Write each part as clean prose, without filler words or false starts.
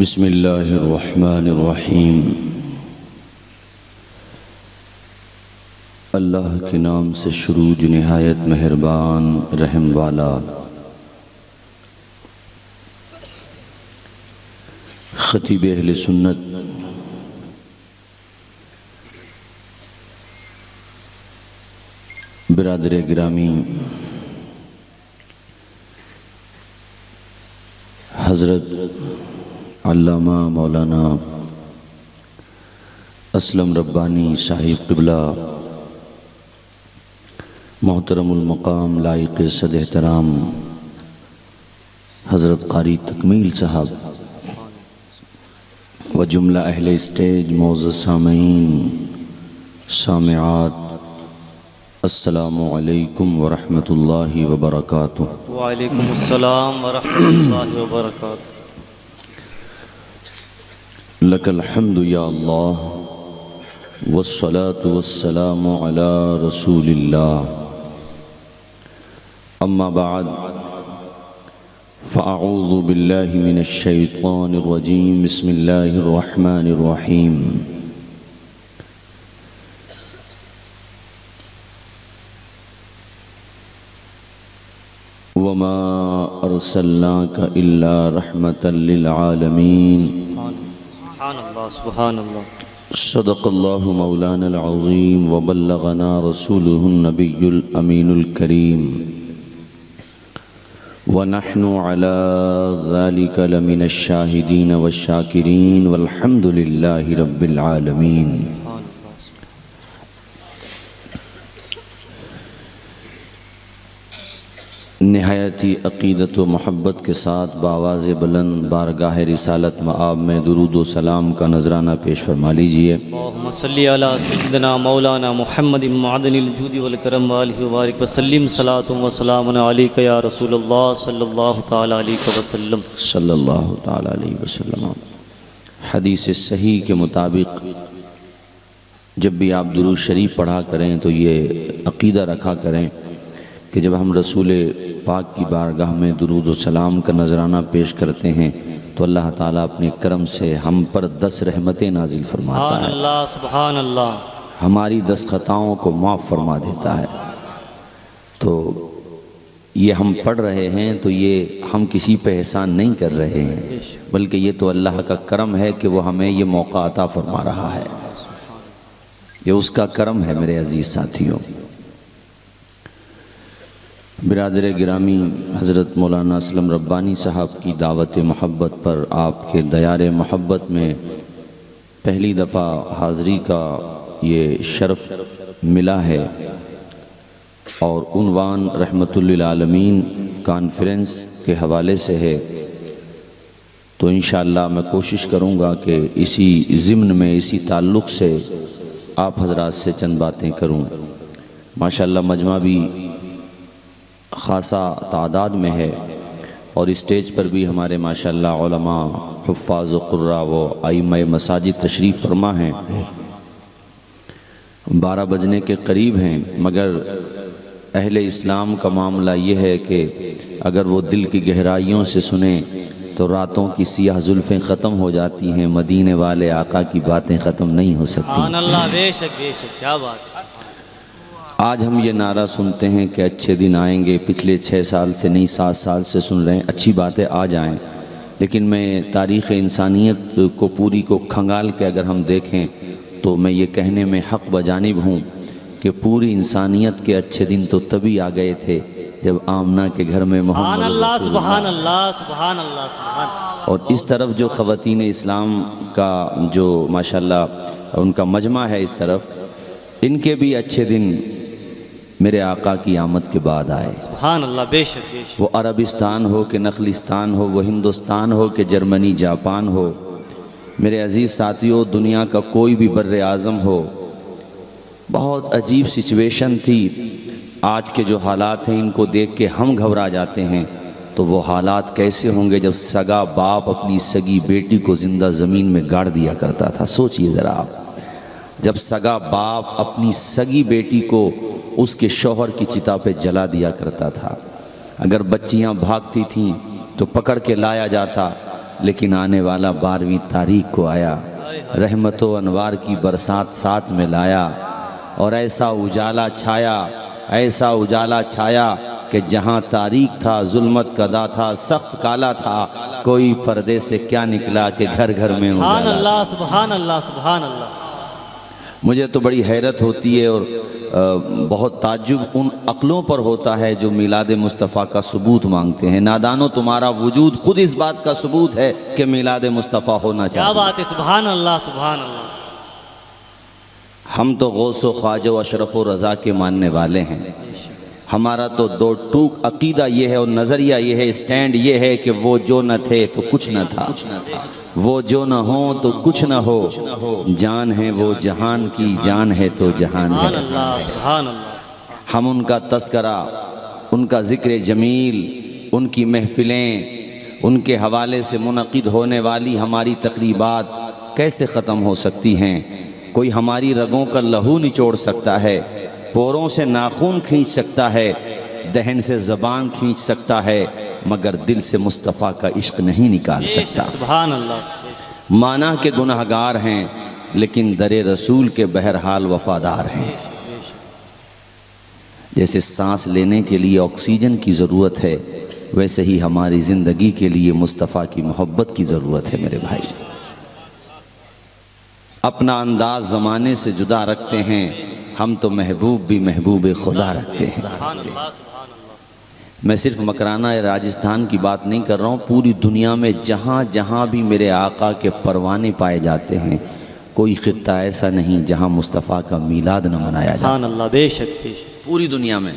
بسم اللہ الرحمن الرحیم۔ اللہ کے نام سے شروع جو نہایت مہربان رحم والا۔ خطیب اہل سنت برادر گرامی حضرت علامہ مولانا اسلم ربانی صاحب قبلہ، محترم المقام لائق صد احترام حضرت قاری تکمیل صاحب و جملہ اہل اسٹیج، معزز سامعین سامعات، السلام علیکم ورحمۃ اللہ وبرکاتہ۔ وعلیکم السلام ورحمۃ اللہ وبرکاتہ۔ لک الحمد یا اللہ والصلاة والسلام علی رسول اللہ، اما بعد فاعوذ باللہ من الشیطان الرجیم، بسم اللہ الرحمن الرحیم۔ وما ارسلناک الا رحمتا للعالمین۔ سبحان اللہ سبحان اللہ۔ صدق اللہ مولانا العظیم وبلغنا رسولہ النبی الامین الکریم، ونحن على ذلك لمن الشاہدین والشاکرین والحمد للہ رب العالمین۔ نہایتی عقیدت و محبت کے ساتھ بآواز بلند بارگاہ رسالت مآب میں درود و سلام کا نذرانہ پیش فرما لیجئے۔ اللہم صلی علی سیدنا مولانا محمد معدن الجود والکرم وآلہ وبارک وسلم، صلاۃ و سلام علیک یا رسول اللہ صلی اللہ تعالی علیہ وسلم۔ صلی اللہ تعالی علیہ وسلم۔ حدیث صحیح کے مطابق جب بھی آپ درود شریف پڑھا کریں تو یہ عقیدہ رکھا کریں کہ جب ہم رسول پاک کی بارگاہ میں درود و سلام کا نذرانہ پیش کرتے ہیں تو اللہ تعالیٰ اپنے کرم سے ہم پر 10 رحمتیں نازل فرماتا سبحان ہے، اللہ سبحان اللہ۔ ہماری 10 خطاؤں کو معاف فرما دیتا ہے۔ تو یہ ہم پڑھ رہے ہیں تو یہ ہم کسی پہ احسان نہیں کر رہے ہیں، بلکہ یہ تو اللہ کا کرم ہے کہ وہ ہمیں یہ موقع عطا فرما رہا ہے، یہ اس کا کرم ہے میرے عزیز ساتھیوں۔ برادر گرامی، حضرت مولانا اسلم ربانی صاحب کی دعوت محبت پر آپ کے دیار محبت میں پہلی دفعہ حاضری کا یہ شرف ملا ہے، اور عنوان رحمت للعالمین کانفرنس کے حوالے سے ہے، تو انشاءاللہ میں کوشش کروں گا کہ اسی ضمن میں اسی تعلق سے آپ حضرات سے چند باتیں کروں۔ ماشاءاللہ مجمع بھی خاصا تعداد میں ہے، اور اسٹیج پر بھی ہمارے ماشاءاللہ علماء، حفاظ و قراء و ائمہ مساجد تشریف فرما ہیں۔ 12 بجنے کے قریب ہیں، مگر اہل اسلام کا معاملہ یہ ہے کہ اگر وہ دل کی گہرائیوں سے سنیں تو راتوں کی سیاہ زلفیں ختم ہو جاتی ہیں، مدینے والے آقا کی باتیں ختم نہیں ہو سکتی۔ سبحان اللہ، بے شک بے شک، کیا بات ہے۔ آج ہم یہ نعرہ سنتے ہیں کہ اچھے دن آئیں گے، پچھلے 6 سال سے نہیں 7 سال سے سن رہے ہیں، اچھی باتیں آ جائیں، لیکن میں تاریخ انسانیت کو پوری کو کھنگال کے اگر ہم دیکھیں تو میں یہ کہنے میں حق بجانب ہوں کہ پوری انسانیت کے اچھے دن تو تبھی آ گئے تھے جب آمنہ کے گھر میں محمد سبحان اللہ رسول سبحان اللہ سبحان اللہ سبحان اللہ۔ اور اس طرف جو خواتین اسلام کا جو ماشاءاللہ ان کا مجمع ہے، اس طرف ان کے بھی اچھے دن میرے آقا کی آمد کے بعد آئے۔ سبحان اللہ، بے شک بے شک۔ وہ عربستان ہو کہ نخلستان ہو، وہ ہندوستان ہو کہ جرمنی جاپان ہو، میرے عزیز ساتھیوں، دنیا کا کوئی بھی بر اعظم ہو، بہت عجیب سچویشن تھی۔ آج کے جو حالات ہیں ان کو دیکھ کے ہم گھبرا جاتے ہیں، تو وہ حالات کیسے ہوں گے جب سگا باپ اپنی سگی بیٹی کو زندہ زمین میں گاڑ دیا کرتا تھا۔ سوچئے ذرا آپ، جب سگا باپ اپنی سگی بیٹی کو اس کے شوہر کی چتا پہ جلا دیا کرتا تھا، اگر بچیاں بھاگتی تھیں تو پکڑ کے لایا جاتا، لیکن آنے والا 12ویں تاریخ کو آیا، رحمت و انوار کی برسات ساتھ میں لایا، اور ایسا اجالا چھایا، ایسا اجالا چھایا کہ جہاں تاریک تھا، ظلمت کدا تھا، سخت کالا تھا، کوئی پردے سے کیا نکلا کہ گھر گھر میں سبحان اجالا۔ اللہ سبحان اللہ سبحان اللہ۔ مجھے تو بڑی حیرت ہوتی ہے اور بہت تعجب ان عقلوں پر ہوتا ہے جو میلاد مصطفیٰ کا ثبوت مانگتے ہیں۔ نادانو، تمہارا وجود خود اس بات کا ثبوت ہے کہ میلاد مصطفیٰ ہونا کیا چاہیے۔ بات ہے، سبحان اللہ سبحان اللہ۔ ہم تو غوث و خواجہ و اشرف و رضا کے ماننے والے ہیں۔ ہمارا تو دو ٹوک عقیدہ یہ ہے اور نظریہ یہ ہے، اسٹینڈ یہ ہے کہ وہ جو نہ تھے تو کچھ نہ تھا، وہ جو نہ ہوں تو کچھ نہ ہو، جان ہے وہ جہان کی، جان ہے تو جہان سبحان ہے۔ اللہ سبحان اللہ۔ ہم ان کا تذکرہ، ان کا ذکر جمیل، ان کی محفلیں، ان کے حوالے سے منعقد ہونے والی ہماری تقریبات کیسے ختم ہو سکتی ہیں؟ کوئی ہماری رگوں کا لہو نچوڑ سکتا ہے، پوروں سے ناخون کھینچ سکتا ہے، دہن سے زبان کھینچ سکتا ہے، مگر دل سے مصطفیٰ کا عشق نہیں نکال سکتا۔ سبحان اللہ۔ مانا کہ گناہگار ہیں لیکن در رسول کے بہرحال وفادار ہیں۔ جیسے سانس لینے کے لیے آکسیجن کی ضرورت ہے، ویسے ہی ہماری زندگی کے لیے مصطفیٰ کی محبت کی ضرورت ہے میرے بھائی۔ اپنا انداز زمانے سے جدا رکھتے ہیں، ہم تو محبوب بھی محبوب خدا رکھتے ہیں۔ سبحان اللہ سبحان اللہ۔ میں صرف مکرانہ راجستھان کی بات نہیں کر رہا ہوں، پوری دنیا میں جہاں جہاں بھی میرے آقا کے پروانے پائے جاتے ہیں، کوئی خطہ ایسا نہیں جہاں مصطفیٰ کا میلاد نہ منایا جائے۔ سبحان اللہ، بے شک بے شک۔ پوری دنیا میں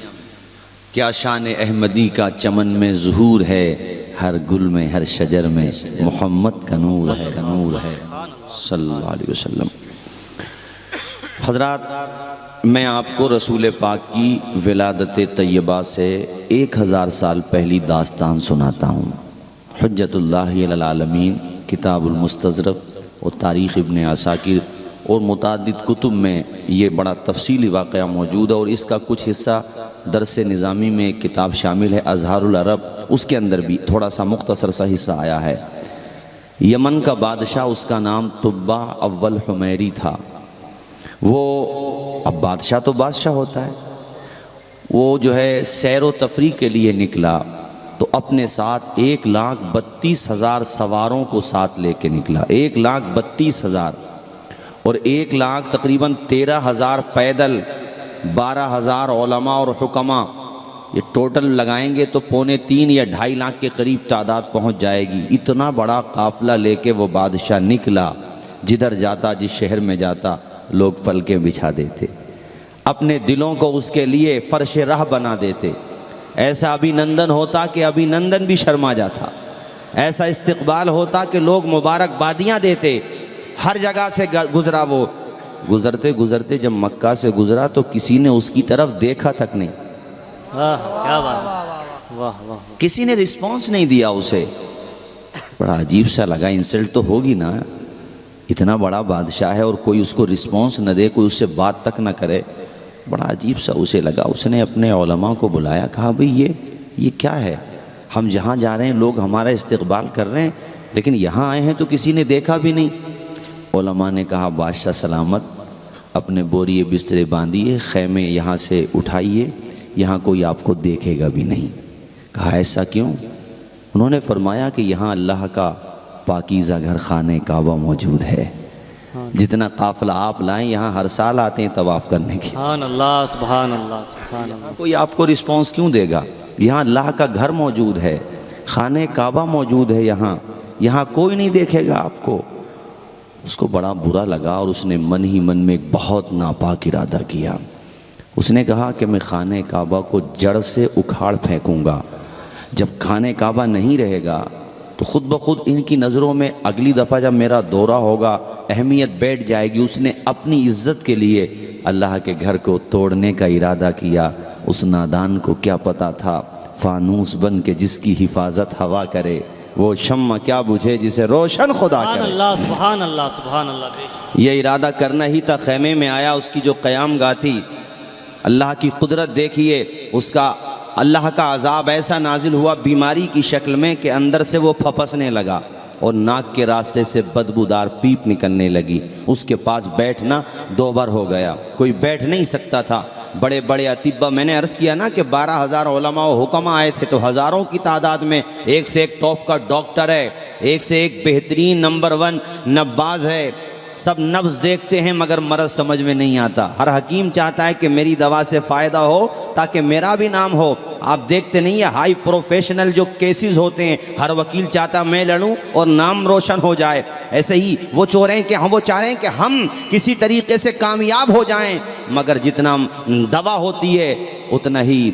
کیا شان احمدی کا چمن میں ظہور ہے، ہر گل میں ہر شجر میں محمد کا نور ہے، نور ہے صلی اللہ علیہ وسلم۔ حضرات، میں آپ کو رسول پاک کی ولادت طیبہ سے 1000 سال پہلی داستان سناتا ہوں۔ حجت اللہ علی العالمین، کتاب المستظرف اور تاریخ ابن عساکر اور متعدد کتب میں یہ بڑا تفصیلی واقعہ موجود ہے، اور اس کا کچھ حصہ درس نظامی میں ایک کتاب شامل ہے، اظہار العرب، اس کے اندر بھی تھوڑا سا مختصر سا حصہ آیا ہے۔ یمن کا بادشاہ، اس کا نام طبع اول حمیری تھا۔ وہ، اب بادشاہ تو بادشاہ ہوتا ہے، وہ جو ہے سیر و تفریح کے لیے نکلا تو اپنے ساتھ 1,32,000 سواروں کو ساتھ لے کے نکلا، 1,32,000، اور 1,00,000 تقریباً 13,000 پیدل، 12,000 علماء اور حکماء، یہ ٹوٹل لگائیں گے تو 3.25 یا 2.5 لاکھ کے قریب تعداد پہنچ جائے گی۔ اتنا بڑا قافلہ لے کے وہ بادشاہ نکلا، جدھر جاتا، جس شہر میں جاتا، لوگ پلکیں بچھا دیتے، اپنے دلوں کو اس کے لیے فرش راہ بنا دیتے۔ ایسا ابھی نندن ہوتا کہ ابھی نندن بھی شرما جاتا، ایسا استقبال ہوتا کہ لوگ مبارکبادیاں دیتے۔ ہر جگہ سے گزرا، وہ گزرتے گزرتے جب مکہ سے گزرا تو کسی نے اس کی طرف دیکھا تک نہیں، واہ کیا بات ہے، واہ واہ۔ کسی نے رسپانس نہیں دیا اسے۔ بڑا عجیب سا لگا، انسلٹ تو ہوگی نا، اتنا بڑا بادشاہ ہے اور کوئی اس کو رسپانس نہ دے، کوئی اس سے بات تک نہ کرے، بڑا عجیب سا اسے لگا۔ اس نے اپنے علماء کو بلایا، کہا بھئی یہ کیا ہے؟ ہم جہاں جا رہے ہیں لوگ ہمارا استقبال کر رہے ہیں، لیکن یہاں آئے ہیں تو کسی نے دیکھا بھی نہیں۔ علماء نے کہا بادشاہ سلامت، اپنے بوریے بسترے باندھیے، خیمے یہاں سے اٹھائیے، یہاں کوئی آپ کو دیکھے گا بھی نہیں۔ کہا ایسا کیوں؟ انہوں نے فرمایا کہ یہاں اللہ کا پاکیزہ گھر خانہ کعبہ موجود ہے، جتنا قافلہ آپ لائیں یہاں ہر سال آتے ہیں طواف کرنے کے، سبحان اللہ سبحان اللہ سبحان اللہ۔ کوئی آپ کو رسپانس کیوں دے گا؟ یہاں اللہ کا گھر موجود ہے، خانہ کعبہ موجود ہے، یہاں کوئی نہیں دیکھے گا آپ کو۔ اس کو بڑا برا لگا اور اس نے من ہی من میں ایک بہت ناپاک ارادہ کیا۔ اس نے کہا کہ میں خانہ کعبہ کو جڑ سے اکھاڑ پھینکوں گا، جب خانہ کعبہ نہیں رہے گا تو خود بخود ان کی نظروں میں اگلی دفعہ جب میرا دورہ ہوگا اہمیت بیٹھ جائے گی۔ اس نے اپنی عزت کے لیے اللہ کے گھر کو توڑنے کا ارادہ کیا۔ اس نادان کو کیا پتا تھا فانوس بن کے جس کی حفاظت ہوا کرے، وہ شمع کیا بجھے جسے روشن خدا سبحان کرے۔ اللہ سبحان اللہ سبحان اللہ، بے شک۔ یہ ارادہ کرنا ہی تھا۔ خیمے میں آیا، اس کی جو قیام گاہ تھی، اللہ کی قدرت دیکھیے، اس کا اللہ کا عذاب ایسا نازل ہوا بیماری کی شکل میں کہ اندر سے وہ پھپسنے لگا۔ اور ناک کے راستے سے بدبودار پیپ نکلنے لگی۔ اس کے پاس بیٹھنا 2 بار ہو گیا، کوئی بیٹھ نہیں سکتا تھا۔ بڑے بڑے اطباء، میں نے عرض کیا نا کہ 12,000 علماء و حکماء آئے تھے، تو ہزاروں کی تعداد میں ایک سے ایک ٹاپ کا ڈاکٹر ہے، ایک سے ایک بہترین نمبر 1 نباز ہے، سب نبض دیکھتے ہیں مگر مرض سمجھ میں نہیں آتا۔ ہر حکیم چاہتا ہے کہ میری دوا سے فائدہ ہو تاکہ میرا بھی نام ہو۔ آپ دیکھتے نہیں ہیں ہائی پروفیشنل جو کیسز ہوتے ہیں، ہر وکیل چاہتا میں لڑوں اور نام روشن ہو جائے۔ ایسے ہی وہ چاہ رہے ہیں کہ ہم کسی طریقے سے کامیاب ہو جائیں، مگر جتنا دوا ہوتی ہے اتنا ہی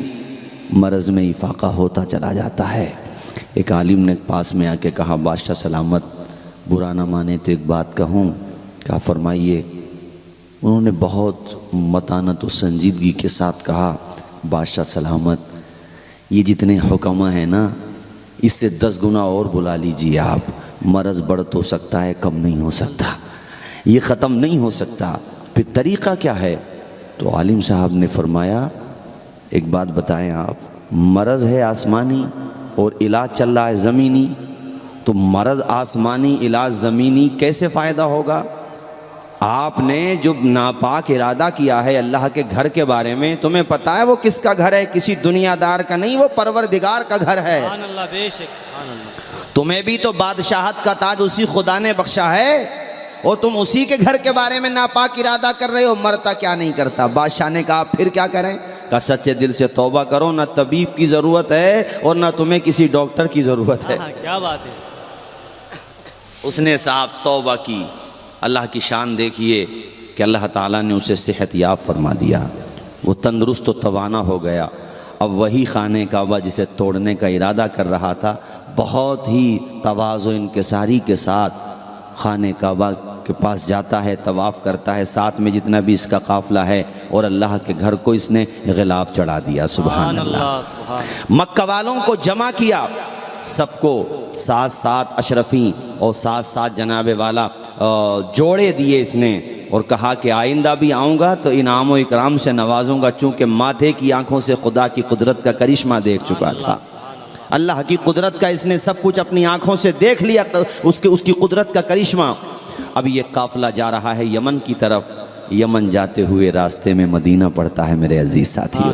مرض میں افاقہ ہوتا چلا جاتا ہے۔ ایک عالم نے پاس میں آ کے کہا بادشاہ سلامت، برا نہ مانے تو ایک بات کہوں؟ کہا فرمائیے۔ انہوں نے بہت متانت و سنجیدگی کے ساتھ کہا بادشاہ سلامت، یہ جتنے حکماء ہیں نا، اس سے 10 گنا اور بلا لیجیے آپ، مرض بڑھ تو سکتا ہے، کم نہیں ہو سکتا، یہ ختم نہیں ہو سکتا، پھر طریقہ کیا ہے؟ تو عالم صاحب نے فرمایا ایک بات بتائیں آپ، مرض ہے آسمانی اور علاج چل رہا ہے زمینی، تو مرض آسمانی علاج زمینی کیسے فائدہ ہوگا؟ آپ نے جو ناپاک ارادہ کیا ہے اللہ کے گھر کے بارے میں، تمہیں پتہ ہے وہ کس کا گھر ہے؟ کسی دنیا دار کا نہیں، وہ پروردگار کا گھر ہے۔ سبحان اللہ، بے شک، سبحان اللہ۔ تمہیں بھی تو بادشاہت کا تاج اسی خدا نے بخشا ہے، اور تم اسی کے گھر کے بارے میں ناپاک ارادہ کر رہے ہو۔ مرتا کیا نہیں کرتا؟ بادشاہ نے کہا پھر کیا کریں؟ کہا سچے دل سے توبہ کرو، نہ طبیب کی ضرورت ہے اور نہ تمہیں کسی ڈاکٹر کی ضرورت ہے۔ کیا بات ہے۔ اس نے صاحب توبہ کی۔ اللہ کی شان دیکھیے کہ اللہ تعالیٰ نے اسے صحت یاب فرما دیا، وہ تندرست و توانا ہو گیا۔ اب وہی خانہ کعبہ جسے توڑنے کا ارادہ کر رہا تھا، بہت ہی تواضع و انکساری کے ساتھ خانہ کعبہ کے پاس جاتا ہے، طواف کرتا ہے، ساتھ میں جتنا بھی اس کا قافلہ ہے، اور اللہ کے گھر کو اس نے غلاف چڑھا دیا۔ سبحان اللہ۔ مکہ والوں کو جمع کیا، سب کو 7 اشرفی اور 7 جناب والا جوڑے دیے اس نے، اور کہا کہ آئندہ بھی آؤں گا تو انعام و اکرام سے نوازوں گا، چونکہ ماتھے کی آنکھوں سے خدا کی قدرت کا کرشمہ دیکھ چکا تھا۔ اللہ کی قدرت کا اس نے سب کچھ اپنی آنکھوں سے دیکھ لیا، اس کی قدرت کا کرشمہ۔ اب یہ قافلہ جا رہا ہے یمن کی طرف، یمن جاتے ہوئے راستے میں مدینہ پڑتا ہے میرے عزیز ساتھیوں۔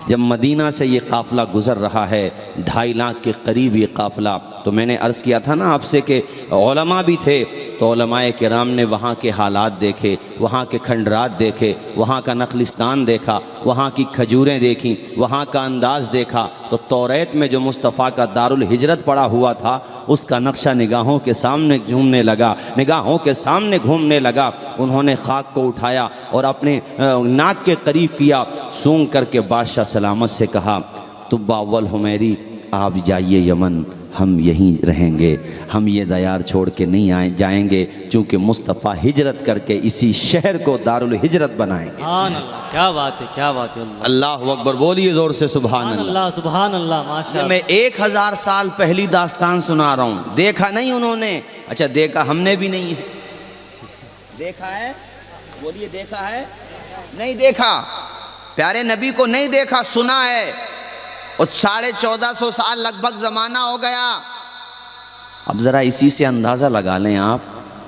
جب مدینہ سے یہ قافلہ گزر رہا ہے، 2.5 لاکھ کے قریب یہ قافلہ، تو میں نے عرض کیا تھا نا آپ سے کہ علماء بھی تھے، تو علماء کرام نے وہاں کے حالات دیکھے، وہاں کے کھنڈرات دیکھے، وہاں کا نخلستان دیکھا، وہاں کی کھجوریں دیکھیں، وہاں کا انداز دیکھا، تو توریت میں جو مصطفیٰ کا دارالہجرت پڑا ہوا تھا اس کا نقشہ نگاہوں کے سامنے گھومنے لگا۔ انہوں نے خاک کو اٹھایا اور اپنے ناک کے قریب کیا، سونگ کر کے بادشاہ سلامت سے کہا طب اول حمیری، آپ جائیے یمن، ہم یہیں رہیں گے، ہم یہ دیار چھوڑ کے نہیں جائیں گے، چونکہ مصطفیٰ ہجرت کر کے اسی شہر کو دارالہجرت بنائیں گے۔ سبحان اللہ، کیا بات ہے، کیا بات ہے۔ اللہ اکبر، بولیے زور سے سبحان اللہ۔ سبحان اللہ، ماشاءاللہ۔ میں 1000 سال پہلی داستان سنا رہا ہوں، دیکھا نہیں انہوں نے؟ اچھا دیکھا ہم نے بھی نہیں ہے، دیکھا ہے؟ بولیے دیکھا ہے؟ نہیں دیکھا، پیارے نبی کو نہیں دیکھا، سنا ہے، اور 1450 سال لگ بھگ زمانہ ہو گیا۔ اب ذرا اسی سے اندازہ لگا لیں آپ،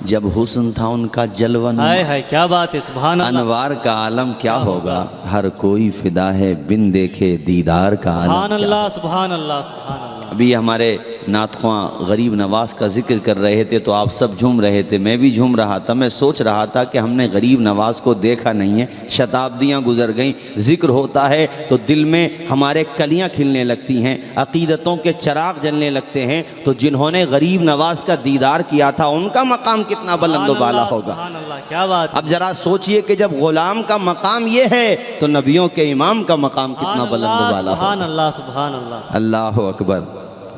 جب حسن تھا ان کا جلوہ نما، ہائے ہائے کیا بات ہے، سبحان اللہ۔ انوار کا عالم کیا ہوگا، ہر کوئی فدا ہے بن دیکھے دیدار کا عالم سبحان کیا اللہ، سبحان اللہ، سبحان اللہ۔ ابھی ہمارے نعت خواں غریب نواز کا ذکر کر رہے تھے تو آپ سب جھوم رہے تھے، میں بھی جھوم رہا تھا۔ میں سوچ رہا تھا کہ ہم نے غریب نواز کو دیکھا نہیں ہے، شتابدیاں گزر گئیں، ذکر ہوتا ہے تو دل میں ہمارے کلیاں کھلنے لگتی ہیں، عقیدتوں کے چراغ جلنے لگتے ہیں، تو جنہوں نے غریب نواز کا دیدار کیا تھا ان کا مقام کتنا بلند و بالا ہوگا۔ سبحان اللہ، کیا بات ہے۔ اب ذرا سوچئے کہ جب غلام کا مقام یہ ہے تو نبیوں کے امام کا مقام کتنا بلند و بالا ہوگا۔ سبحان اللہ، سبحان اللہ۔ اللہ اکبر۔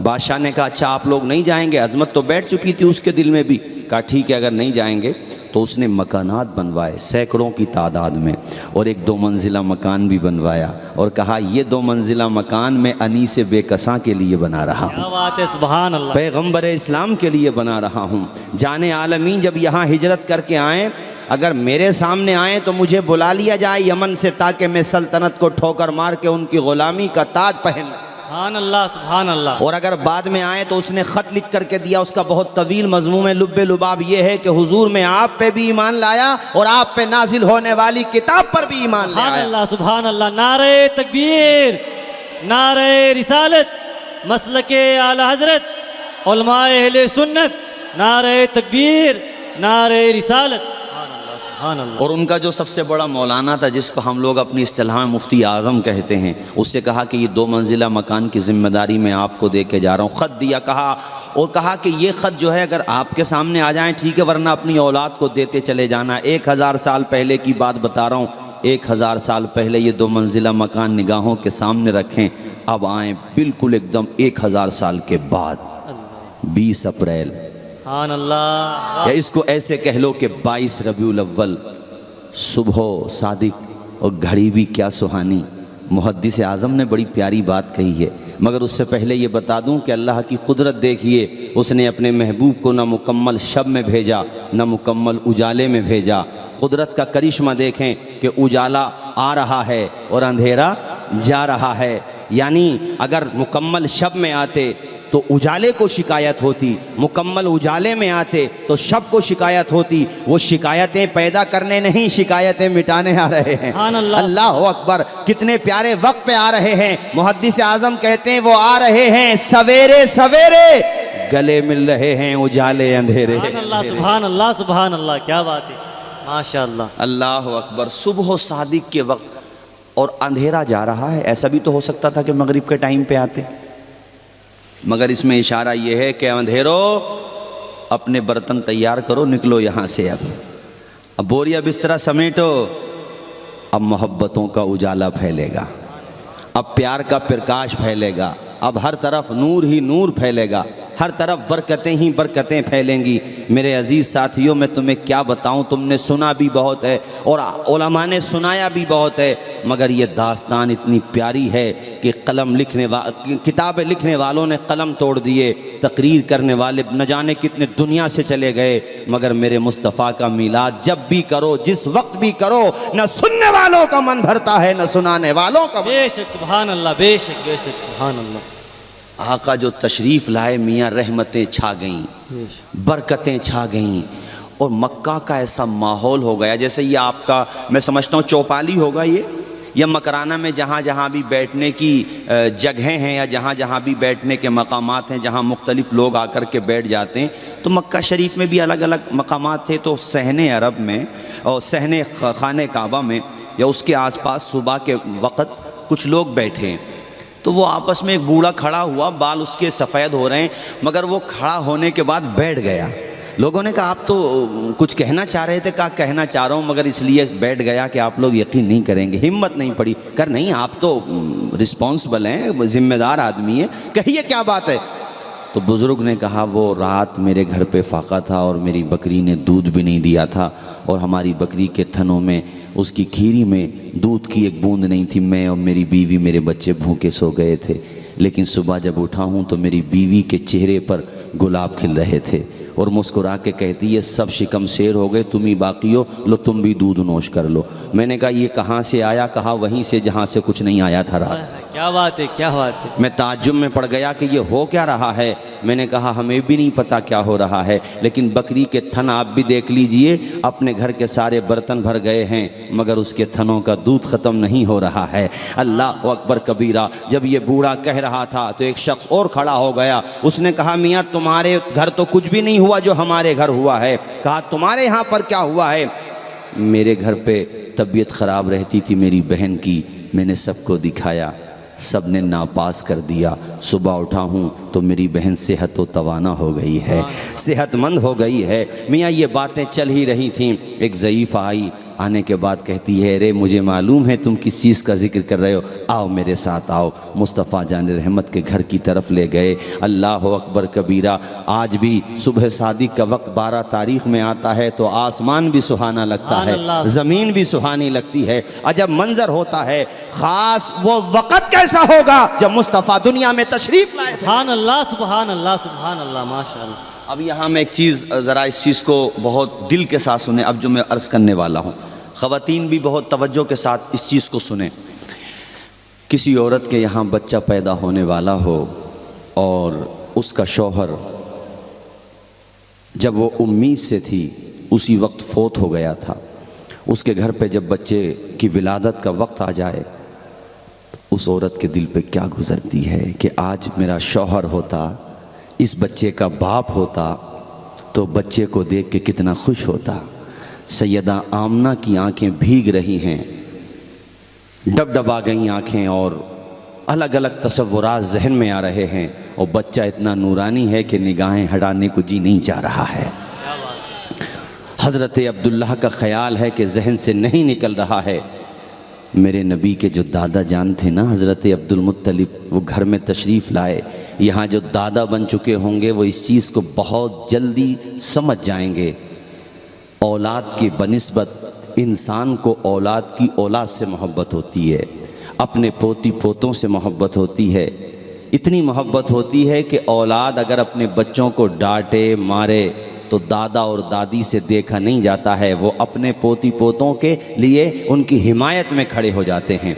بادشاہ نے کہا اچھا آپ لوگ نہیں جائیں گے؟ عظمت تو بیٹھ چکی تھی اس کے دل میں بھی۔ کہا ٹھیک ہے اگر نہیں جائیں گے، تو اس نے مکانات بنوائے سینکڑوں کی تعداد میں، اور ایک 2 منزلہ مکان بھی بنوایا، اور کہا یہ 2 منزلہ مکان میں انیس بے کساں کے لیے بنا رہا ہوں، کیا بات ہے، سبحان اللہ۔ پیغمبر اسلام کے لیے بنا رہا ہوں۔ جان عالمین جب یہاں ہجرت کر کے آئیں، اگر میرے سامنے آئیں تو مجھے بلا لیا جائے یمن سے، تاکہ میں سلطنت کو ٹھوکر مار کے ان کی غلامی کا تاج پہن لوں۔ سبحان اللہ سبحان اللہ. اور اگر بعد میں آئے تو اس نے خط لکھ کر کے دیا، اس کا بہت طویل مضمون ہے. لب لباب یہ ہے کہ حضور میں آپ پہ بھی ایمان لایا اور آپ پہ نازل ہونے والی کتاب پر بھی ایمان سبحان لایا. اللہ سبحان اللہ. نعرہ تکبیر، نعرہ رسالت، مسلک اعلی حضرت، علماء اہل سنت، نعرہ تکبیر، نعرہ رسالت. سبحان اللہ سبحان اللہ. اور ان کا جو سب سے بڑا مولانا تھا، جس کو ہم لوگ اپنی اصطلاح میں مفتی اعظم کہتے ہیں، اس سے کہا کہ یہ 2 منزلہ مکان کی ذمہ داری میں آپ کو دے کے جا رہا ہوں. خط دیا، کہا کہ یہ خط جو ہے اگر آپ کے سامنے آ جائیں ٹھیک ہے، ورنہ اپنی اولاد کو دیتے چلے جانا. 1000 سال پہلے کی بات بتا رہا ہوں. 1000 سال پہلے یہ 2 منزلہ مکان نگاہوں کے سامنے رکھیں. اب آئیں بالکل ایک دم 1000 سال کے بعد 20 اپریل، سبحان اللہ. یا اس کو ایسے کہہ لو کہ 22 ربیع الاول، صبح صادق اور گھڑی بھی کیا سہانی. محدث اعظم نے بڑی پیاری بات کہی ہے، مگر اس سے پہلے یہ بتا دوں کہ اللہ کی قدرت دیکھیے. اس نے اپنے محبوب کو نہ مکمل شب میں بھیجا نہ مکمل اجالے میں بھیجا. قدرت کا کرشمہ دیکھیں کہ اجالا آ رہا ہے اور اندھیرا جا رہا ہے. یعنی اگر مکمل شب میں آتے تو اجالے کو شکایت ہوتی، مکمل اجالے میں آتے تو شب کو شکایت ہوتی. وہ شکایتیں پیدا کرنے نہیں، شکایتیں مٹانے آ رہے ہیں. سبحان اللہ. اللہ اکبر. کتنے پیارے وقت پہ آ رہے ہیں. محدث اعظم کہتے ہیں وہ آ رہے ہیں سویرے سویرے، گلے مل رہے ہیں اجالے اندھیرے. سبحان اللہ سبحان اللہ سبحان اللہ. کیا بات ہے، ماشاء اللہ. اللہ اکبر. صبح و صادق کے وقت اور اندھیرا جا رہا ہے. ایسا بھی تو ہو سکتا تھا کہ مغرب کے ٹائم پہ آتے، مگر اس میں اشارہ یہ ہے کہ اندھیرو اپنے برتن تیار کرو، نکلو یہاں سے. اب بوریا بسترا سمیٹو. اب محبتوں کا اجالا پھیلے گا، اب پیار کا پرکاش پھیلے گا، اب ہر طرف نور ہی نور پھیلے گا، ہر طرف برکتیں ہی برکتیں پھیلیں گی. میرے عزیز ساتھیوں، میں تمہیں کیا بتاؤں، تم نے سنا بھی بہت ہے اور علماء نے سنایا بھی بہت ہے، مگر یہ داستان اتنی پیاری ہے کہ کتابیں لکھنے والوں نے قلم توڑ دیے، تقریر کرنے والے نہ جانے کتنے دنیا سے چلے گئے، مگر میرے مصطفیٰ کا میلاد جب بھی کرو، جس وقت بھی کرو، نہ سننے والوں کا من بھرتا ہے نہ سنانے والوں کا. بے شک سبحان اللہ، بے شک بے شک سبحان اللہ. آقا جو تشریف لائے میاں، رحمتیں چھا گئیں، برکتیں چھا گئیں، اور مکہ کا ایسا ماحول ہو گیا جیسے یہ آپ کا، میں سمجھتا ہوں چوپالی ہوگا یہ، یا مکرانہ میں جہاں جہاں بھی بیٹھنے کی جگہیں ہیں یا جہاں جہاں بھی بیٹھنے کے مقامات ہیں جہاں مختلف لوگ آ کر کے بیٹھ جاتے ہیں. تو مکہ شریف میں بھی الگ الگ مقامات تھے. تو صحن عرب میں اور صحن خانہ کعبہ میں یا اس کے آس پاس صبح کے وقت کچھ لوگ بیٹھے ہیں. تو وہ آپس میں ایک بوڑھا کھڑا ہوا، بال اس کے سفید ہو رہے ہیں، مگر وہ کھڑا ہونے کے بعد بیٹھ گیا. لوگوں نے کہا آپ تو کچھ کہنا چاہ رہے تھے. کہا کہنا چاہ رہا ہوں مگر اس لیے بیٹھ گیا کہ آپ لوگ یقین نہیں کریں گے. ہمت نہیں پڑی. کر نہیں، آپ تو رسپانسبل ہیں، ذمہ دار آدمی ہیں، کہیے کیا بات ہے. تو بزرگ نے کہا وہ رات میرے گھر پہ فاقہ تھا اور میری بکری نے دودھ بھی نہیں دیا تھا، اور ہماری بکری کے تھنوں میں، اس کی کھیری میں دودھ کی ایک بوند نہیں تھی. میں اور میری بیوی، میرے بچے بھوکے سو گئے تھے. لیکن صبح جب اٹھا ہوں تو میری بیوی کے چہرے پر گلاب کھل رہے تھے اور مسکرا کے کہتی ہے سب شکم سیر ہو گئے، تم ہی باقی ہو، لو تم بھی دودھ نوش کر لو. میں نے کہا یہ کہاں سے آیا؟ کہا وہیں سے جہاں سے کچھ نہیں آیا تھا رات. کیا بات ہے، کیا بات ہے. میں تعجب میں پڑ گیا کہ یہ ہو کیا رہا ہے. میں نے کہا ہمیں بھی نہیں پتا کیا ہو رہا ہے، لیکن بکری کے تھن آپ بھی دیکھ لیجئے، اپنے گھر کے سارے برتن بھر گئے ہیں مگر اس کے تھنوں کا دودھ ختم نہیں ہو رہا ہے. اللہ اکبر کبیرہ. جب یہ بوڑھا کہہ رہا تھا تو ایک شخص اور کھڑا ہو گیا. اس نے کہا میاں تمہارے گھر تو کچھ بھی نہیں ہوا جو ہمارے گھر ہوا ہے. کہا تمہارے یہاں پر کیا ہوا ہے؟ میرے گھر پہ طبیعت خراب رہتی تھی میری بہن کی، میں نے سب کو دکھایا، سب نے ناپاس کر دیا. صبح اٹھا ہوں تو میری بہن صحت و توانا ہو گئی ہے، صحت مند ہو گئی ہے. میاں یہ باتیں چل ہی رہی تھیں. ایک ضعیف آئی، آنے کے بعد کہتی ہے رے مجھے معلوم ہے تم کس چیز کا ذکر کر رہے ہو، آؤ میرے ساتھ آؤ. مصطفیٰ جان رحمت کے گھر کی طرف لے گئے. اللہ اکبر کبیرہ. آج بھی صبح صادق کا وقت 12 تاریخ میں آتا ہے تو آسمان بھی سہانا لگتا ہے، زمین بھی سہانی لگتی ہے. عجب منظر ہوتا ہے. خاص وہ وقت کیسا ہوگا جب مصطفیٰ دنیا میں تشریف لائے. سبحان اللہ سبحان اللہ سبحان اللہ ماشاء اللہ. اب یہاں میں ایک چیز ذرا اس چیز کو بہت دل کے ساتھ سنیں. اب جو میں عرض کرنے والا ہوں، خواتین بھی بہت توجہ کے ساتھ اس چیز کو سنیں کسی عورت کے یہاں بچہ پیدا ہونے والا ہو اور اس کا شوہر جب وہ امید سے تھی اسی وقت فوت ہو گیا تھا، اس کے گھر پہ جب بچے کی ولادت کا وقت آ جائے اس عورت کے دل پہ کیا گزرتی ہے کہ آج میرا شوہر ہوتا، اس بچے کا باپ ہوتا تو بچے کو دیکھ کے کتنا خوش ہوتا۔ سیدہ آمنہ کی آنکھیں بھیگ رہی ہیں، ڈبڈبا گئیں آنکھیں اور الگ الگ تصورات ذہن میں آ رہے ہیں، اور بچہ اتنا نورانی ہے کہ نگاہیں ہٹانے کو جی نہیں چاہ رہا ہے۔ حضرت عبداللہ کا خیال ہے کہ ذہن سے نہیں نکل رہا ہے۔ میرے نبی کے جو دادا جان تھے نا حضرت عبد المطلب، وہ گھر میں تشریف لائے، یہاں جو دادا بن چکے ہوں گے وہ اس چیز کو بہت جلدی سمجھ جائیں گے۔ اولاد کی بنسبت انسان کو اولاد کی اولاد سے محبت ہوتی ہے، اپنے پوتی پوتوں سے محبت ہوتی ہے، اتنی محبت ہوتی ہے کہ اولاد اگر اپنے بچوں کو ڈانٹے مارے تو دادا اور دادی سے دیکھا نہیں جاتا ہے، وہ اپنے پوتی پوتوں کے لیے ان کی حمایت میں کھڑے ہو جاتے ہیں۔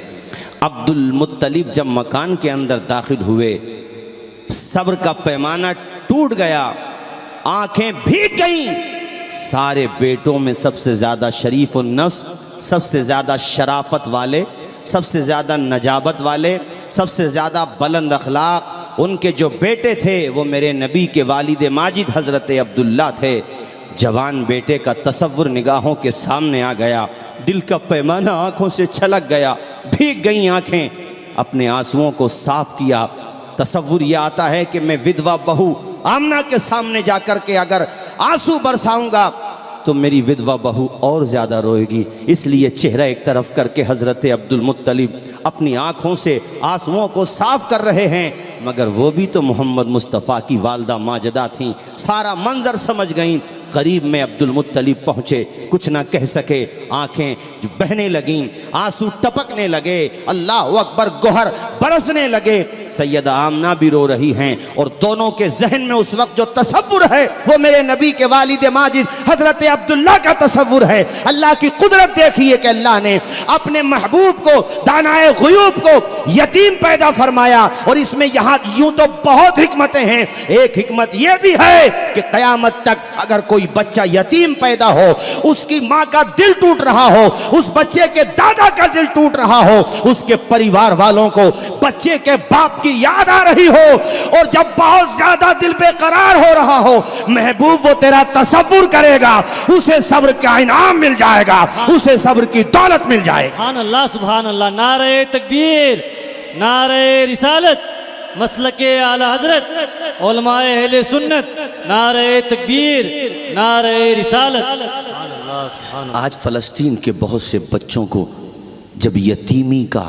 عبد المطلب جب مکان کے اندر داخل ہوئے، صبر کا پیمانہ ٹوٹ گیا، آنکھیں بھیگ گئیں۔ سارے بیٹوں میں سب سے زیادہ شریف النفس، سب سے زیادہ شرافت والے، سب سے زیادہ نجابت والے، سب سے زیادہ بلند اخلاق ان کے جو بیٹے تھے وہ میرے نبی کے والد ماجد حضرت عبداللہ تھے۔ جوان بیٹے کا تصور نگاہوں کے سامنے آ گیا، دل کا پیمانہ آنکھوں سے چھلک گیا، بھیگ گئیں آنکھیں، اپنے آنسوؤں کو صاف کیا۔ تصور یہ آتا ہے کہ میں ودوا بہو آمنہ کے سامنے جا کر کے اگر آنسو برساؤں گا تو میری ودوا بہو اور زیادہ روئے گی، اس لیے چہرہ ایک طرف کر کے حضرت عبد المطلب اپنی آنکھوں سے آنسوؤں کو صاف کر رہے ہیں، مگر وہ بھی تو محمد مصطفیٰ کی والدہ ماجدہ تھیں، سارا منظر سمجھ گئیں۔ قریب میں عبد المطلب پہنچے، کچھ نہ کہہ سکے، آنکھیں بہنے لگیں، آنسو ٹپکنے لگے، اللہ اکبر گوہر برسنے لگے۔ سیدہ آمنہ بھی رو رہی ہیں، اور دونوں کے ذہن میں اس وقت جو تصور ہے وہ میرے نبی کے والد ماجد حضرت عبداللہ کا تصور ہے۔ اللہ کی قدرت دیکھیے کہ اللہ نے اپنے محبوب کو، دانائے غیوب کو یتیم پیدا فرمایا، اور اس میں یہاں یوں تو بہت حکمتیں ہیں، ایک حکمت یہ بھی ہے کہ قیامت تک اگر کوئی بچہ یتیم پیدا ہو، اس کی ماں کا دل ٹوٹ رہا ہو، اس بچے کے دادا کا دل ٹوٹ رہا ہو، اس کے پریوار والوں کو بچے کے باپ کی یاد آ رہی ہو، اور جب بہت زیادہ دل بے قرار ہو رہا ہو، محبوب وہ تیرا تصور کرے گا، اسے صبر کا انعام مل جائے گا، اسے صبر کی دولت مل جائے گا۔ سبحان اللہ سبحان اللہ، نعرہ تکبیر، نعرہ رسالت، مسلک اعلی حضرت، علماء اہل سنت، نعرہ تکبیر، نعرہ رسالت۔ آج فلسطین کے بہت سے بچوں کو جب یتیمی کا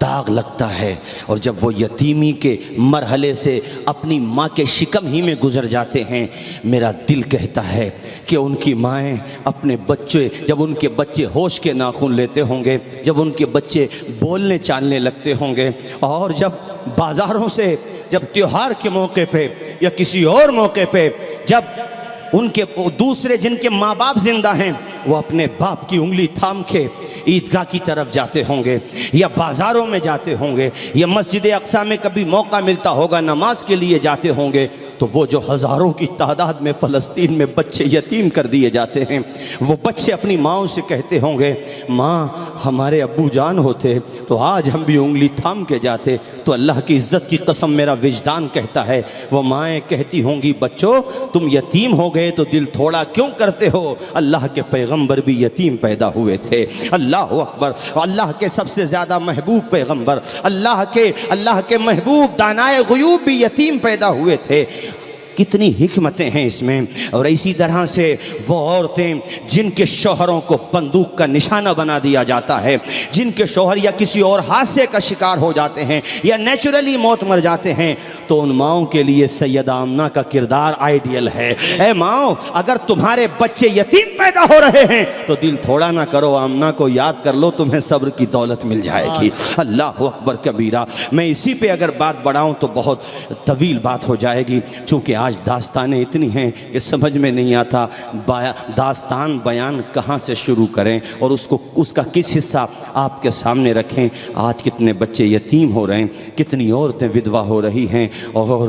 داغ لگتا ہے، اور جب وہ یتیمی کے مرحلے سے اپنی ماں کے شکم ہی میں گزر جاتے ہیں، میرا دل کہتا ہے کہ ان کی مائیں اپنے بچے، جب ان کے بچے ہوش کے ناخن لیتے ہوں گے، جب ان کے بچے بولنے چالنے لگتے ہوں گے، اور جب بازاروں سے، جب تیوہار کے موقع پہ یا کسی اور موقع پہ، جب ان کے دوسرے جن کے ماں باپ زندہ ہیں وہ اپنے باپ کی انگلی تھام کے عیدگاہ کی طرف جاتے ہوں گے، یا بازاروں میں جاتے ہوں گے، یا مسجد اقصی میں کبھی موقع ملتا ہوگا نماز کے لیے جاتے ہوں گے، تو وہ جو ہزاروں کی تعداد میں فلسطین میں بچے یتیم کر دیے جاتے ہیں، وہ بچے اپنی ماؤں سے کہتے ہوں گے، ماں ہمارے ابو جان ہوتے تو آج ہم بھی انگلی تھام کے جاتے۔ تو اللہ کی عزت کی قسم میرا وجدان کہتا ہے، وہ مائیں کہتی ہوں گی، بچوں تم یتیم ہو گئے تو دل تھوڑا کیوں کرتے ہو؟ اللہ کے پیغمبر بھی یتیم پیدا ہوئے تھے، اللہ اکبر، اللہ کے سب سے زیادہ محبوب پیغمبر، اللہ کے محبوب دانائے غیوب بھی یتیم پیدا ہوئے تھے۔ کتنی حکمتیں ہیں اس میں۔ اور اسی طرح سے وہ عورتیں جن کے شوہروں کو بندوق کا نشانہ بنا دیا جاتا ہے، جن کے شوہر یا کسی اور حادثے کا شکار ہو جاتے ہیں یا نیچرلی موت مر جاتے ہیں، تو ان ماؤں کے لیے سیدہ آمنہ کا کردار آئیڈیل ہے۔ اے ماؤں، اگر تمہارے بچے یتیم پیدا ہو رہے ہیں تو دل تھوڑا نہ کرو، آمنہ کو یاد کر لو، تمہیں صبر کی دولت مل جائے گی۔ اللہ اکبر کبیرہ۔ میں اسی پہ اگر بات بڑھاؤں تو بہت طویل بات ہو جائے گی، چونکہ آج داستانیں اتنی ہیں کہ سمجھ میں نہیں آتا داستان بیان کہاں سے شروع کریں اور اس کا کس حصہ آپ کے سامنے رکھیں۔ آج کتنے بچے یتیم ہو رہے ہیں، کتنی عورتیں ودوا ہو رہی ہیں، اور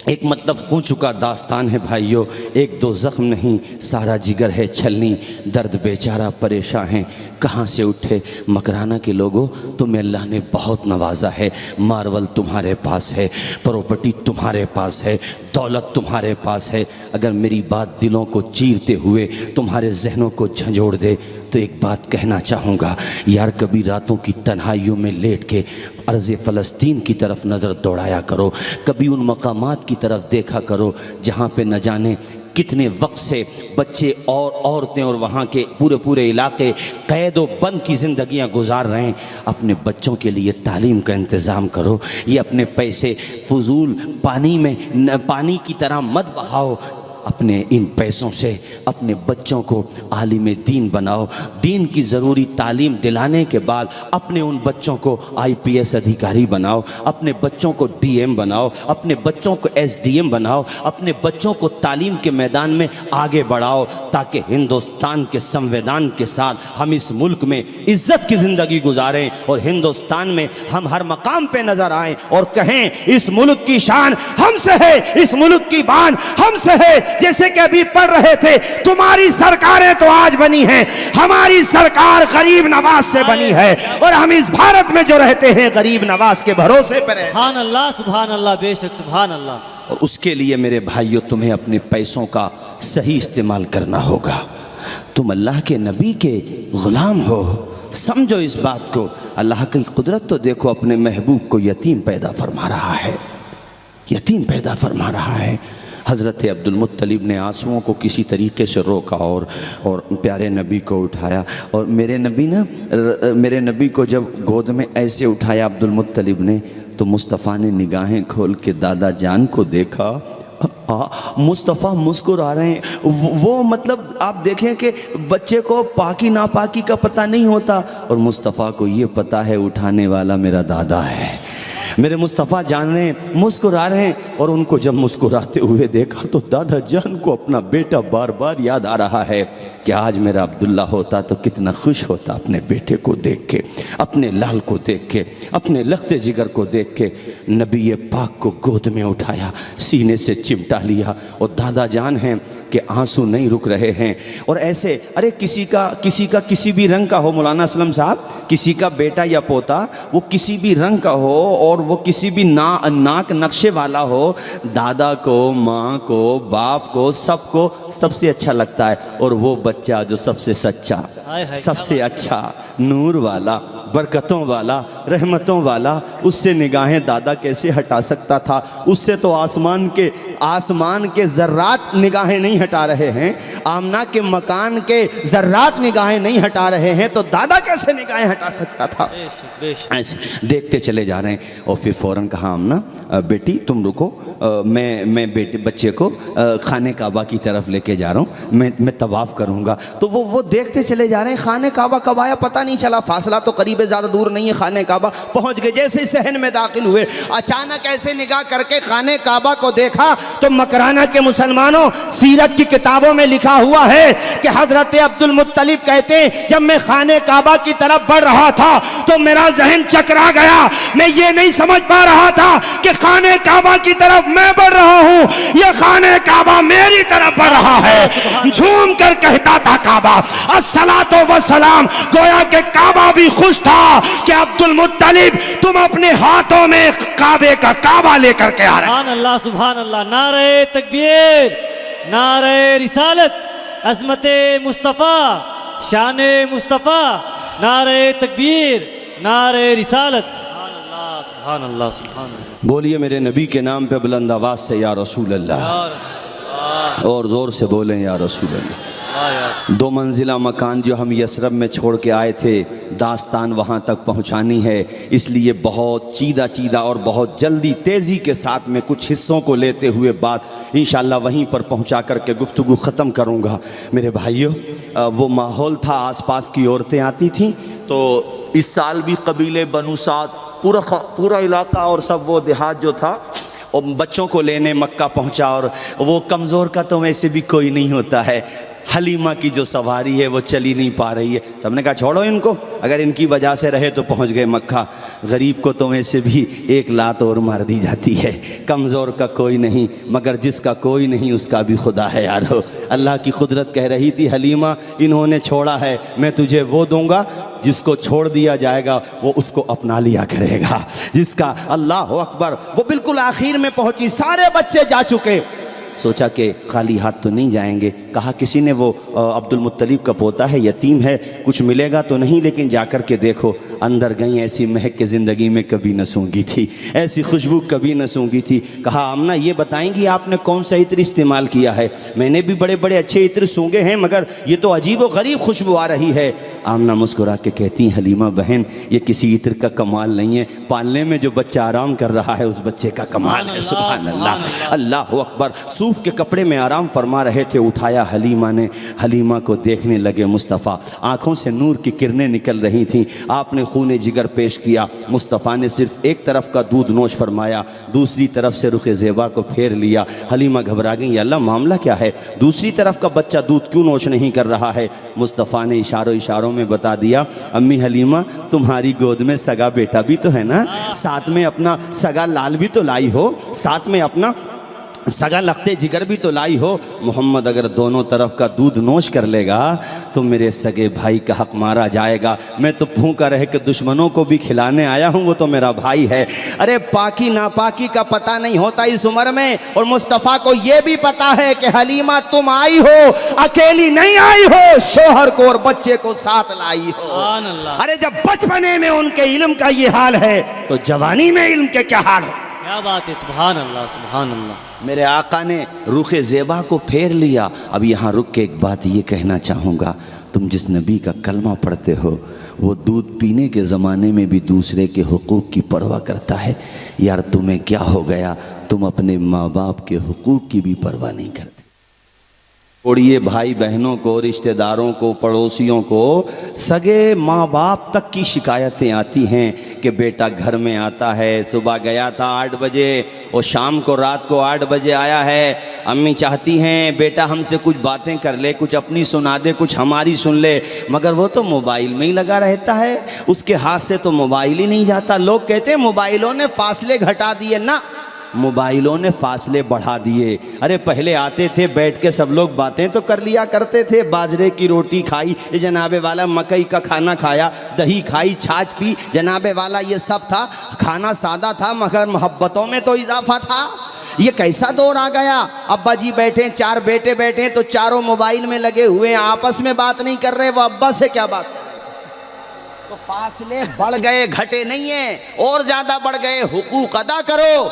ایک مطلب ہو چکا داستان ہے بھائیوں، ایک دو زخم نہیں، سارا جگر ہے چھلنی، درد بیچارہ پریشان ہیں، کہاں سے اٹھے؟ مکرانہ کے لوگوں، تمہیں اللہ نے بہت نوازا ہے، مارول تمہارے پاس ہے، پراپرٹی تمہارے پاس ہے، دولت تمہارے پاس ہے، اگر میری بات دلوں کو چیرتے ہوئے تمہارے ذہنوں کو جھنجھوڑ دے تو ایک بات کہنا چاہوں گا، یار کبھی راتوں کی تنہائیوں میں لیٹ کے ارض فلسطین کی طرف نظر دوڑایا کرو، کبھی ان مقامات کی طرف دیکھا کرو جہاں پہ نہ جانے کتنے وقت سے بچے اور عورتیں اور وہاں کے پورے علاقے قید و بند کی زندگیاں گزار رہے ہیں۔ اپنے بچوں کے لیے تعلیم کا انتظام کرو، یہ اپنے پیسے فضول پانی کی طرح مت بہاؤ، اپنے ان پیسوں سے اپنے بچوں کو عالم دین بناؤ، دین کی ضروری تعلیم دلانے کے بعد اپنے ان بچوں کو IPS ادھیکاری بناؤ، اپنے بچوں کو DM بناؤ، اپنے بچوں کو SDM بناؤ، اپنے بچوں کو تعلیم کے میدان میں آگے بڑھاؤ، تاکہ ہندوستان کے سنویدھان کے ساتھ ہم اس ملک میں عزت کی زندگی گزاریں اور ہندوستان میں ہم ہر مقام پہ نظر آئیں اور کہیں اس ملک کی شان ہم سے ہے، اس ملک کی بان ہم سے ہے۔ جیسے کہ ابھی پڑھ رہے تھے، تمہاری سرکاریں تو آج بنی ہیں، ہماری سرکار غریب نواز سے بنی ہے، اور ہم اس بھارت میں جو رہتے ہیں غریب نواز کے بھروسے پر ہیں۔ سبحان اللہ سبحان اللہ، بے شک سبحان اللہ۔ اور اس کے لیے میرے بھائیوں تمہیں اپنے پیسوں کا صحیح استعمال کرنا ہوگا۔ تم اللہ کے نبی کے غلام ہو، سمجھو اس بات کو۔ اللہ کی قدرت تو دیکھو، اپنے محبوب کو یتیم پیدا فرما رہا ہے، یتیم پیدا فرما رہا ہے۔ حضرت عبد المطلب نے آنسوؤں کو کسی طریقے سے روکا اور پیارے نبی کو اٹھایا، اور میرے نبی کو جب گود میں ایسے اٹھایا عبد المطلب نے تو مصطفیٰ نے نگاہیں کھول کے دادا جان کو دیکھا، مصطفیٰ مسکرا رہے ہیں۔ وہ مطلب آپ دیکھیں کہ بچے کو پاکی ناپاکی کا پتہ نہیں ہوتا، اور مصطفیٰ کو یہ پتہ ہے اٹھانے والا میرا دادا ہے۔ میرے مصطفیٰ جان رہے ہیں، مسکرا رہے ہیں، اور ان کو جب مسکراتے ہوئے دیکھا تو دادا جان کو اپنا بیٹا بار بار یاد آ رہا ہے کہ آج میرا عبداللہ ہوتا تو کتنا خوش ہوتا اپنے بیٹے کو دیکھ کے، اپنے لال کو دیکھ کے، اپنے لخت جگر کو دیکھ کے۔ نبی پاک کو گود میں اٹھایا، سینے سے چمٹا لیا، اور دادا جان ہیں کہ آنسو نہیں رک رہے ہیں، اور ایسے ارے کسی کا کسی بھی رنگ کا ہو، مولانا اسلم صاحب، کسی کا بیٹا یا پوتا وہ کسی بھی رنگ کا ہو اور وہ کسی بھی ناک نقشے والا ہو، دادا کو، ماں کو، باپ کو، سب کو سب سے اچھا لگتا ہے، اور وہ بچہ جو سب سے سچا، سب سے اچھا، نور والا، برکتوں والا، رحمتوں والا، اس سے نگاہیں دادا کیسے ہٹا سکتا تھا؟ اس سے تو آسمان کے ذرات نگاہیں نہیں ہٹا رہے ہیں، آمنہ کے مکان کے ذرات نگاہیں نہیں ہٹا رہے ہیں، تو دادا کیسے نگاہیں ہٹا سکتا تھا؟ ایسے دیکھتے چلے جا رہے ہیں، اور پھر فوراً کہا آمنہ بیٹی تم رکو، میں بچے کو خانہ کعبہ کی طرف لے کے جا رہا ہوں، میں طواف کروں گا۔ تو وہ دیکھتے چلے جا رہے ہیں، خانہ کعبہ کب آیا پتہ نہیں چلا، فاصلہ تو قریب زیادہ دور نہیں ہے، خانہ کعبہ پہنچ گئے۔ جیسے صحن میں داخل ہوئے، اچانک ایسے نگاہ کر کے خانہ کعبہ کو دیکھا تو مکرانہ کے مسلمانوں، سیرت کی کتابوں میں لکھا ہوا ہے کہ حضرت عبد المطلب کہتے ہیں جب میں خانہ کعبہ کی طرف بڑھ رہا تھا تو میرا ذہن چکرا گیا، میں یہ نہیں سمجھ پا رہا تھا کہ خانہ کعبہ کی طرف میں بڑھ رہا ہوں یہ خانہ کعبہ میری طرف بڑھ رہا ہے۔ جھوم کر کہتا تھا کعبہ الصلاۃ والسلام، گویا کہ کعبہ بھی خوش تھا کہ عبد المطلب تم اپنے ہاتھوں میں کعبے کا کعبہ لے کر کے آ رہے ہیں۔ سبحان اللہ سبحان اللہ، نعرہ تکبیر، نعرہ رسالت، عظمت مصطفیٰ، شان مصطفیٰ، نعرہ تکبیر، نعرہ رسالت۔ سبحان اللہ سبحان اللہ سبحان اللہ۔ بولیے میرے نبی کے نام پہ بلند آواز سے یا رسول اللہ، اور زور سے بولیں یا رسول اللہ۔ 2 منزلہ مکان جو ہم یثرب میں چھوڑ کے آئے تھے، داستان وہاں تک پہنچانی ہے، اس لیے بہت چیدہ اور بہت جلدی تیزی کے ساتھ میں کچھ حصوں کو لیتے ہوئے بات انشاءاللہ وہیں پر پہنچا کر کے گفتگو ختم کروں گا۔ میرے بھائیوں، وہ ماحول تھا، آس پاس کی عورتیں آتی تھیں، تو اس سال بھی قبیلے بنو سعد پورا علاقہ اور سب وہ دیہات جو تھا اور بچوں کو لینے مکہ پہنچا اور وہ کمزور کا تو ویسے بھی کوئی نہیں ہوتا ہے، حلیمہ کی جو سواری ہے وہ چلی نہیں پا رہی ہے، سب نے کہا چھوڑو ان کو، اگر ان کی وجہ سے رہے تو پہنچ گئے مکہ، غریب کو تو ویسے بھی ایک لات اور مار دی جاتی ہے، کمزور کا کوئی نہیں، مگر جس کا کوئی نہیں اس کا بھی خدا ہے یارو۔ اللہ کی قدرت کہہ رہی تھی حلیمہ انہوں نے چھوڑا ہے، میں تجھے وہ دوں گا جس کو چھوڑ دیا جائے گا وہ اس کو اپنا لیا کرے گا، جس کا اللہ اکبر۔ وہ بالکل آخر میں پہنچی، سارے بچے جا چکے، سوچا کہ خالی ہاتھ تو نہیں جائیں گے، کہا کسی نے وہ عبد المطلب کا پوتا ہے، یتیم ہے، کچھ ملے گا تو نہیں، لیکن جا کر کے دیکھو۔ اندر گئیں، ایسی مہک کے زندگی میں کبھی نہ سونگھی تھی، ایسی خوشبو کبھی نہ سونگھی تھی۔ کہا آمنہ یہ بتائیں گی آپ نے کون سا عطر استعمال کیا ہے؟ میں نے بھی بڑے بڑے اچھے عطر سونگے ہیں مگر یہ تو عجیب و غریب خوشبو آ رہی ہے۔ آمنہ مسکرا کے کہتی ہیں حلیمہ بہن یہ کسی عطر کا کمال نہیں ہے، پالنے میں جو بچہ آرام کر رہا ہے اس بچے کا کمال ہے۔ سبحان اللہ، اللہ اکبر۔ صوف کے کپڑے میں آرام فرما رہے تھے، اٹھایا حلیمہ نے، حلیمہ کو دیکھنے لگے مصطفیٰ، آنکھوں سے نور کی کرنیں نکل رہی تھیں، آپ نے خون جگر پیش کیا، مصطفیٰ نے صرف ایک طرف کا دودھ نوش فرمایا، دوسری طرف سے رخ زیبا کو پھیر لیا۔ حلیمہ گھبرا گئی، یا اللہ معاملہ کیا ہے، دوسری طرف کا بچہ دودھ کیوں نوش نہیں کر رہا ہے؟ مصطفیٰ نے اشاروں میں بتا دیا، امی حلیمہ تمہاری گود میں سگا بیٹا بھی تو ہے نا، ساتھ میں اپنا سگا لال بھی تو لائی ہو، ساتھ میں اپنا سگا لختے جگر بھی تو لائی ہو۔ محمد اگر دونوں طرف کا دودھ نوش کر لے گا تو میرے سگے بھائی کا حق مارا جائے گا، میں تو بھوکا رہ کے دشمنوں کو بھی کھلانے آیا ہوں، وہ تو میرا بھائی ہے۔ ارے پاکی ناپاکی کا پتہ نہیں ہوتا اس عمر میں، اور مصطفیٰ کو یہ بھی پتا ہے کہ حلیمہ تم آئی ہو، اکیلی نہیں آئی ہو، شوہر کو اور بچے کو ساتھ لائی ہو۔ سبحان اللہ، ارے جب بچپنے میں ان کے علم کا یہ حال ہے تو جوانی میں علم کے کیا حال ہے؟ کیا بات ہے، سبحان اللہ سبحان اللہ۔ میرے آقا نے رخ زیبا کو پھیر لیا۔ اب یہاں رک کے ایک بات یہ کہنا چاہوں گا، تم جس نبی کا کلمہ پڑھتے ہو وہ دودھ پینے کے زمانے میں بھی دوسرے کے حقوق کی پرواہ کرتا ہے، یار تمہیں کیا ہو گیا، تم اپنے ماں باپ کے حقوق کی بھی پرواہ نہیں کرتے۔ چھوڑیے بھائی بہنوں کو، رشتہ داروں کو، پڑوسیوں کو، سگے ماں باپ تک کی شکایتیں آتی ہیں کہ بیٹا گھر میں آتا ہے، صبح گیا تھا 8 بجے اور شام کو رات کو 8 بجے آیا ہے، امی چاہتی ہیں بیٹا ہم سے کچھ باتیں کر لے، کچھ اپنی سنا دے، کچھ ہماری سن لے، مگر وہ تو موبائل میں ہی لگا رہتا ہے، اس کے ہاتھ سے تو موبائل ہی نہیں جاتا۔ لوگ کہتے ہیں موبائلوں نے فاصلے گھٹا دیے، نہ، موبائلوں نے فاصلے بڑھا دیے۔ ارے پہلے آتے تھے بیٹھ کے سب لوگ باتیں تو کر لیا کرتے تھے، باجرے کی روٹی کھائی جناب والا، مکئی کا کھانا کھایا، دہی کھائی، چھاچھ پی جناب والا، یہ سب تھا، کھانا سادہ تھا مگر محبتوں میں تو اضافہ تھا۔ یہ کیسا دور آ گیا، ابا جی بیٹھے، 4 بیٹے بیٹھے تو چاروں موبائل میں لگے ہوئے ہیں، آپس میں بات نہیں کر رہے، وہ ابا سے کیا بات کر رہے؟ تو فاصلے بڑھ گئے، گھٹے نہیں ہیں، اور زیادہ بڑھ گئے، حقوق ادا کرو۔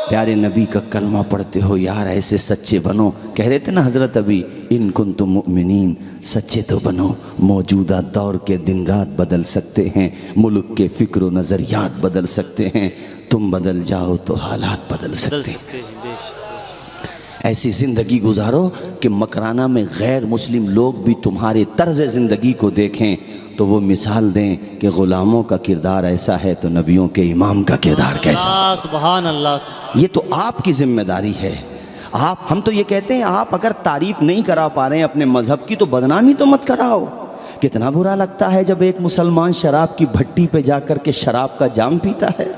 پیارے نبی کا کلمہ پڑھتے ہو یار، ایسے سچے بنو۔ کہہ رہے تھے نا حضرت ابھی، ان کنتم مؤمنین، سچے تو بنو۔ موجودہ دور کے دن رات بدل سکتے ہیں، ملک کے فکر و نظریات بدل سکتے ہیں، تم بدل جاؤ تو حالات بدل سکتے ہیں۔ ایسی زندگی گزارو کہ مکرانہ میں غیر مسلم لوگ بھی تمہارے طرز زندگی کو دیکھیں تو وہ مثال دیں کہ غلاموں کا کردار ایسا ہے تو نبیوں کے امام کا کردار کیسا۔ سبحان اللہ۔ یہ تو آپ کی ذمہ داری ہے۔ ہم تو یہ کہتے ہیں آپ اگر تعریف نہیں کرا پا رہے ہیں اپنے مذہب کی تو بدنامی تو مت کراؤ۔ کتنا برا لگتا ہے جب ایک مسلمان شراب کی بھٹی پہ جا کر کے شراب کا جام پیتا ہے،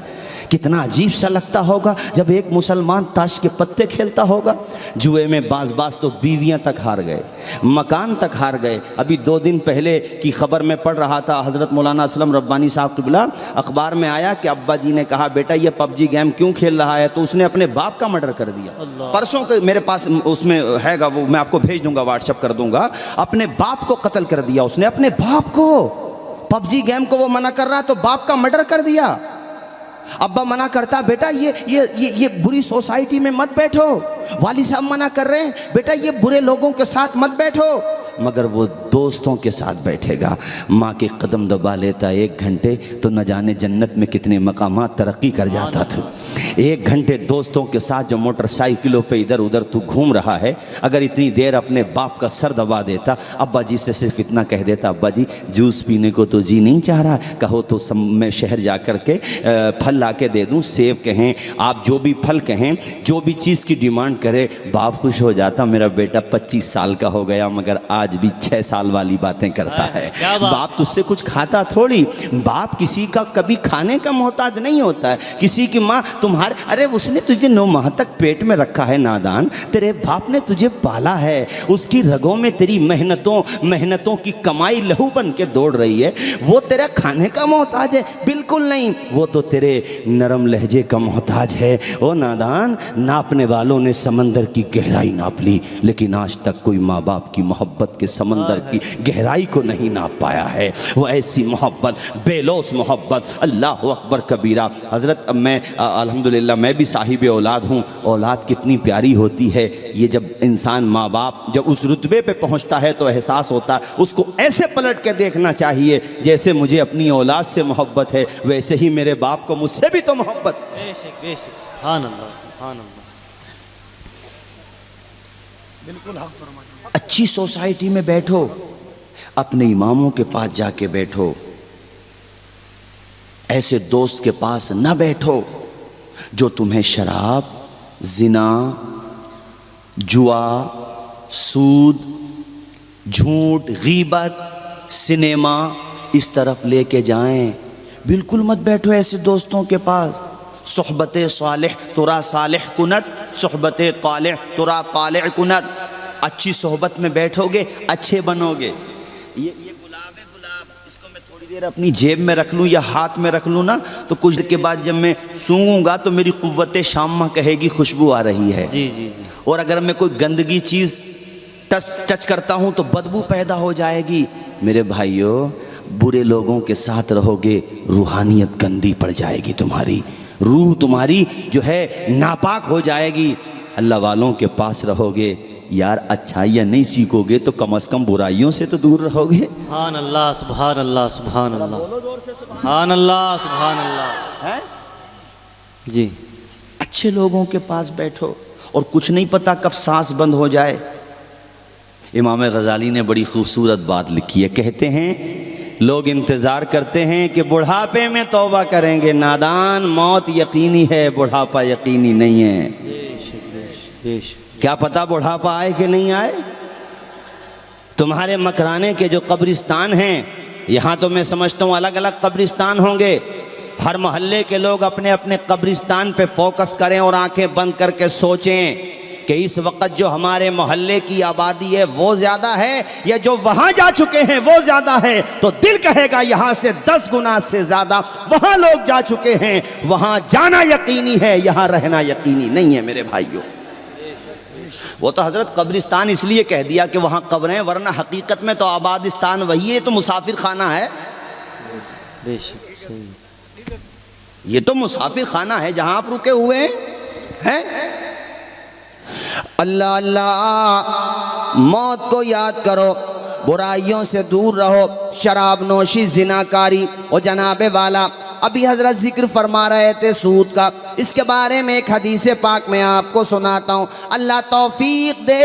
کتنا عجیب سا لگتا ہوگا جب ایک مسلمان تاش کے پتے کھیلتا ہوگا۔ جوئے میں باز تو بیویاں تک ہار گئے، مکان تک ہار گئے۔ ابھی 2 دن پہلے کی خبر میں پڑھ رہا تھا، حضرت مولانا اسلم ربانی صاحب قبلہ اخبار میں آیا کہ ابا جی نے کہا بیٹا یہ PUBG گیم کیوں کھیل رہا ہے، تو اس نے اپنے باپ کا مرڈر کر دیا۔ پرسوں کے میرے پاس اس میں ہے گا، وہ میں آپ کو بھیج دوں گا، واٹس ایپ کر دوں گا۔ اپنے باپ کو قتل کر دیا اس نے، اپنے باپ کو۔ PUBG گیم کو وہ منع کر رہا تو باپ کا مرڈر کر دیا۔ ابا منع کرتا بیٹا یہ بری سوسائٹی میں مت بیٹھو، والد صاحب منع کر رہے ہیں بیٹا یہ برے لوگوں کے ساتھ مت بیٹھو، مگر وہ دوستوں کے ساتھ بیٹھے گا. ماں کے قدم دبا لیتا 1 گھنٹے تو نہ جانے جنت میں کتنے مقامات ترقی کر جاتا تھا. 1 گھنٹے دوستوں کے ساتھ جو موٹر سائیکلوں پہ ادھر ادھر تو گھوم رہا ہے، اگر اتنی دیر اپنے باپ کا سر دبا دیتا، ابا جی سے صرف اتنا کہہ دیتا، ابا جی جوس پینے کو تو جی نہیں چاہ رہا، کہو تو میں شہر جا کر کے پھل لا کے دے دوں، سیب کہیں، آپ جو بھی پھل کہیں، جو بھی چیز کی ڈیمانڈ کرے. باپ خوش ہو جاتا، میرا بیٹا 25 سال کا ہو گیا مگر آج بھی 6 سال والی باتیں کرتا ہے. باپ تجھ سے کچھ کھاتا تھوڑی. باپ کسی کا کبھی کھانے کا محتاج نہیں ہوتا ہے. کسی کی ماں تمہارے، ارے اس نے تجھے 9 ماہ تک پیٹ میں رکھا ہے نادان، تیرے باپ نے تجھے پالا ہے، اس کی رگوں میں تیری محنتوں کی کمائی لہو بن کے دوڑ رہی ہے. وہ تیرا کھانے کا محتاج ہے؟ بالکل نہیں. وہ تو تیرے نرم لہجے کا محتاج ہے. او نادان، ناپنے والوں نے سمندر کی گہرائی ناپ لی، لیکن آج تک کوئی ماں باپ کی محبت کے سمندر کی گہرائی کو نہیں ناپ پایا ہے. وہ ایسی محبت، بے لوث محبت. اللہ اکبر کبیرہ. حضرت میں الحمدللہ میں بھی صاحب اولاد ہوں. اولاد کتنی پیاری ہوتی ہے. یہ جب انسان ماں باپ جب اس رتبے پہ پہنچتا ہے تو احساس ہوتا ہے اس کو ایسے پلٹ کے دیکھنا چاہیے جیسے مجھے اپنی اولاد سے محبت ہے ویسے ہی میرے باپ کو مجھ سے بھی تو محبت. بے شک بے شک. سبحان اللہ سبحان اللہ. بالکل حق فرمایا. اچھی سوسائٹی میں بیٹھو، اپنے اماموں کے پاس جا کے بیٹھو، ایسے دوست کے پاس نہ بیٹھو جو تمہیں شراب، زنا، جوا، سود، جھوٹ، غیبت، سنیما اس طرف لے کے جائیں. بالکل مت بیٹھو ایسے دوستوں کے پاس. صحبت صالح ترا صالح کنت، صحبت طالع ترا طالع کنت. اچھی صحبت میں بیٹھو گے اچھے بنو گے. یہ گلاب ہے، گلاب اس کو میں تھوڑی دیر اپنی جیب میں رکھ لوں یا ہاتھ میں رکھ لوں نا تو کچھ دیر کے بعد جب میں سونگوں گا تو میری قوت شامہ کہے گی خوشبو آ رہی ہے. جی جی جی. اور اگر میں کوئی گندگی چیز ٹچ کرتا ہوں تو بدبو پیدا ہو جائے گی. میرے بھائیوں، برے لوگوں کے ساتھ رہو گے روحانیت گندی پڑ جائے گی، تمہاری روح تمہاری جو ہے ناپاک ہو جائے گی. اللہ والوں کے پاس رہو گے یار، اچھائیاں نہیں سیکھو گے تو کم از کم برائیوں سے تو دور رہو گے. سبحان اللہ سبحان اللہ سبحان اللہ سبحان اللہ سبحان اللہ. جی. اچھے لوگوں کے پاس بیٹھو اور کچھ نہیں پتا کب سانس بند ہو جائے. امام غزالی نے بڑی خوبصورت بات لکھی ہے. کہتے ہیں لوگ انتظار کرتے ہیں کہ بڑھاپے میں توبہ کریں گے. نادان، موت یقینی ہے، بڑھاپا یقینی نہیں ہے. کیا پتا بڑھاپا آئے کہ نہیں آئے. تمہارے مکرانے کے جو قبرستان ہیں، یہاں تو میں سمجھتا ہوں الگ الگ قبرستان ہوں گے. ہر محلے کے لوگ اپنے اپنے قبرستان پہ فوکس کریں اور آنکھیں بند کر کے سوچیں کہ اس وقت جو ہمارے محلے کی آبادی ہے وہ زیادہ ہے یا جو وہاں جا چکے ہیں وہ زیادہ ہے. تو دل کہے گا یہاں سے 10 گنا سے زیادہ وہاں لوگ جا چکے ہیں. وہاں جانا یقینی ہے، یہاں رہنا یقینی نہیں ہے میرے بھائیوں. وہ تو حضرت قبرستان اس لیے کہہ دیا کہ وہاں قبریں، ورنہ حقیقت میں تو آبادستان وہی ہے، تو مسافر خانہ ہے. بے شک صحیح. یہ تو مسافر خانہ ہے جہاں آپ رکے ہوئے ہیں. اللہ اللہ، موت کو یاد کرو، برائیوں سے دور رہو، شراب نوشی، زناکاری. اور جناب والا ابھی حضرت ذکر فرما رہے تھے سود کا، اس کے بارے میں ایک حدیث پاک میں آپ کو سناتا ہوں. اللہ توفیق دے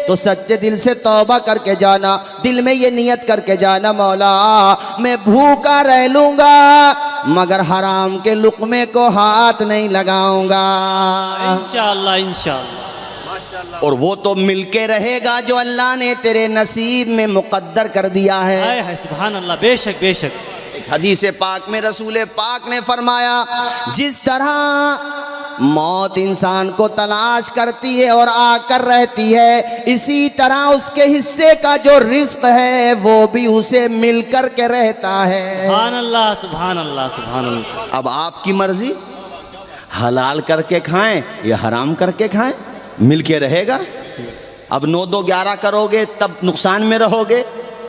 تو سچے دل سے توبہ کر کے جانا، دل میں یہ نیت کر کے جانا مولا میں بھوکا رہ لوں گا مگر حرام کے لقمے کو ہاتھ نہیں لگاؤں گا. انشاءاللہ انشاءاللہ. اور وہ تو مل کے رہے گا جو اللہ نے تیرے نصیب میں مقدر کر دیا ہے. ہے سبحان اللہ. بے شک بے شک. حدیث پاک میں رسول پاک نے فرمایا جس طرح موت انسان کو تلاش کرتی ہے اور آ کر رہتی ہے، اسی طرح اس کے حصے کا جو رزق ہے وہ بھی اسے مل کر کے رہتا ہے. سبحان اللہ سبحان اللہ سبحان اللہ. اب آپ کی مرضی، حلال کر کے کھائیں یا حرام کر کے کھائیں، مل کے رہے گا. اب 9 2 11 کرو گے تب نقصان میں رہو گے،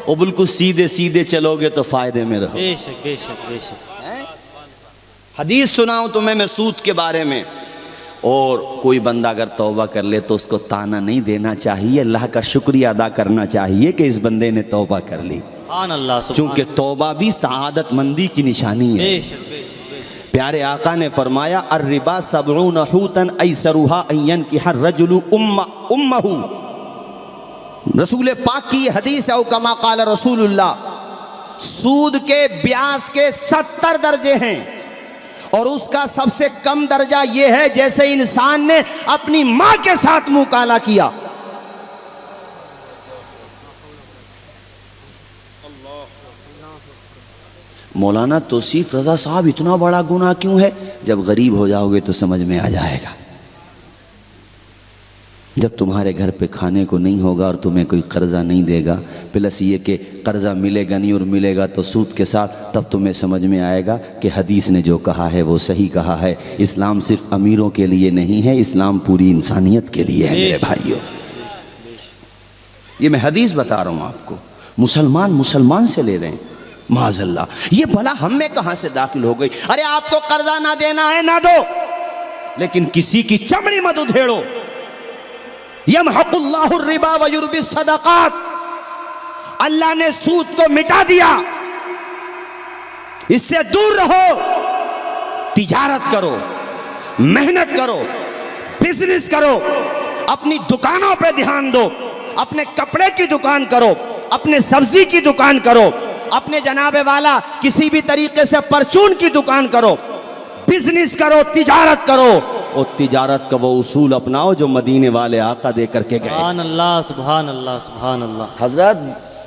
اور بالکل سیدھے سیدھے چلو گے تو فائدے میں رہو. بے شک بے شک بے شک. حدیث سناؤں تمہیں میں سود کے بارے میں. اور کوئی بندہ اگر توبہ کر لے تو اس کو تانا نہیں دینا چاہیے، اللہ کا شکریہ ادا کرنا چاہیے کہ اس بندے نے توبہ کر لی، سبحان اللہ سبحان چونکہ توبہ بھی سعادت مندی کی نشانی ہے۔ بے شک بے شک بے شک۔ پیارے آقا نے فرمایا الربا 70 حوتا ایسرھا ان ينکح الرجل امہ، رسول پاک کی حدیث ہے، او کما قال رسول اللہ، سود کے بیاس کے 70 درجے ہیں، اور اس کا سب سے کم درجہ یہ ہے جیسے انسان نے اپنی ماں کے ساتھ منہ کالا کیا۔ مولانا توصیف رضا صاحب اتنا بڑا گناہ کیوں ہے؟ جب غریب ہو جاؤ گے تو سمجھ میں آ جائے گا۔ جب تمہارے گھر پہ کھانے کو نہیں ہوگا اور تمہیں کوئی قرضہ نہیں دے گا، پلس یہ کہ قرضہ ملے گا نہیں اور ملے گا تو سود کے ساتھ، تب تمہیں سمجھ میں آئے گا کہ حدیث نے جو کہا ہے وہ صحیح کہا ہے۔ اسلام صرف امیروں کے لیے نہیں ہے، اسلام پوری انسانیت کے لیے ہے میرے بھائیوں۔ یہ میں حدیث بتا رہا ہوں آپ کو، مسلمان سے لے رہے ہیں، معاذ اللہ۔ یہ بھلا ہم میں کہاں سے داخل ہو گئی؟ ارے آپ کو قرضہ نہ دینا ہے نہ دو، لیکن کسی کی چمڑی مت ادھیڑو۔ یمحق اللہ الربا ویربی الصدقات، اللہ نے سود کو مٹا دیا، اس سے دور رہو، تجارت کرو، محنت کرو، بزنس کرو، اپنی دکانوں پہ دھیان دو، اپنے کپڑے کی دکان کرو، اپنے سبزی کی دکان کرو، اپنے جناب والا کسی بھی طریقے سے پرچون کی دکان کرو، بزنس کرو، تجارت کرو، اور تجارت کا وہ اصول اپناؤ جو مدینے والے آقا دے کر کے گئے۔ سبحان اللہ سبحان اللہ سبحان اللہ۔ حضرت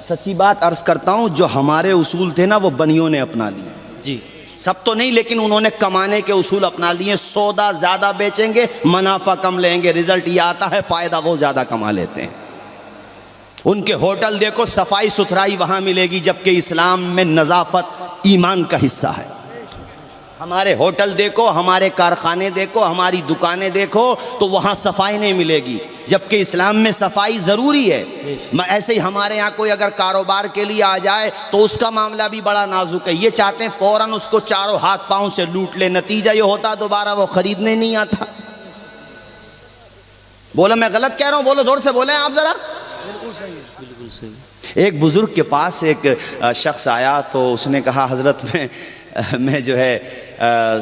سچی بات عرض کرتا ہوں، جو ہمارے اصول تھے نا وہ بنیوں نے اپنا لیے، جی سب تو نہیں لیکن انہوں نے کمانے کے اصول اپنا لیے۔ سودا زیادہ بیچیں گے، منافع کم لیں گے، رزلٹ یہ آتا ہے فائدہ وہ زیادہ کما لیتے ہیں۔ ان کے ہوٹل دیکھو، صفائی ستھرائی وہاں ملے گی، جبکہ اسلام میں نظافت ایمان کا حصہ ہے۔ ہمارے ہوٹل دیکھو، ہمارے کارخانے دیکھو، ہماری دکانیں دیکھو، تو وہاں صفائی نہیں ملے گی، جبکہ اسلام میں صفائی ضروری ہے۔ ایسے ہی ہمارے یہاں کوئی اگر کاروبار کے لیے آ جائے تو اس کا معاملہ بھی بڑا نازک ہے، یہ چاہتے ہیں فوراً اس کو چاروں ہاتھ پاؤں سے لوٹ لے، نتیجہ یہ ہوتا دوبارہ وہ خریدنے نہیں آتا۔ بولا میں غلط کہہ رہا ہوں؟ بولو زور سے بولیں آپ ذرا۔ بالکل صحیح۔ ایک بزرگ کے پاس ایک شخص آیا تو اس نے کہا حضرت میں جو ہے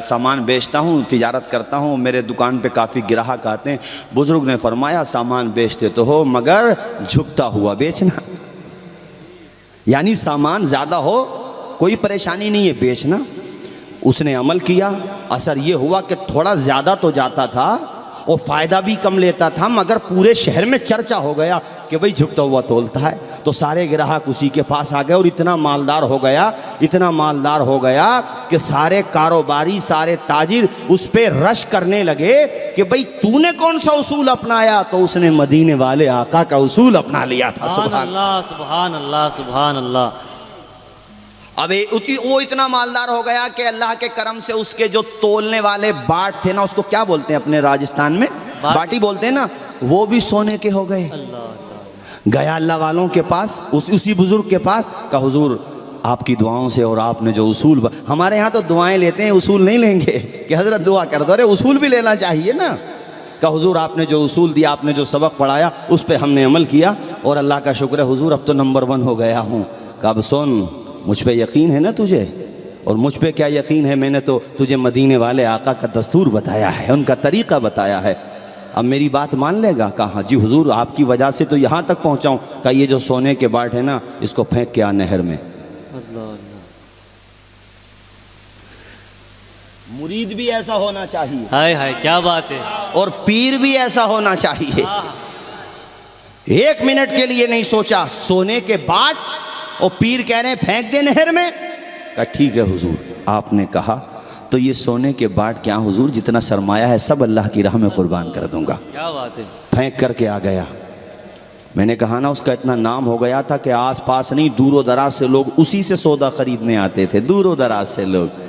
سامان بیچتا ہوں، تجارت کرتا ہوں، میرے دکان پہ کافی گراہک آتے ہیں۔ بزرگ نے فرمایا سامان بیچتے تو ہو مگر جھکتا ہوا بیچنا، یعنی سامان زیادہ ہو کوئی پریشانی نہیں ہے، بیچنا۔ اس نے عمل کیا، اثر یہ ہوا کہ تھوڑا زیادہ تو جاتا تھا اور فائدہ بھی کم لیتا تھا، مگر پورے شہر میں چرچا ہو گیا کہ بھئی جھکتا ہوا تولتا ہے۔ تو سارے گراہک اسی کے پاس آ گئے اور اتنا مالدار ہو گیا کہ سارے کاروباری، سارے تاجر اس پہ رش کرنے لگے کہ بھئی تو نے کون سا اصول اپنایا؟ تو اس نے مدینے والے آقا کا اصول اپنا لیا تھا۔ سبحان اللہ سبحان اللہ سبحان اللہ۔ اب وہ اتنا مالدار ہو گیا کہ اللہ کے کرم سے اس کے جو تولنے والے باٹ تھے نا، اس کو کیا بولتے ہیں اپنے راجستھان میں؟ باٹی بولتے ہیں نا، وہ بھی سونے کے ہو گئے۔ گیا اللہ والوں کے پاس، اسی بزرگ کے پاس، کہا حضور آپ کی دعاؤں سے اور آپ نے جو اصول، ہمارے ہاں تو دعائیں لیتے ہیں اصول نہیں لیں گے کہ حضرت دعا کر دو، ارے اصول بھی لینا چاہیے نا۔ کہا حضور آپ نے جو اصول دیا، آپ نے جو سبق پڑھایا، اس پہ ہم نے عمل کیا اور اللہ کا شکر ہے حضور اب تو نمبر 1 ہو گیا ہوں۔ کہا اب سن، مجھ پہ یقین ہے نا تجھے؟ اور مجھ پہ کیا یقین ہے؟ میں نے تو تجھے مدینے والے آقا کا دستور بتایا ہے، ان کا طریقہ بتایا ہے، اب میری بات مان لے گا؟ کہا ہاں جی حضور آپ کی وجہ سے تو یہاں تک پہنچاؤں۔ کہا یہ جو سونے کے باٹ ہے نا، اس کو پھینک کے آ نہر میں۔ مرید بھی ایسا ہونا چاہیے، ہائے ہائے کیا بات ہے، اور پیر بھی ایسا ہونا چاہیے۔ 1 منٹ کے لیے نہیں سوچا، سونے کے باٹ، اور پیر کہہ رہے ہیں پھینک دے نہر میں۔ کہا ٹھیک ہے حضور آپ نے کہا تو یہ سونے کے باٹ کیا حضور، جتنا سرمایہ ہے سب اللہ کی راہ میں قربان کر دوں گا۔ کیا بات ہے۔ پھینک کر کے آ گیا۔ میں نے کہا نا اس کا اتنا نام ہو گیا تھا کہ آس پاس نہیں، دور و دراز سے لوگ اسی سے سودا خریدنے آتے تھے، دور و دراز سے لوگ۔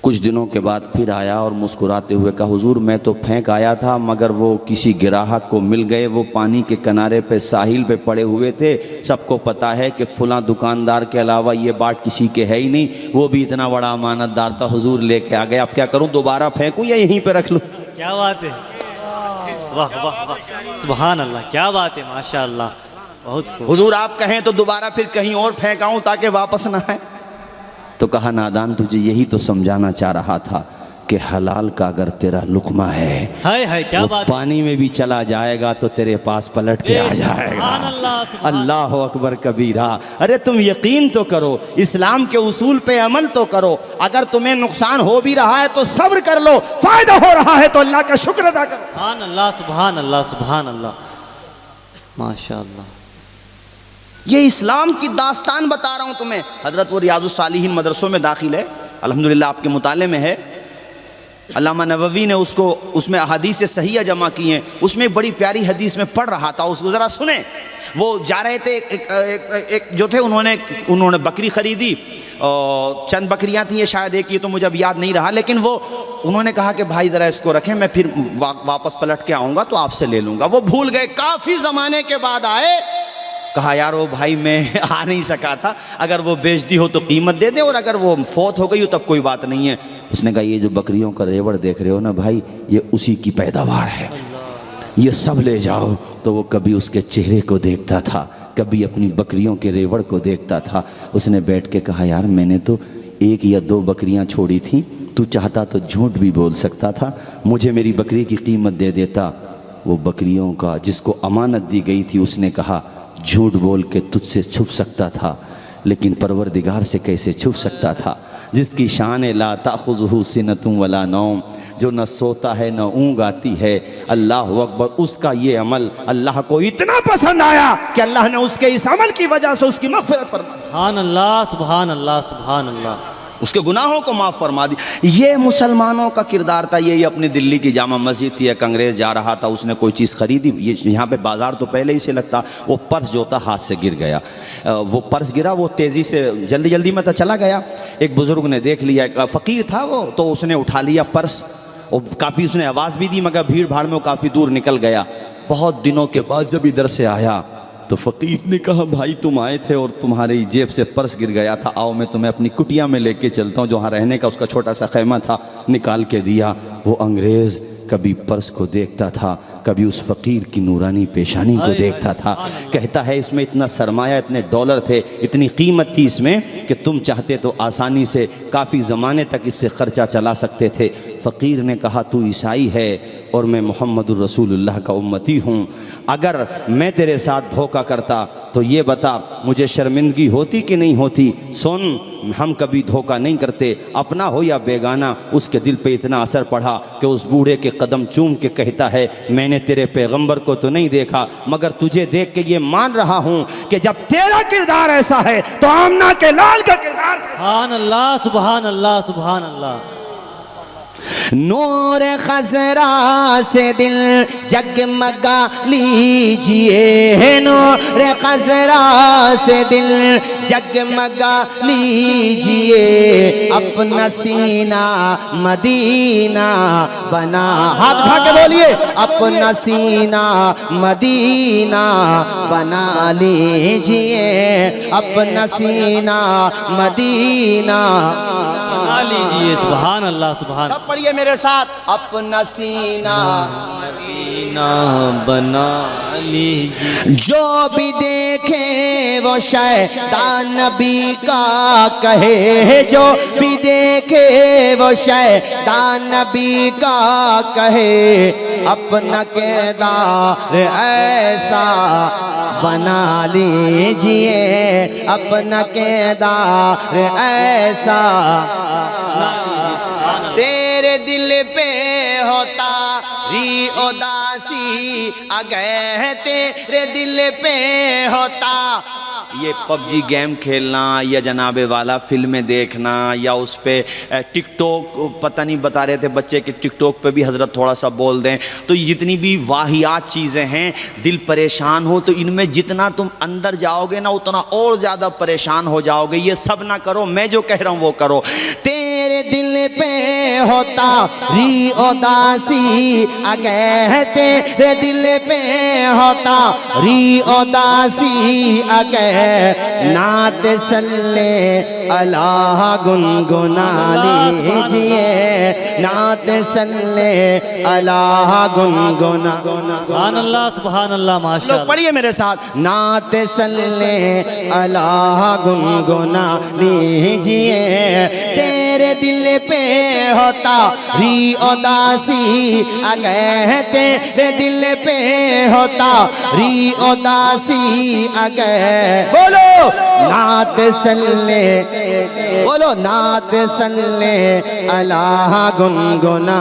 کچھ دنوں کے بعد پھر آیا اور مسکراتے ہوئے کہا حضور میں تو پھینک آیا تھا مگر وہ کسی گراہک کو مل گئے، وہ پانی کے کنارے پہ ساحل پہ پڑے ہوئے تھے، سب کو پتا ہے کہ فلاں دکاندار کے علاوہ یہ باٹ کسی کے ہے ہی نہیں، وہ بھی اتنا بڑا امانت دار تھا، حضور لے کے آ گئے، اب کیا کروں، دوبارہ پھینکوں یا یہیں پہ رکھ لوں؟ کیا بات ہے، واہ واہ واہ، سبحان اللہ، کیا بات ہے، ماشاء اللہ، بہت خوب۔ حضور آپ کہیں تو دوبارہ پھر کہیں اور پھینکاؤں تاکہ واپس نہ آئے؟ تو کہا نادان تجھے یہی تو سمجھانا چاہ رہا تھا کہ حلال کا اگر تیرا لقمہ ہے ہائے ہائے، کیا وہ بات ہے، پانی میں بھی چلا جائے گا تو تیرے پاس پلٹ کے آ جائے سبحان گا۔ اللہ، سبحان اللہ اکبر کبیرہ۔ ارے تم یقین تو کرو، اسلام کے اصول پہ عمل تو کرو، اگر تمہیں نقصان ہو بھی رہا ہے تو صبر کر لو، فائدہ ہو رہا ہے تو اللہ کا شکر ادا کرو۔ سبحان اللہ، سبحان اللہ، سبحان اللہ، ماشاء اللہ۔ یہ اسلام کی داستان بتا رہا ہوں تمہیں۔ حضرت وہ ریاض الصالحین مدرسوں میں داخل ہے، الحمدللہ آپ کے مطالعے میں ہے۔ علامہ نووی نے اس میں احادیث صحیحہ جمع کی ہیں، اس میں بڑی پیاری حدیث میں پڑھ رہا تھا، اس کو ذرا سنیں۔ وہ جا رہے تھے، ایک جو تھے انہوں نے بکری خریدی، چند بکریاں تھیں، یہ شاید ایک، یہ تو مجھے اب یاد نہیں رہا، لیکن وہ انہوں نے کہا کہ بھائی ذرا اس کو رکھیں، میں پھر واپس پلٹ کے آؤں گا تو آپ سے لے لوں گا۔ وہ بھول گئے، کافی زمانے کے بعد آئے، کہا یار وہ بھائی میں آ نہیں سکا تھا، اگر وہ بیچ دی ہو تو قیمت دے دے، اور اگر وہ فوت ہو گئی ہو تب کوئی بات نہیں ہے۔ اس نے کہا یہ جو بکریوں کا ریوڑ دیکھ رہے ہو نا بھائی، یہ اسی کی پیداوار ہے، یہ سب لے جاؤ۔ تو وہ کبھی اس کے چہرے کو دیکھتا تھا، کبھی اپنی بکریوں کے ریوڑ کو دیکھتا تھا۔ اس نے بیٹھ کے کہا یار میں نے تو 1 یا 2 بکریاں چھوڑی تھیں، تو چاہتا تو جھوٹ بھی بول سکتا تھا، مجھے میری بکری کی قیمت دے دیتا۔ وہ بکریوں کا جس کو امانت دی گئی تھی، اس نے کہا جھوٹ بول کے تجھ سے چھپ سکتا تھا، لیکن پروردگار سے کیسے چھپ سکتا تھا؟ جس کی شان لا تأخذہ سنۃ ولا نوم، جو نہ سوتا ہے نہ اونگ آتی ہے، اللہ اکبر، اس کا یہ عمل اللہ کو اتنا پسند آیا کہ اللہ نے اس کے اس عمل کی وجہ سے اس کی مغفرت فرمائی، سبحان اللہ، سبحان اللہ، سبحان اللہ۔ اس کے گناہوں کو معاف فرما دی۔ یہ مسلمانوں کا کردار تھا۔ یہ اپنی دلی کی جامع مسجد تھی، ایک انگریز جا رہا تھا، اس نے کوئی چیز خریدی، یہاں پہ بازار تو پہلے ہی سے لگتا، وہ پرس جو تھا ہاتھ سے گر گیا، وہ پرس گرا، وہ تیزی سے جلدی میں تو چلا گیا، ایک بزرگ نے دیکھ لیا، فقیر تھا وہ، تو اس نے اٹھا لیا پرس، اور کافی اس نے آواز بھی دی، مگر بھیڑ بھاڑ میں وہ کافی دور نکل گیا۔ بہت دنوں کے بعد جب ادھر سے آیا تو فقیر نے کہا بھائی تم آئے تھے اور تمہاری جیب سے پرس گر گیا تھا، آؤ میں تمہیں اپنی کٹیا میں لے کے چلتا ہوں، جہاں رہنے کا اس کا چھوٹا سا خیمہ تھا، نکال کے دیا۔ وہ انگریز کبھی پرس کو دیکھتا تھا، کبھی اس فقیر کی نورانی پیشانی کو دیکھتا تھا، کہتا ہے اس میں اتنا سرمایہ، اتنے ڈالر تھے، اتنی قیمت تھی اس میں کہ تم چاہتے تو آسانی سے کافی زمانے تک اس سے خرچہ چلا سکتے تھے۔ فقیر نے کہا تو عیسائی ہے اور میں محمد الرسول اللہ کا امتی ہوں، اگر میں تیرے ساتھ دھوکہ کرتا تو یہ بتا مجھے شرمندگی ہوتی کہ نہیں ہوتی؟ سن، ہم کبھی دھوکہ نہیں کرتے، اپنا ہو یا بیگانہ۔ اس کے دل پہ اتنا اثر پڑا کہ اس بوڑھے کے قدم چوم کے کہتا ہے میں نے تیرے پیغمبر کو تو نہیں دیکھا، مگر تجھے دیکھ کے یہ مان رہا ہوں کہ جب تیرا کردار ایسا ہے تو آمنہ کے لال کا کردار سبحان اللہ، سبحان اللہ، سبحان اللہ۔ نور خضرا سے دل جگمگا لیجئے، نور خضرا سے دل جگمگا لیجئے، اپنا سینہ مدینہ بنا، ہاتھ اٹھا کے بولیے، اپنا سینہ مدینہ بنا لیجئے، اپنا سینہ مدینہ بنا لیجئے، سبحان اللہ، سبحان اللہ۔ سب پڑھیے میرے ساتھ، اپنا سینہ مدینہ بنا لیجئے، جو بھی دیکھے وہ شیطان نبی کا کہے، جو بھی دیکھے وہ شیطان نبی کا کہے، اپنا کردار ایسا بنا لیجئے، اپنا کردار ایسا، تیرے دل پہ ہوتا ری اداسی اگر تیرے دل پہ ہوتا۔ یہ پب جی گیم کھیلنا یا جناب والا فلمیں دیکھنا یا اس پہ ٹک ٹاک، پتہ نہیں بتا رہے تھے بچے کہ ٹک ٹاک پہ بھی حضرت تھوڑا سا بول دیں، تو جتنی بھی واہیات چیزیں ہیں، دل پریشان ہو تو ان میں جتنا تم اندر جاؤ گے نا اتنا اور زیادہ پریشان ہو جاؤ گے۔ یہ سب نہ کرو، میں جو کہہ رہا ہوں وہ کرو۔ تیرے تیرے دل پہ ہوتا ری اداسی اگر تیرے دل پہ ہوتا ری اداسی اگر نعت صلی اللہ گنگنا لیجئے نعت صلی اللہ گنگنا سبحان اللہ سبحان اللہ ماشاء لوگ اللہ. پڑھیے میرے ساتھ نعت صلی اللہ گنگنا لیجئے تیرے دل پہ ہوتا ری اداسی اگر تیرے دل پہ ہوتا ری اداسی اگر بولو نعت صلی بولو نعت صلی اللہ گنگنا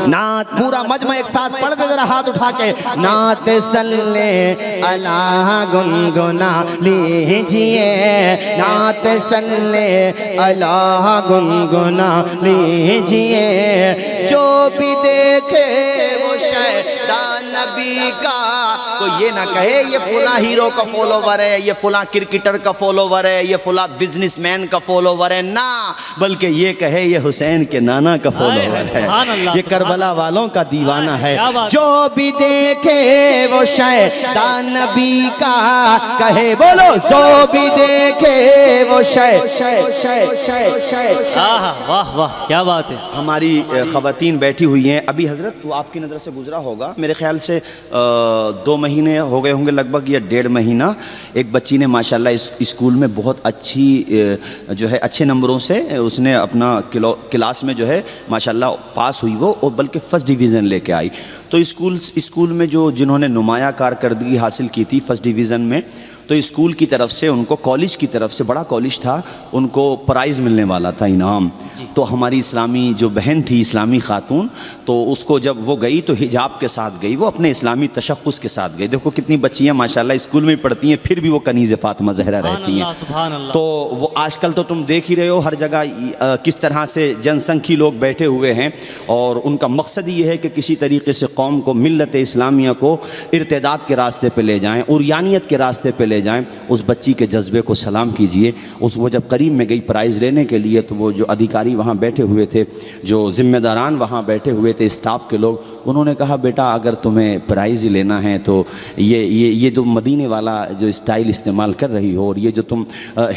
نعت پورا مجمع ایک ساتھ پڑھ دے ذرا ہاتھ اٹھا کے نعت صلی اللہ گنگنا لیجئے نعت صلی اللہ گنگنا لیجئے جو بھی دیکھے وہ شیطان نبی کا کوئی یہ نہ کہے یہ فلاں ہیرو کا فالوور ہے یہ فلاں کرکٹر کا فالوور ہے یہ فلاں بزنس مین کا فالوور ہے نہ بلکہ یہ کہے یہ حسین کے نانا کا فالوور ہے سبحان اللہ، یہ کربلا والوں کا دیوانہ ہے کیا بات. جو بھی دیکھے وہ شیطان نبی کا کہے بولو جو بھی دیکھے وہ آہا واہ واہ کیا بات ہے. ہماری خواتین بیٹھی ہوئی ہیں ابھی حضرت تو آپ کی نظر سے گزرا ہوگا میرے خیال سے 2 مہینے ہو گئے ہوں گے لگ بھگ یا 1.5 مہینہ ایک بچی نے ماشاءاللہ اس اسکول میں بہت اچھی جو ہے اچھے نمبروں سے اس نے اپنا کلاس میں جو ہے ماشاءاللہ پاس ہوئی وہ اور بلکہ فرسٹ ڈویژن لے کے آئی تو اسکول میں جنہوں نے نمایاں کارکردگی حاصل کی تھی فرسٹ ڈویژن میں تو اسکول کی طرف سے ان کو کالج کی طرف سے بڑا کالج تھا ان کو پرائز ملنے والا تھا انعام تو ہماری اسلامی جو بہن تھی اسلامی خاتون تو اس کو جب وہ گئی تو حجاب کے ساتھ گئی وہ اپنے اسلامی تشخص کے ساتھ گئی دیکھو کتنی بچیاں ماشاءاللہ اسکول میں پڑھتی ہیں پھر بھی وہ کنیز فاطمہ زہرا رہتی ہیں سبحان اللہ. تو وہ آج کل تو تم دیکھ ہی رہے ہو ہر جگہ کس طرح سے جن سنکھی لوگ بیٹھے ہوئے ہیں اور ان کا مقصد یہ ہے کہ کسی طریقے سے قوم کو ملت اسلامیہ کو ارتداد کے راستے پہ لے جائیں عریانیت کے راستے پہ لے جائیں اس بچی کے جذبے کو سلام کیجئے وہ جب قریب میں گئی پرائز لینے کے لیے تو وہ جو ادھیکاری وہاں بیٹھے ہوئے تھے جو ذمہ داران وہاں بیٹھے ہوئے تھے اسٹاف کے لوگ انہوں نے کہا بیٹا اگر تمہیں پرائز ہی لینا ہے تو یہ جو مدینے والا جو اسٹائل استعمال کر رہی ہو اور یہ جو تم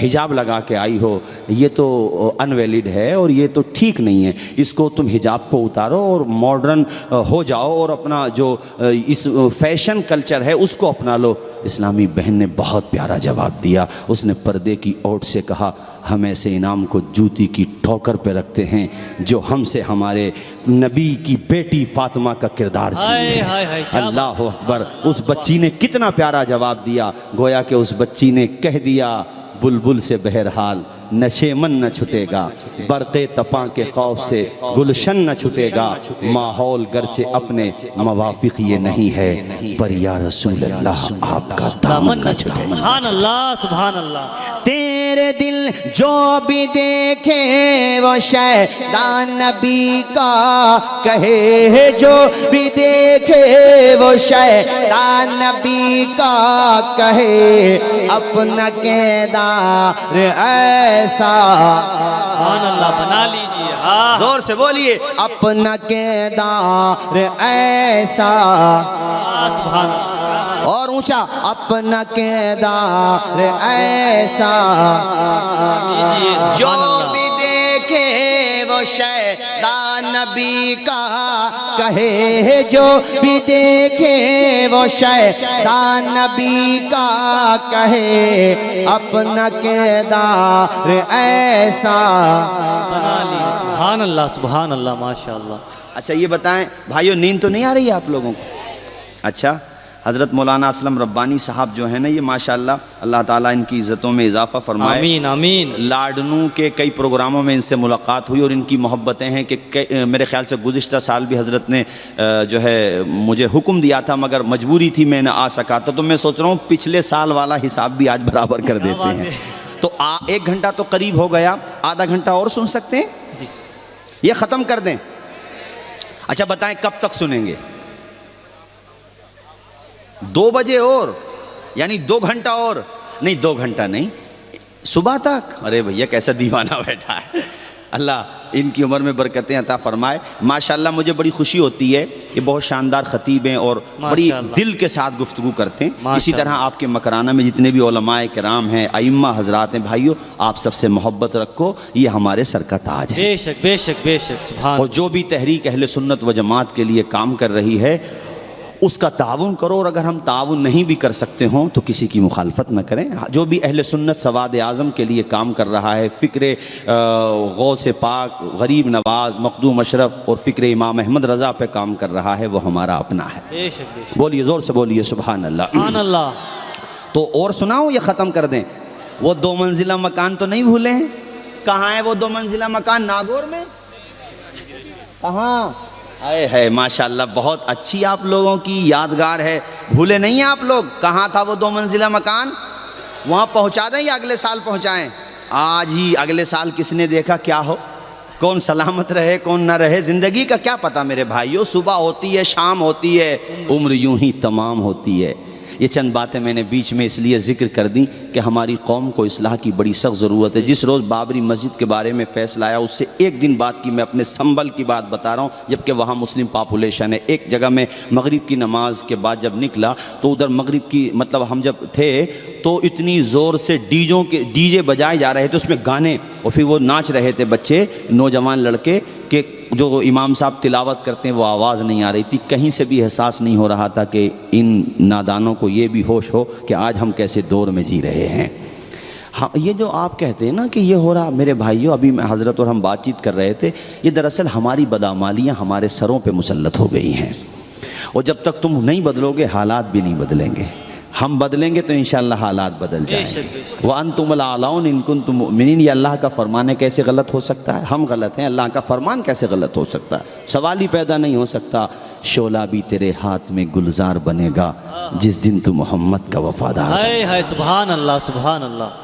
حجاب لگا کے آئی ہو یہ تو انویلڈ ہے اور یہ تو ٹھیک نہیں ہے اس کو تم حجاب کو اتارو اور ماڈرن ہو جاؤ اور اپنا جو اس فیشن کلچر ہے اس کو اپنا لو اسلامی بہن نے بہت پیارا جواب دیا اس نے پردے کی اوٹ سے کہا ہم ایسے انعام کو جوتی کی ٹھوکر پہ رکھتے ہیں جو ہم سے ہمارے نبی کی بیٹی فاطمہ کا کردار چھین لے اللہ اکبر اس بچی نے کتنا پیارا جواب دیا گویا کہ اس بچی نے کہہ دیا بلبل سے بہرحال نشے من نہ چھٹے گا برق تپاں کے خوف سے گلشن نہ چھٹے گا ماحول گرچہ اپنے موافق یہ نہیں ہے پر یا رسول اللہ آپ کا دامن نہ چھٹے گا سبحان اللہ سبحان اللہ. تیرے دل جو بھی دیکھے وہ شیطان نبی کا کہے جو بھی دیکھے وہ شیطان نبی کا کہے اپنا کردار ایسا سبحان اللہ بنا لیجئے. ہاں زور سے بولیے اپنا کردار ایسا سبحان اللہ. اور اونچا اپنا کردار ایسا جو بھی دیکھے وہ شیطان نبی کا کہے جو بھی دیکھے وہ شیطان نبی کا کہے اپنا کردار ایسا بنا لیجئے. سبحان اللہ سبحان اللہ ماشاء اللہ. اچھا یہ بتائیں بھائیو نیند تو نہیں آ رہی ہے آپ لوگوں کو اچھا حضرت مولانا اسلم ربانی صاحب جو ہیں نا یہ ماشاءاللہ اللہ تعالیٰ ان کی عزتوں میں اضافہ فرمائے آمین آمین. لاڈنو کے کئی پروگراموں میں ان سے ملاقات ہوئی اور ان کی محبتیں ہیں کہ میرے خیال سے گزشتہ سال بھی حضرت نے جو ہے مجھے حکم دیا تھا مگر مجبوری تھی میں نہ آ سکا تو میں سوچ رہا ہوں پچھلے سال والا حساب بھی آج برابر کر دیتے ہیں تو 1 گھنٹہ تو قریب ہو گیا آدھا گھنٹہ اور سن سکتے ہیں جی یہ ختم کر دیں اچھا بتائیں کب تک سنیں گے 2 بجے اور یعنی 2 گھنٹہ اور نہیں 2 گھنٹہ نہیں صبح تک ارے بھیا کیسا دیوانہ بیٹھا ہے اللہ ان کی عمر میں برکتیں عطا فرمائے۔ ماشاءاللہ مجھے بڑی خوشی ہوتی ہے، یہ بہت شاندار خطیب ہیں اور بڑی ماشاءاللہ۔ دل کے ساتھ گفتگو کرتے ہیں۔ اسی ماشاءاللہ۔ طرح آپ کے مکرانہ میں جتنے بھی علماء کرام ہیں، ائمہ حضرات ہیں، بھائیوں آپ سب سے محبت رکھو، یہ ہمارے سر کا تاج ہے۔ بے شک بے شک بے شک، سبحان اور جو بھی تحریک اہل سنت و جماعت کے لیے کام کر رہی ہے اس کا تعاون کرو، اور اگر ہم تعاون نہیں بھی کر سکتے ہوں تو کسی کی مخالفت نہ کریں۔ جو بھی اہل سنت سواد اعظم کے لیے کام کر رہا ہے، فکر غوث پاک، غریب نواز، مخدوم اشرف اور فکر امام احمد رضا پہ کام کر رہا ہے، وہ ہمارا اپنا ہے۔ بے شک بے شک، بولیے زور سے بولیے سبحان اللہ۔ سبحان اللہ۔ تو اور سناؤ یا ختم کر دیں؟ وہ 2 منزلہ مکان تو نہیں بھولے ہیں؟ کہاں ہے وہ 2 منزلہ مکان؟ ناگور میں؟ کہاں؟ اے ہے ماشاءاللہ، بہت اچھی آپ لوگوں کی یادگار ہے، بھولے نہیں ہیں آپ لوگ؟ کہاں تھا وہ 2 منزلہ مکان؟ وہاں پہنچا دیں یا اگلے سال پہنچائیں؟ آج ہی، اگلے سال کس نے دیکھا کیا ہو، کون سلامت رہے کون نہ رہے، زندگی کا کیا پتہ میرے بھائیوں، صبح ہوتی ہے شام ہوتی ہے، عمر یوں ہی تمام ہوتی ہے۔ یہ چند باتیں میں نے بیچ میں اس لیے ذکر کر دیں کہ ہماری قوم کو اصلاح کی بڑی سخت ضرورت ہے۔ جس روز بابری مسجد کے بارے میں فیصلہ آیا اس سے 1 دن بعد کی میں اپنے سنبل کی بات بتا رہا ہوں، جبکہ وہاں مسلم پاپولیشن ہے۔ ایک جگہ میں مغرب کی نماز کے بعد جب نکلا تو ادھر مغرب کی ہم جب تھے تو اتنی زور سے ڈی جے بجائے جا رہے تھے، اس میں گانے، اور پھر وہ ناچ رہے تھے بچے، نوجوان لڑکے، کہ جو امام صاحب تلاوت کرتے ہیں وہ آواز نہیں آ رہی تھی۔ کہیں سے بھی احساس نہیں ہو رہا تھا کہ ان نادانوں کو یہ بھی ہوش ہو کہ آج ہم کیسے دور میں جی رہے ہیں۔ ہاں، یہ جو آپ کہتے ہیں نا کہ یہ ہو رہا، میرے بھائیوں ابھی میں حضرت اور ہم بات چیت کر رہے تھے، یہ دراصل ہماری بدعمالیاں ہمارے سروں پہ مسلط ہو گئی ہیں، اور جب تک تم نہیں بدلو گے حالات بھی نہیں بدلیں گے۔ ہم بدلیں گے تو انشاءاللہ حالات بدل جائیں گے۔ وَأَنْتُمُ الْأَعْلَوْنَ إِن كُنتُم مُؤْمِنِينَ، یہ اللہ کا فرمان ہے، کیسے غلط ہو سکتا ہے؟ ہم غلط ہیں، اللہ کا فرمان کیسے غلط ہو سکتا ہے؟ سوال ہی پیدا نہیں ہو سکتا۔ شعلہ بھی تیرے ہاتھ میں گلزار بنے گا جس دن تو محمد کا وفادار۔ ہائے ہائے، سبحان اللہ سبحان اللہ۔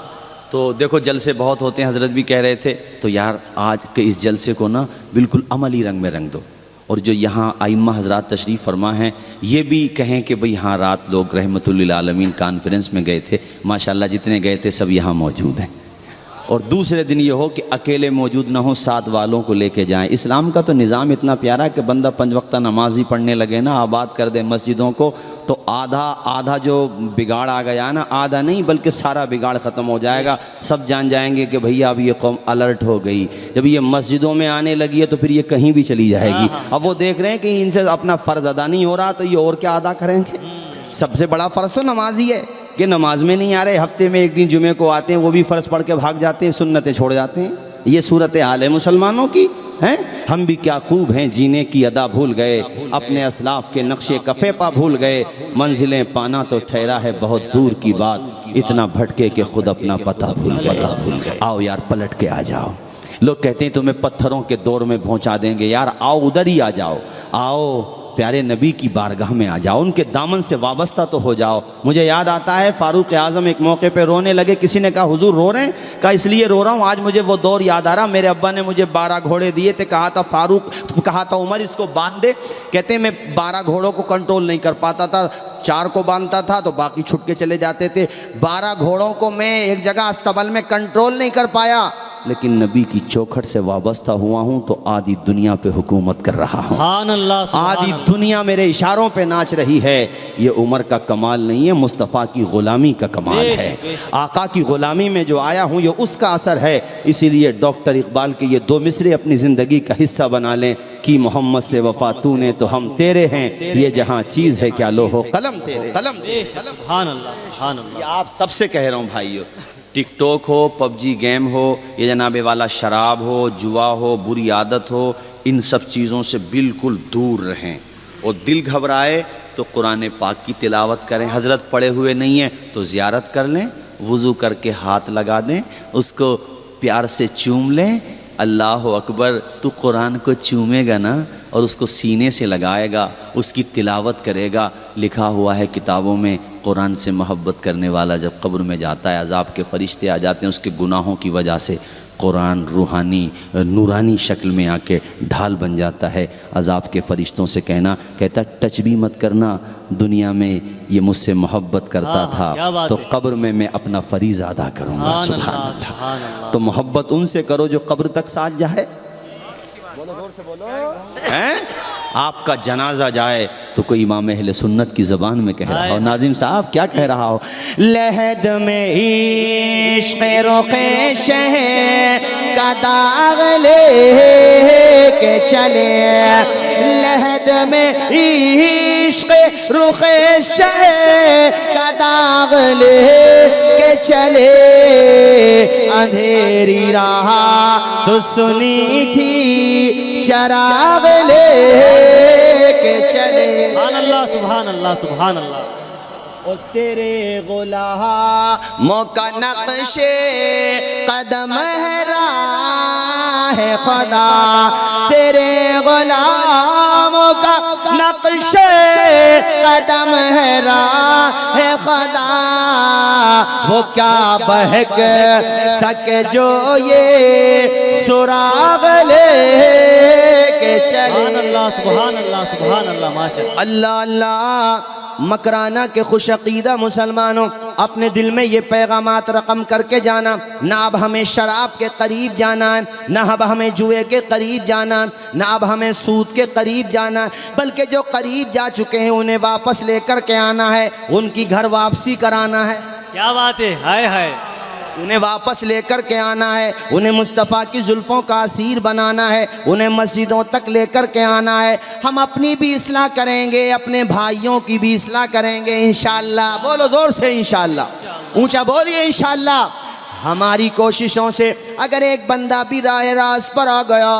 تو دیکھو جلسے بہت ہوتے ہیں، حضرت بھی کہہ رہے تھے، تو یار آج کے اس جلسے کو نا بالکل عملی رنگ میں رنگ دو، اور جو یہاں ائمہ حضرات تشریف فرما ہیں یہ بھی کہیں کہ بھئی ہاں رات لوگ رحمت للعالمین کانفرنس میں گئے تھے، ماشاءاللہ جتنے گئے تھے سب یہاں موجود ہیں، اور دوسرے دن یہ ہو کہ اکیلے موجود نہ ہوں، 7 والوں کو لے کے جائیں۔ اسلام کا تو نظام اتنا پیارا کہ بندہ 5 وقتہ نماز ہی پڑھنے لگے نا، آباد کر دے مسجدوں کو، تو آدھا جو بگاڑ آ گیا نا، آدھا نہیں بلکہ سارا بگاڑ ختم ہو جائے گا۔ سب جان جائیں گے کہ بھئی اب یہ قوم الرٹ ہو گئی، جب یہ مسجدوں میں آنے لگی ہے تو پھر یہ کہیں بھی چلی جائے گی۔ اب وہ دیکھ رہے ہیں کہ ان سے اپنا فرض ادا نہیں ہو رہا تو یہ اور کیا ادا کریں گے؟ سب سے بڑا فرض تو نماز ہی ہے، کہ نماز میں نہیں آ رہے، ہفتے میں 1 دن جمعے کو آتے ہیں، وہ بھی فرض پڑھ کے بھاگ جاتے ہیں، سنتیں چھوڑ جاتے ہیں۔ یہ صورتحال ہے مسلمانوں کی، ہیں؟ ہم بھی کیا خوب ہیں، جینے کی ادا بھول گئے، اپنے اسلاف کے نقش کفے پا بھول گئے، منزلیں پانا تو ٹھہرا ہے بہت دور کی بات، اتنا بھٹکے کہ خود اپنا پتہ بھول گئے۔ آؤ یار پلٹ کے آ جاؤ۔ لوگ کہتے ہیں تمہیں پتھروں کے دور میں پہنچا دیں گے، یار آؤ ادھر ہی آ جاؤ، آؤ پیارے نبی کی بارگاہ میں آ جاؤ، ان کے دامن سے وابستہ تو ہو جاؤ۔ مجھے یاد آتا ہے فاروق اعظم ایک موقع پہ رونے لگے، کسی نے کہا حضور رو رہے ہیں؟ کہا اس لیے رو رہا ہوں، آج مجھے وہ دور یاد آ رہا، میرے ابا نے مجھے 12 گھوڑے دیے تھے، کہا تھا فاروق، کہا تھا عمر اس کو باندھ دے، کہتے ہیں میں 12 گھوڑوں کو کنٹرول نہیں کر پاتا تھا، 4 کو باندھتا تھا تو باقی چھٹ کے چلے جاتے تھے، 12 گھوڑوں کو میں ایک جگہ استبل میں کنٹرول نہیں کر پایا، لیکن نبی کی چوکھٹ سے وابستہ ہوا ہوں تو آدھی دنیا پہ حکومت کر رہا ہوں، سبحان اللہ سبحان آدھی اللہ۔ دنیا میرے اشاروں پہ ناچ رہی ہے۔ یہ عمر کا کمال نہیں ہے، مصطفیٰ کی غلامی کا کمال ہے۔ آقا کی غلامی میں جو آیا ہوں یہ اس کا اثر ہے، اسی لیے ڈاکٹر اقبال کے یہ 2 مصرے اپنی زندگی کا حصہ بنا لیں، کی محمد سے وفا تو نے تو ہم تیرے ہیں، یہ جہاں چیز ہے کیا لوح و قلم تیرے، قلم تیرے۔ سبحان اللہ سبحان اللہ۔ یہ آپ سب سے کہہ رہا ہوں بھائیو، ٹک ٹاک ہو، پب جی گیم ہو، یہ جناب والا شراب ہو، جوا ہو، بری عادت ہو، ان سب چیزوں سے بالکل دور رہیں، اور دل گھبرائے تو قرآن پاک کی تلاوت کریں، حضرت پڑھے ہوئے نہیں ہیں تو زیارت کر لیں، وضو کر کے ہاتھ لگا دیں، اس کو پیار سے چوم لیں، اللہ اکبر۔ تو قرآن کو چومے گا نا اور اس کو سینے سے لگائے گا، اس کی تلاوت کرے گا، لکھا ہوا ہے کتابوں میں، قرآن سے محبت کرنے والا جب قبر میں جاتا ہے عذاب کے فرشتے آ جاتے ہیں اس کے گناہوں کی وجہ سے، قرآن روحانی نورانی شکل میں آ کے ڈھال بن جاتا ہے. عذاب کے فرشتوں سے کہتا ٹچ بھی مت کرنا, دنیا میں یہ مجھ سے محبت کرتا ہاں، کیا تھا بات تو ہے. قبر میں اپنا فریضہ ادا کروں گا. سبحان سبحان اللہ اللہ. سبحان اللہ. تو محبت ان سے کرو جو قبر تک ساتھ جائے. ہیں؟ آپ کا جنازہ جائے تو کوئی امام اہل سنت کی زبان میں کہہ رہا ہو. ناظم صاحب کیا کہہ رہا ہو؟ لحد میں عشق رخ شہ کا داغ لے کے چلے, لحد میں عشق رخ شہ کا داغ لے کے چلے, اندھیری راہ تو سنی تھی چراغ لے کے چلے. سبحان اللہ سبحان اللہ سبحان اللہ. اور تیرے غلاموں کا نقش قدم ہے راہ خدا, تیرے غلاموں کا نقش قدم ہے راہ خدا, وہ کیا بہک سکے جو یہ سراغ لے کے سبحان چلے. اللہ سبحان اللہ سبحان اللہ. ماشاء اللہ. اللہ اللہ. مکرانہ کے خوش عقیدہ مسلمانوں, اپنے دل میں یہ پیغامات رقم کر کے جانا, نہ اب ہمیں شراب کے قریب جانا ہے, نہ اب ہمیں جوئے کے قریب جانا, نہ اب ہمیں سود کے قریب جانا, بلکہ جو قریب جا چکے ہیں انہیں واپس لے کر کے آنا ہے, ان کی گھر واپسی کرانا ہے. کیا بات ہے. ہائے ہائے. انہیں واپس لے کر کے آنا ہے, انہیں مصطفیٰ کی زلفوں کا اسیر بنانا ہے, انہیں مسجدوں تک لے کر کے آنا ہے. ہم اپنی بھی اصلاح کریں گے, اپنے بھائیوں کی بھی اصلاح کریں گے انشاءاللہ. بولو زور سے انشاءاللہ, اونچا بولیے انشاءاللہ. ہماری کوششوں سے اگر ایک بندہ بھی راہ راست پر آ گیا,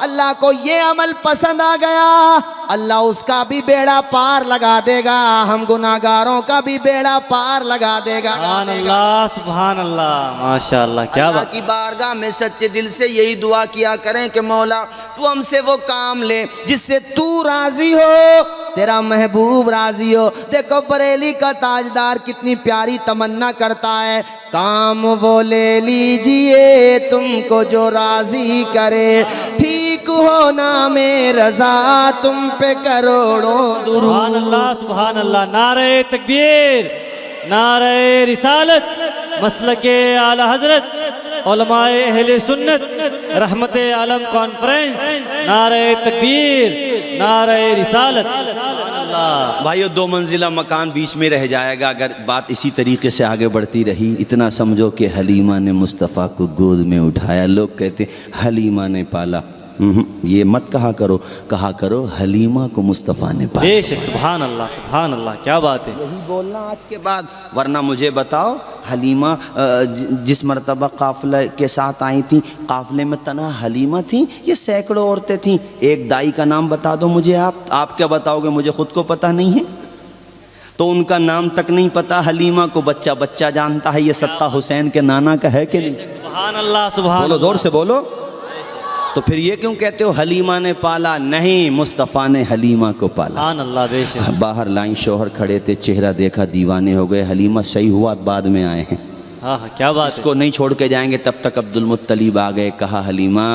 اللہ کو یہ عمل پسند آ گیا, اللہ اس کا بھی بیڑا پار لگا دے گا, ہم گناہگاروں کا بھی بیڑا پار لگا دے گا. سبحان اللہ سبحان اللہ. ماشاء اللہ. کیا اللہ بات. کی بارگاہ میں سچے دل سے یہی دعا کیا کریں کہ مولا تو ہم سے وہ کام لے جس سے تو راضی ہو, تیرا محبوب راضی ہو. دیکھو بریلی کا تاجدار کتنی پیاری تمنا کرتا ہے, کام وہ لے لیجئے تم کو جو راضی کرے, ٹھیک ہو نام رضا تم پہ کروڑوں درود. سبحان اللہ سبحان اللہ. نعرہ تکبیر, نعرہ رسالت, مسلک اعلی حضرت علماء اہل سنت رحمت عالم کانفرنس. نعرہ تکبیر, نعرہ رسالت. سبحان اللہ. بھائیو 2 منزلہ مکان بیچ میں رہ جائے گا اگر بات اسی طریقے سے آگے بڑھتی رہی. اتنا سمجھو کہ حلیمہ نے مصطفیٰ کو گود میں اٹھایا. لوگ کہتے حلیمہ نے پالا, یہ مت کہا کرو حلیمہ کو مصطفیٰ نے پالا. بے شک. سبحان اللہ سبحان اللہ. کیا بات ہے. یہی بولنا آج کے بعد. ورنہ مجھے بتاؤ حلیمہ جس مرتبہ قافلہ کے ساتھ آئی تھیں, قافلے میں تنہا حلیمہ تھیں یہ سینکڑوں عورتیں تھیں؟ ایک دائی کا نام بتا دو مجھے. آپ کیا بتاؤ گے؟ مجھے خود کو پتہ نہیں ہے تو ان کا نام تک نہیں پتا. حلیمہ کو بچہ بچہ جانتا ہے. یہ ستہ حسین کے نانا کا ہے کہ نہیں؟ سبحان اللہ سبحان بولو اللہ. زور سے بولو. تو پھر یہ کیوں کہتے ہو حلیمہ نے پالا؟ نہیں, مصطفیٰ نے حلیمہ کو پالا. سبحان اللہ. بے شک. باہر لائن شوہر کھڑے تھے, چہرہ دیکھا دیوانے ہو گئے. حلیمہ صحیح ہوا بعد میں آئے ہیں, ہاں ہاں. کیا بات اس ہے. کو نہیں چھوڑ کے جائیں گے. تب تک عبدالمطلب آ گئے. کہا حلیمہ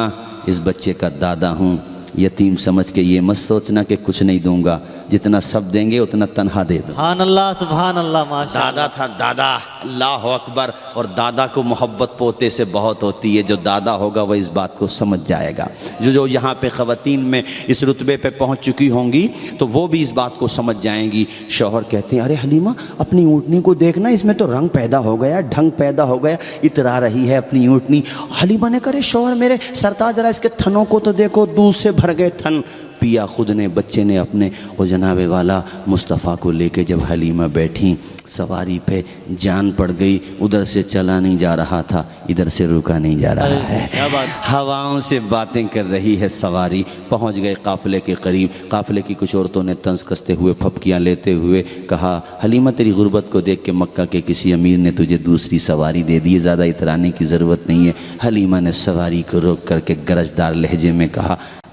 اس بچے کا دادا ہوں, یتیم سمجھ کے یہ مت سوچنا کہ کچھ نہیں دوں گا, جتنا سب دیں گے اتنا تنہا دے دو. سبحان اللہ سبحان اللہ. ماشاء اللہ. دادا تھا دادا. اللہ اکبر. اور دادا کو محبت پوتے سے بہت ہوتی ہے. جو دادا ہوگا وہ اس بات کو سمجھ جائے گا. جو یہاں پہ خواتین میں اس رتبے پہ پہنچ چکی ہوں گی تو وہ بھی اس بات کو سمجھ جائیں گی. شوہر کہتے ہیں ارے حلیمہ اپنی اونٹنی کو دیکھنا, اس میں تو رنگ پیدا ہو گیا, ڈھنگ پیدا ہو گیا, اترا رہی ہے اپنی اونٹنی. حلیمہ نے کرے شوہر میرے سرتاج ذرا اس کے تھنوں کو تو دیکھو, دودھ سے بھر گئے تھن. پیا خود نے, بچے نے اپنے. اور جناب والا مصطفیٰ کو لے کے جب حلیمہ بیٹھی سواری پہ, جان پڑ گئی. ادھر سے چلا نہیں جا رہا تھا, ادھر سے رکا نہیں جا رہا ہے. کیا بات. ہواؤں سے باتیں کر رہی ہے سواری. پہنچ گئے قافلے کے قریب. قافلے کی کچھ عورتوں نے طنز کستے ہوئے, پھپکیاں لیتے ہوئے کہا حلیمہ تیری غربت کو دیکھ کے مکہ کے کسی امیر نے تجھے دوسری سواری دے دی, زیادہ اترانے کی ضرورت نہیں ہے. حلیمہ نے سواری کو روک کر کے گرجدار لہجے میں کہا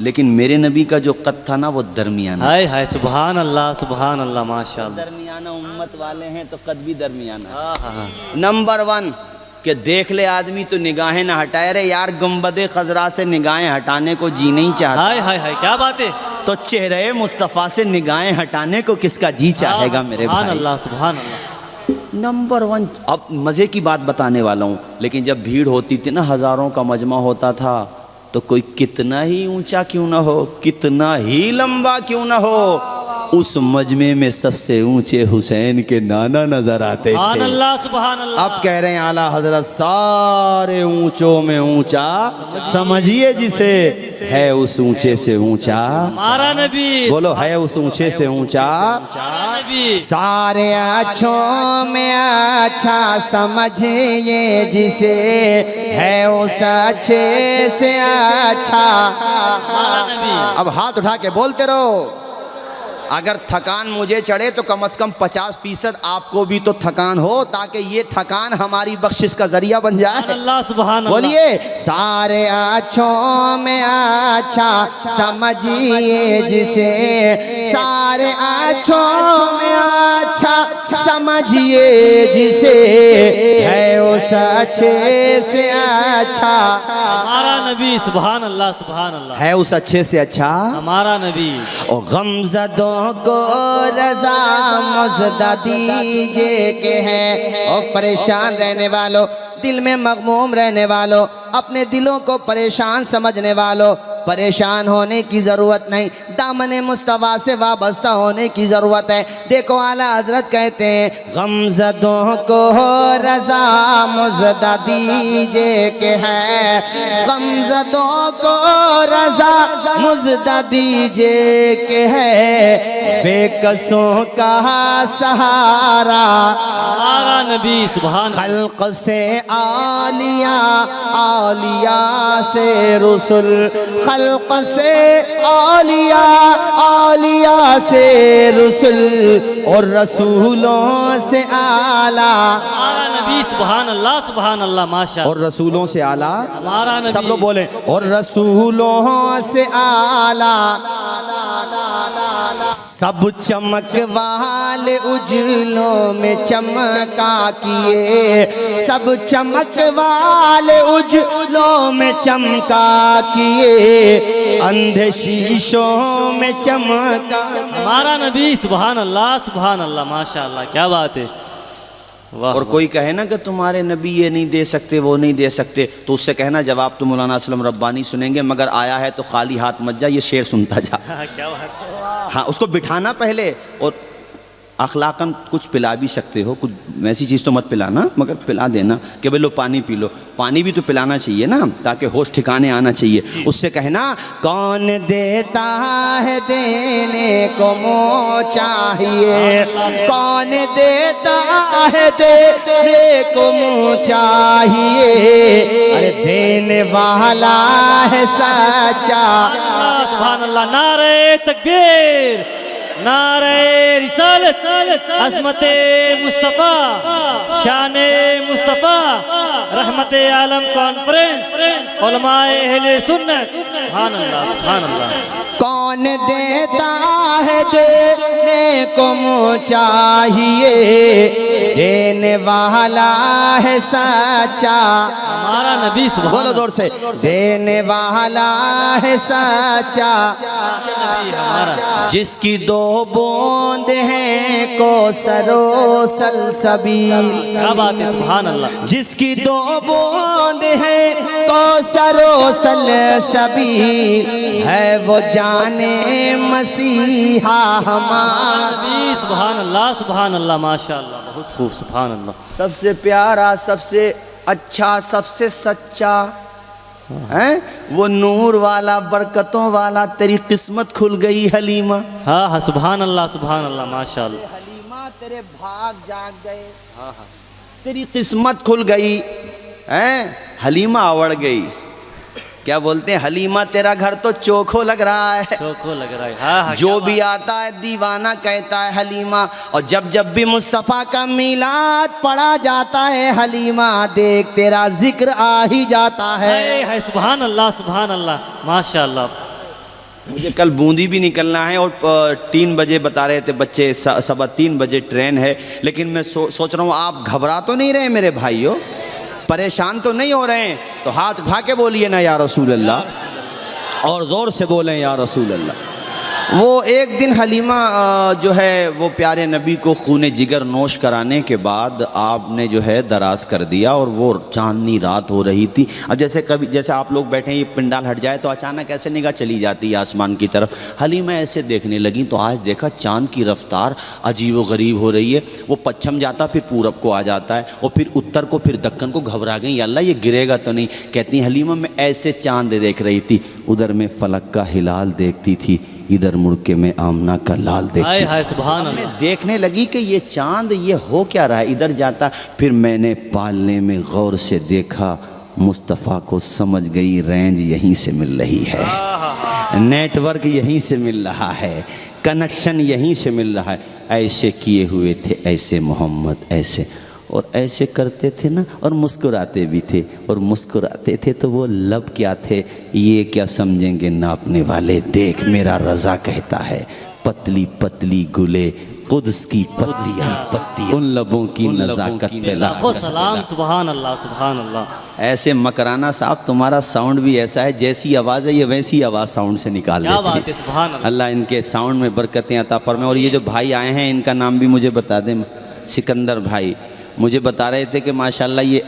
لیکن میرے نبی کا جو قد تھا نا وہ درمیانہ، ہائے ہائے سبحان اللہ ماشاء اللہ. درمیانہ امت والے ہیں تو قد بھی درمیانہ. ہاں ہاں ہاں. نمبر 1 کہ دیکھ لے آدمی تو نگاہیں نہ ہٹائے. رے یار گنبد خضرا سے نگاہیں ہٹانے کو جی نہیں چاہتا، ہائے ہائے ہائے کیا بات ہے. تو چہرے مصطفیٰ سے نگاہیں ہٹانے کو کس کا جی چاہے گا میرے سبحان بھائی. اللہ سبحان اللہ. نمبر 1 اب مزے کی بات بتانے والا ہوں. لیکن جب بھیڑ ہوتی تھی نا، ہزاروں کا مجمع ہوتا تھا، تو کوئی کتنا ہی اونچا کیوں نہ ہو، کتنا ہی لمبا کیوں نہ ہو، اس مجمع میں سب سے اونچے حسین کے نانا نظر آتے سبحان تھے. اللہ سبحان اللہ. اب کہہ رہے ہیں اعلیٰ حضرت سارے اونچوں میں اونچا سمجھیے جسے، ہے اس اونچے سے اونچا. ہمارا نبی. بولو ہے اس اونچے سے اونچا. ہمارا نبی. سارے اچھوں میں اچھا سمجھیے جسے، ہے اس اچھے سے اچھا. ہمارا نبی. اب ہاتھ اٹھا کے بولتے رہو. اگر تھکان مجھے چڑھے تو کم از کم 50% آپ کو بھی تو تھکان ہو، تاکہ یہ تھکان ہماری بخشش کا ذریعہ بن سبحان جائے. اللہ سبحان اللہ. بولیے سارے اچھوں میں اچھا سمجھیے جسے، سارے اچھوں میں اچھا سمجھیے جسے، ہے اس اچھے سے اچھا. ہمارا نبی. سبحان اللہ سبحان اللہ. ہے اس اچھے سے اچھا. ہمارا نبی. اور غمزدوں کو رضا مزدہ دیجئے کہ ہے، اور پریشان رہنے والوں، دل میں مغموم رہنے والوں، اپنے دلوں کو پریشان سمجھنے والوں، پریشان ہونے کی ضرورت نہیں، دامن مصطفیٰ سے وابستہ ہونے کی ضرورت ہے. دیکھو اعلیٰ حضرت کہتے ہیں غمزدوں کو رضا مزدہ دیجئے کہ ہے، غمزدوں کو رضا مزدہ دیجئے کہ ہے، بے کسوں کا سہارا. ہمارا نبی. سبحان اللہ. خلق سے اولیاء، اولیاء سے رسل، خلق سے اولیاء، اولیاء سے رسل، اور رسولوں سے اعلیٰ. ہمارا نبی. سبحان اللہ سبحان اللہ ماشاء اللہ. اور رسولوں سے اعلیٰ. ہمارا نبی. سب لوگ بولیں. اور رسولوں سے اعلیٰ. سب چمک والے اجلوں میں چمکا کیے، سب چمک والے اجلوں میں چمکا کیے، اندھے شیشوں میں چمکا. ہمارا نبی. سبحان اللہ سبحان اللہ ماشاء اللہ. کیا بات ہے. واہ. اور کوئی کہے نا کہ تمہارے نبی یہ نہیں دے سکتے وہ نہیں دے سکتے، تو اس سے کہنا جواب تو مولانا اسلم ربانی سنیں گے، مگر آیا ہے تو خالی ہاتھ مت جا، یہ شعر سنتا جا. کیا بات ہے. ہاں اس کو بٹھانا پہلے، اور اخلاقاً کچھ پلا بھی سکتے ہو، کچھ ویسی چیز تو مت پلانا، مگر پلا دینا کہ بھئی لو پانی پی لو. پانی بھی تو پلانا چاہیے نا، تاکہ ہوش ٹھکانے آنا چاہیے. اس سے کہنا کون دیتا ہے دینے کو منہ چاہیے، کون دیتا ہے دینے کو منہ چاہیے، ارے دینے والا ہے سچا. سبحان اللہ. نعرہ تکبیر، نعرہ رسالت، عظمت مصطفیٰ، شان مصطفیٰ، رحمت عالم کانفرنس، علماء اہل سنت. سبحان اللہ سبحان اللہ. کون دیتا ہے دینے کو منہ چاہیے، دینے والا ہے سچا. ہمارا نبی. سبحان بولو زور سے. دینے والا ہے سچا. جس کی دو بوند ہیں کوثر و سلسبیل، کیا بات ہے. سبحان اللہ. جس کی دو بوند ہیں کوثر و سلسبیل، ہے وہ جانے مسیحا ہمارا. نبی. سبحان اللہ سبحان اللہ ماشاء اللہ. بہت خوب. سبحان اللہ. سب سے پیارا، سب سے اچھا، سب سے سچا ہیں وہ نور والا، برکتوں والا. تیری قسمت کھل گئی حلیمہ. ہاں ہاں. سبحان اللہ سبحان اللہ ماشاء اللہ. حلیمہ تیرے بھاگ جاگ گئے، تیری قسمت کھل گئی. ہیں حلیمہ اڑ گئی. کیا بولتے ہیں، حلیمہ تیرا گھر تو چوکھو لگ رہا ہے. چوکھو لگ رہا ہے. ہاں ہاں. جو بھی آتا ہے دیوانہ کہتا ہے حلیمہ. اور جب جب بھی مصطفیٰ کا میلاد پڑھا جاتا ہے حلیمہ، دیکھ تیرا ذکر آ ہی جاتا ہے. ہے سبحان اللہ سبحان اللہ ماشاء اللہ. مجھے کل بوندی بھی نکلنا ہے اور 3 بجے بتا رہے تھے بچے 3:15 بجے ٹرین ہے، لیکن میں سوچ رہا ہوں آپ گھبرا تو نہیں رہے میرے بھائیو، پریشان تو نہیں ہو رہے ہیں؟ تو ہاتھ اٹھا کے بولیے نا یا رسول اللہ، اور زور سے بولیں یا رسول اللہ۔ وہ ایک دن حلیمہ جو ہے وہ پیارے نبی کو خون جگر نوش کرانے کے بعد آپ نے جو ہے دراز کر دیا، اور وہ چاندنی رات ہو رہی تھی۔ اب جیسے آپ لوگ بیٹھے ہیں، یہ پنڈال ہٹ جائے تو اچانک ایسے نگاہ چلی جاتی ہے آسمان کی طرف۔ حلیمہ ایسے دیکھنے لگیں تو آج دیکھا چاند کی رفتار عجیب و غریب ہو رہی ہے، وہ پچھم جاتا پھر پورب کو آ جاتا ہے، اور پھر اتر کو پھر دکن کو۔ گھبرا گئی، یا اللہ یہ گرے گا تو نہیں؟ کہتی ہیں حلیمہ میں ایسے چاند دیکھ رہی تھی، ادھر میں فلک کا ہلال دیکھتی تھی، ادھر مڑ کے میں آمنہ کا لال دیکھتی ہائے تھی۔ ہائے سبحان اللہ۔ دیکھنے لگی کہ یہ چاند یہ ہو کیا رہا ہے، ادھر جاتا۔ پھر میں نے پالنے میں غور سے دیکھا، مصطفیٰ کو سمجھ گئی رینج یہیں سے مل رہی ہے، نیٹ ورک یہیں سے مل رہا ہے، کنیکشن یہیں سے مل رہا ہے۔ ایسے کیے ہوئے تھے ایسے محمد، ایسے اور ایسے کرتے تھے نا، اور مسکراتے بھی تھے، اور مسکراتے تھے تو وہ لب کیا تھے، یہ کیا سمجھیں گے ناپنے والے، دیکھ میرا رضا کہتا ہے، پتلی پتلی گلے قدس کی پتیاں، ان لبوں کی نزاکت پہ لاکھوں سلام، سبحان اللہ سبحان اللہ۔ ایسے مکرانہ صاحب تمہارا ساؤنڈ بھی ایسا ہے، جیسی آواز ہے یہ ویسی آواز ساؤنڈ سے نکال کیا دیتی بات ہے، سبحان اللہ۔ اللہ ان کے ساؤنڈ میں برکتیں عطا فرمائے۔ اور یہ جو بھائی آئے ہیں ان کا نام بھی مجھے بتا دیں، سکندر بھائی مجھے بتا رہے تھے کہ ماشاءاللہ یہ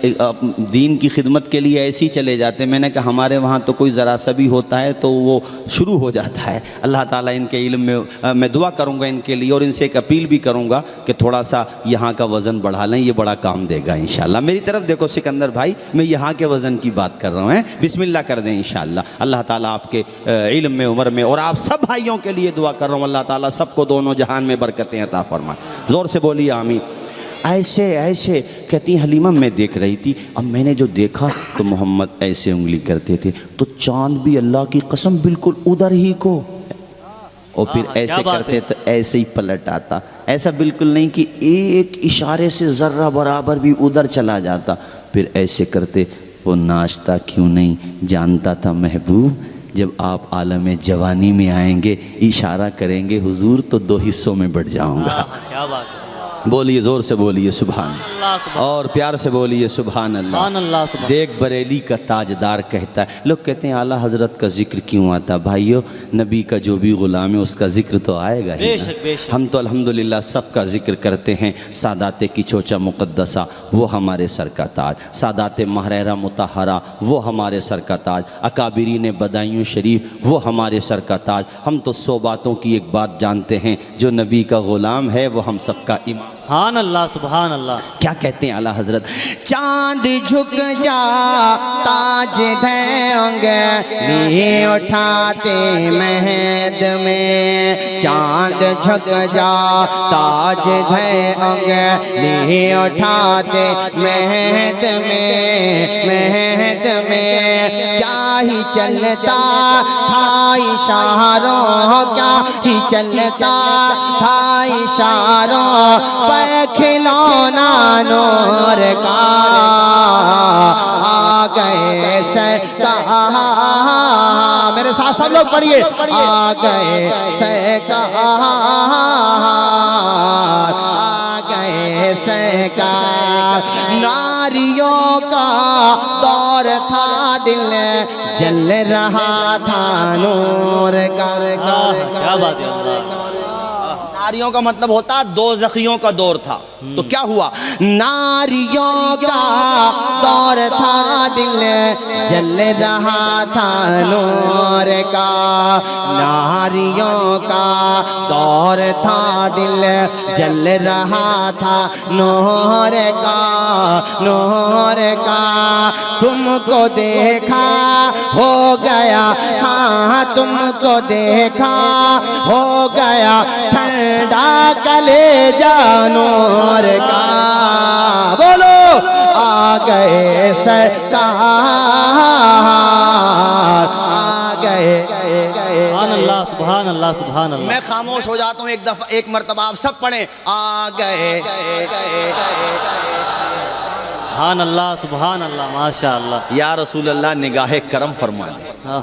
دین کی خدمت کے لیے ایسے ہی چلے جاتے ہیں۔ میں نے کہا ہمارے وہاں تو کوئی ذرا سا بھی ہوتا ہے تو وہ شروع ہو جاتا ہے۔ اللہ تعالیٰ ان کے علم میں دعا کروں گا ان کے لیے، اور ان سے ایک اپیل بھی کروں گا کہ تھوڑا سا یہاں کا وزن بڑھا لیں، یہ بڑا کام دے گا انشاءاللہ۔ میری طرف دیکھو سکندر بھائی، میں یہاں کے وزن کی بات کر رہا ہوں، بسم اللہ کر دیں انشاءاللہ۔ اللہ تعالیٰ آپ کے علم میں، عمر میں، اور آپ سب بھائیوں کے لیے دعا کر رہا ہوں، اللہ تعالیٰ سب کو دونوں جہان میں برکتیں عطا فرمائے۔ زور سے بولیے آمین۔ ایسے ایسے کہتی ہیں حلیمہ میں دیکھ رہی تھی، اب میں نے جو دیکھا تو محمد ایسے انگلی کرتے تھے تو چاند بھی اللہ کی قسم بالکل ادھر ہی کو، اور پھر ایسے کرتے تو ایسے ہی پلٹ آتا، ایسا بالکل نہیں کہ ایک اشارے سے ذرہ برابر بھی ادھر چلا جاتا۔ پھر ایسے کرتے، وہ ناشتہ کیوں نہیں جانتا تھا محبوب، جب آپ عالم جوانی میں آئیں گے اشارہ کریں گے حضور تو 2 حصوں میں بٹ جاؤں گا۔ کیا بات ہے، بولیے زور سے بولیے سبحان اللہ سبحان اور پیار سے بولیے سبحان سبحان اللہ۔ اللہ سبحان۔ دیکھ بریلی کا تاجدار کہتا ہے، لوگ کہتے ہیں اعلیٰ حضرت کا ذکر کیوں آتا؟ بھائیو نبی کا جو بھی غلام ہے اس کا ذکر تو آئے گا ہی بے نا۔ شک بے شک۔ ہم تو الحمدللہ سب کا ذکر کرتے ہیں، سادات کی چوچا مقدسہ وہ ہمارے سر کا تاج، سادات محررہ مطہرہ وہ ہمارے سر کا تاج، اکابرین بدایوں شریف وہ ہمارے سر کا تاج۔ ہم تو 100 باتوں کی ایک بات جانتے ہیں، جو نبی کا غلام ہے وہ ہم سب کا امام۔ سبحان اللہ سبحان اللہ۔ کیا کہتے ہیں اعلیٰ حضرت؟ چاند جھک جا تاج دھیں گے اٹھاتے مہد میں، چاند جھک جا تاج دھیں گے اٹھاتے مہد میں، مہد میں کیا ہی چلتا تھا اشاروں، کیا ہی چلتا تھا اشاروں پر کھلونا نور کا، آ گئے سرکار، میرے ساتھ سب لوگ پڑھیے، آ گئے سرکار، آ گئے سرکار۔ ناریوں کا دور تھا، دل جل رہا تھا نور کا۔ کیا بات ہے اللہ۔ ناریوں کا مطلب ہوتا دوزخیوں کا دور تھا، تو کیا ہوا؟ ناریوں کا دور تھا، دل جل رہا تھا نور کا، ناریوں کا دور تھا، دل جل رہا تھا نور کا، نور کا۔ تم کو دیکھا ہو گیا، ہاں تم کو دیکھا ہو گیا ٹھنڈا کلیجہ نور کا، بولو آ گئے سرکار، آ گئے۔ سبحان اللہ سبحان اللہ سبحان اللہ۔ میں خاموش ہو جاتا ہوں، ایک دفعہ ایک مرتبہ آپ سب پڑھیں، آ گئے۔ سبحان اللہ سبحان اللہ، ماشاء اللہ۔ یا رسول اللہ نگاہ کرم فرما دیں۔ ہاں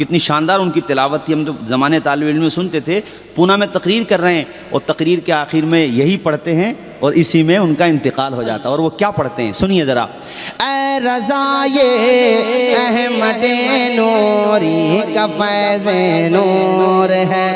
کتنی شاندار ان کی تلاوت تھی. ہم تو زمانے طالب علم میں سنتے تھے. پونا میں تقریر کر رہے ہیں اور تقریر کے آخر میں یہی پڑھتے ہیں اور اسی میں ان کا انتقال ہو جاتا ہے. اور وہ کیا پڑھتے ہیں سنیے ذرا. اے رضائے احمد نوری کا فیض نور ہے.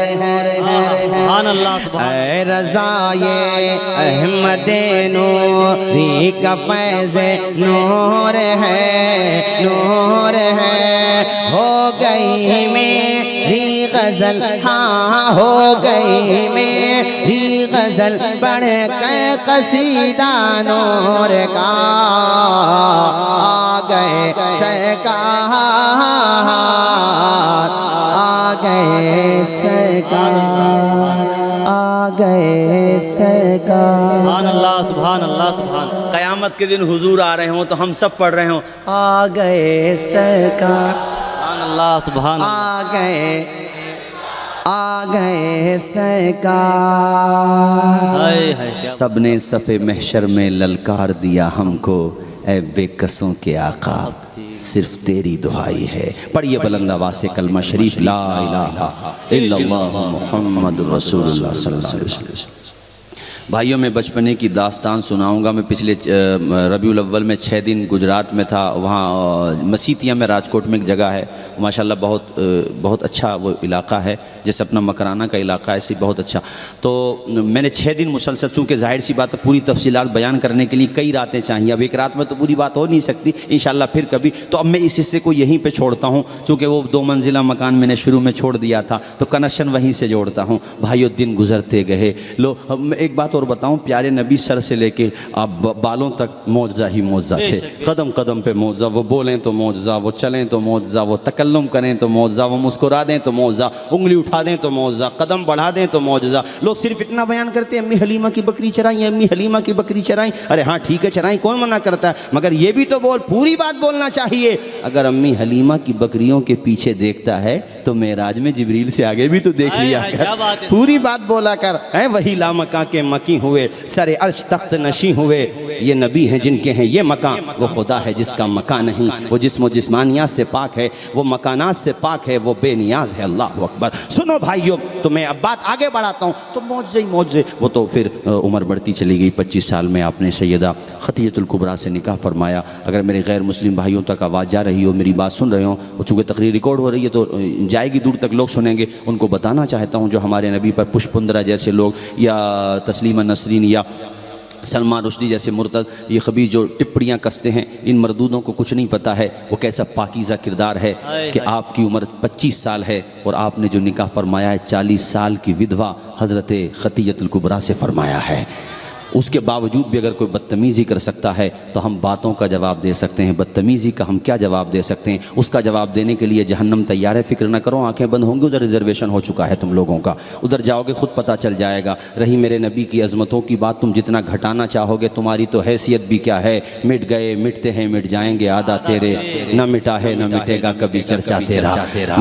سبحان اللہ سبحان اے رضائے احمد نوری کا فیض نور ہے نور ہے. ہو گئی میری غزل ہاں ہو گئی میری غزل پڑھ کے قصیدہ نور کا. آ گئے سرکار آ گئے سرکار آ گئے سرکار. سبحان اللہ سبحان اللہ سبحان. قیامت کے دن حضور آ رہے ہوں تو ہم سب پڑھ رہے ہوں آ گئے سرکار سبحان اللہ سبحان اللہ. آ گئے سرکار. ہائے ہائے کیا سب نے صف محشر میں للکار دیا ہم کو اے بے کسوں کے آقا صرف تیری دعائی ہے. پڑھیے بلند آواز سے کلمہ شریف لا الہ الا اللہ محمد رسول اللہ صلی اللہ علیہ وسلم. بھائیوں میں بچپنے کی داستان سناؤں گا. میں پچھلے ربیع الاول میں 6 دن گجرات میں تھا. وہاں مسیتیا میں راجکوٹ میں ایک جگہ ہے ماشاءاللہ بہت اچھا وہ علاقہ ہے جیسے اپنا مکرانہ کا علاقہ ہے ایسے بہت اچھا. تو میں نے 6 دن مسلسل چونکہ ظاہر سی بات ہے پوری تفصیلات بیان کرنے کے لیے کئی راتیں چاہیے. اب ایک رات میں تو پوری بات ہو نہیں سکتی انشاءاللہ پھر کبھی. تو اب میں اس حصے کو یہیں پہ چھوڑتا ہوں چونکہ وہ 2 منزلہ مکان میں نے شروع میں چھوڑ دیا تھا تو کنیکشن وہیں سے جوڑتا ہوں. بھائیو دن گزرتے گئے. ایک بات اور بتاؤں پیارے نبی سر سے لے کے آپ بالوں تک معجزہ ہی معجزہ تھے. قدم قدم پہ معجزہ. وہ بولیں تو معجزہ وہ چلیں تو معجزہ وہ تکلم کریں تو معجزہ وہ مسکرا دیں تو معجزہ انگلی اٹھا دیں تو معجزہ قدم بڑھا دیں تو معجزہ. لوگ صرف اتنا بیان کرتے ہیں امی حلیمہ کی بکری چرائیں امی حلیمہ کی بکری چرائیں. ارے ہاں ٹھیک ہے چرائیں کون منع کرتا ہے مگر یہ بھی تو بول پوری بات بولنا چاہیے. اگر امی حلیمہ کی بکریوں کے پیچھے دیکھتا ہے تو معراج میں جبریل سے آگے بھی تو دیکھ لیا کر. پوری بات بولا کر. وہی لامکاں کے مکی ہوئے سر عرش تخت نشیں ہوئے. یہ نبی ہیں جن کے ہیں یہ مکان. وہ خدا ہے جس کا مکان نہیں. وہ جسم و جسمانیات سے پاک ہے وہ مکانات سے پاک ہے وہ بے نیاز ہے. اللہ اکبر. سنو بھائیو تو میں اب بات آگے بڑھاتا ہوں. تو معجزے ہی معجزے. وہ تو پھر عمر بڑھتی چلی گئی. 25 سال میں آپ نے سیدہ خدیجہ الکبریٰ سے نکاح فرمایا. اگر میرے غیر مسلم بھائیوں تک آواز جا رہی ہو میری بات سن رہے ہوں چونکہ تقریر ریکارڈ ہو رہی ہے تو جائے گی دور تک لوگ سنیں گے. ان کو بتانا چاہتا ہوں جو ہمارے نبی پر پشپندرہ جیسے لوگ یا تسلیمہ نسرین یا سلمان رشدی جیسے مرتد یہ خبیث جو ٹپڑیاں کستے ہیں ان مردودوں کو کچھ نہیں پتہ ہے وہ کیسا پاکیزہ کردار ہے کہ آپ کی عمر 25 سال ہے اور آپ نے جو نکاح فرمایا ہے 40 سال کی ودھوا حضرت خدیجہ الکبریٰ سے فرمایا ہے. اس کے باوجود بھی اگر کوئی بدتمیزی کر سکتا ہے تو ہم باتوں کا جواب دے سکتے ہیں. بدتمیزی کا ہم کیا جواب دے سکتے ہیں؟ اس کا جواب دینے کے لیے جہنم تیار ہے. فکر نہ کرو آنکھیں بند ہوں گی. ادھر ریزرویشن ہو چکا ہے تم لوگوں کا. ادھر جاؤ گے خود پتہ چل جائے گا. رہی میرے نبی کی عظمتوں کی بات تم جتنا گھٹانا چاہو گے تمہاری تو حیثیت بھی کیا ہے. مٹ گئے مٹتے ہیں مٹ جائیں گے آدھا تیرے. نہ مٹا ہے نہ مٹے گا کبھی چرچا تیرا.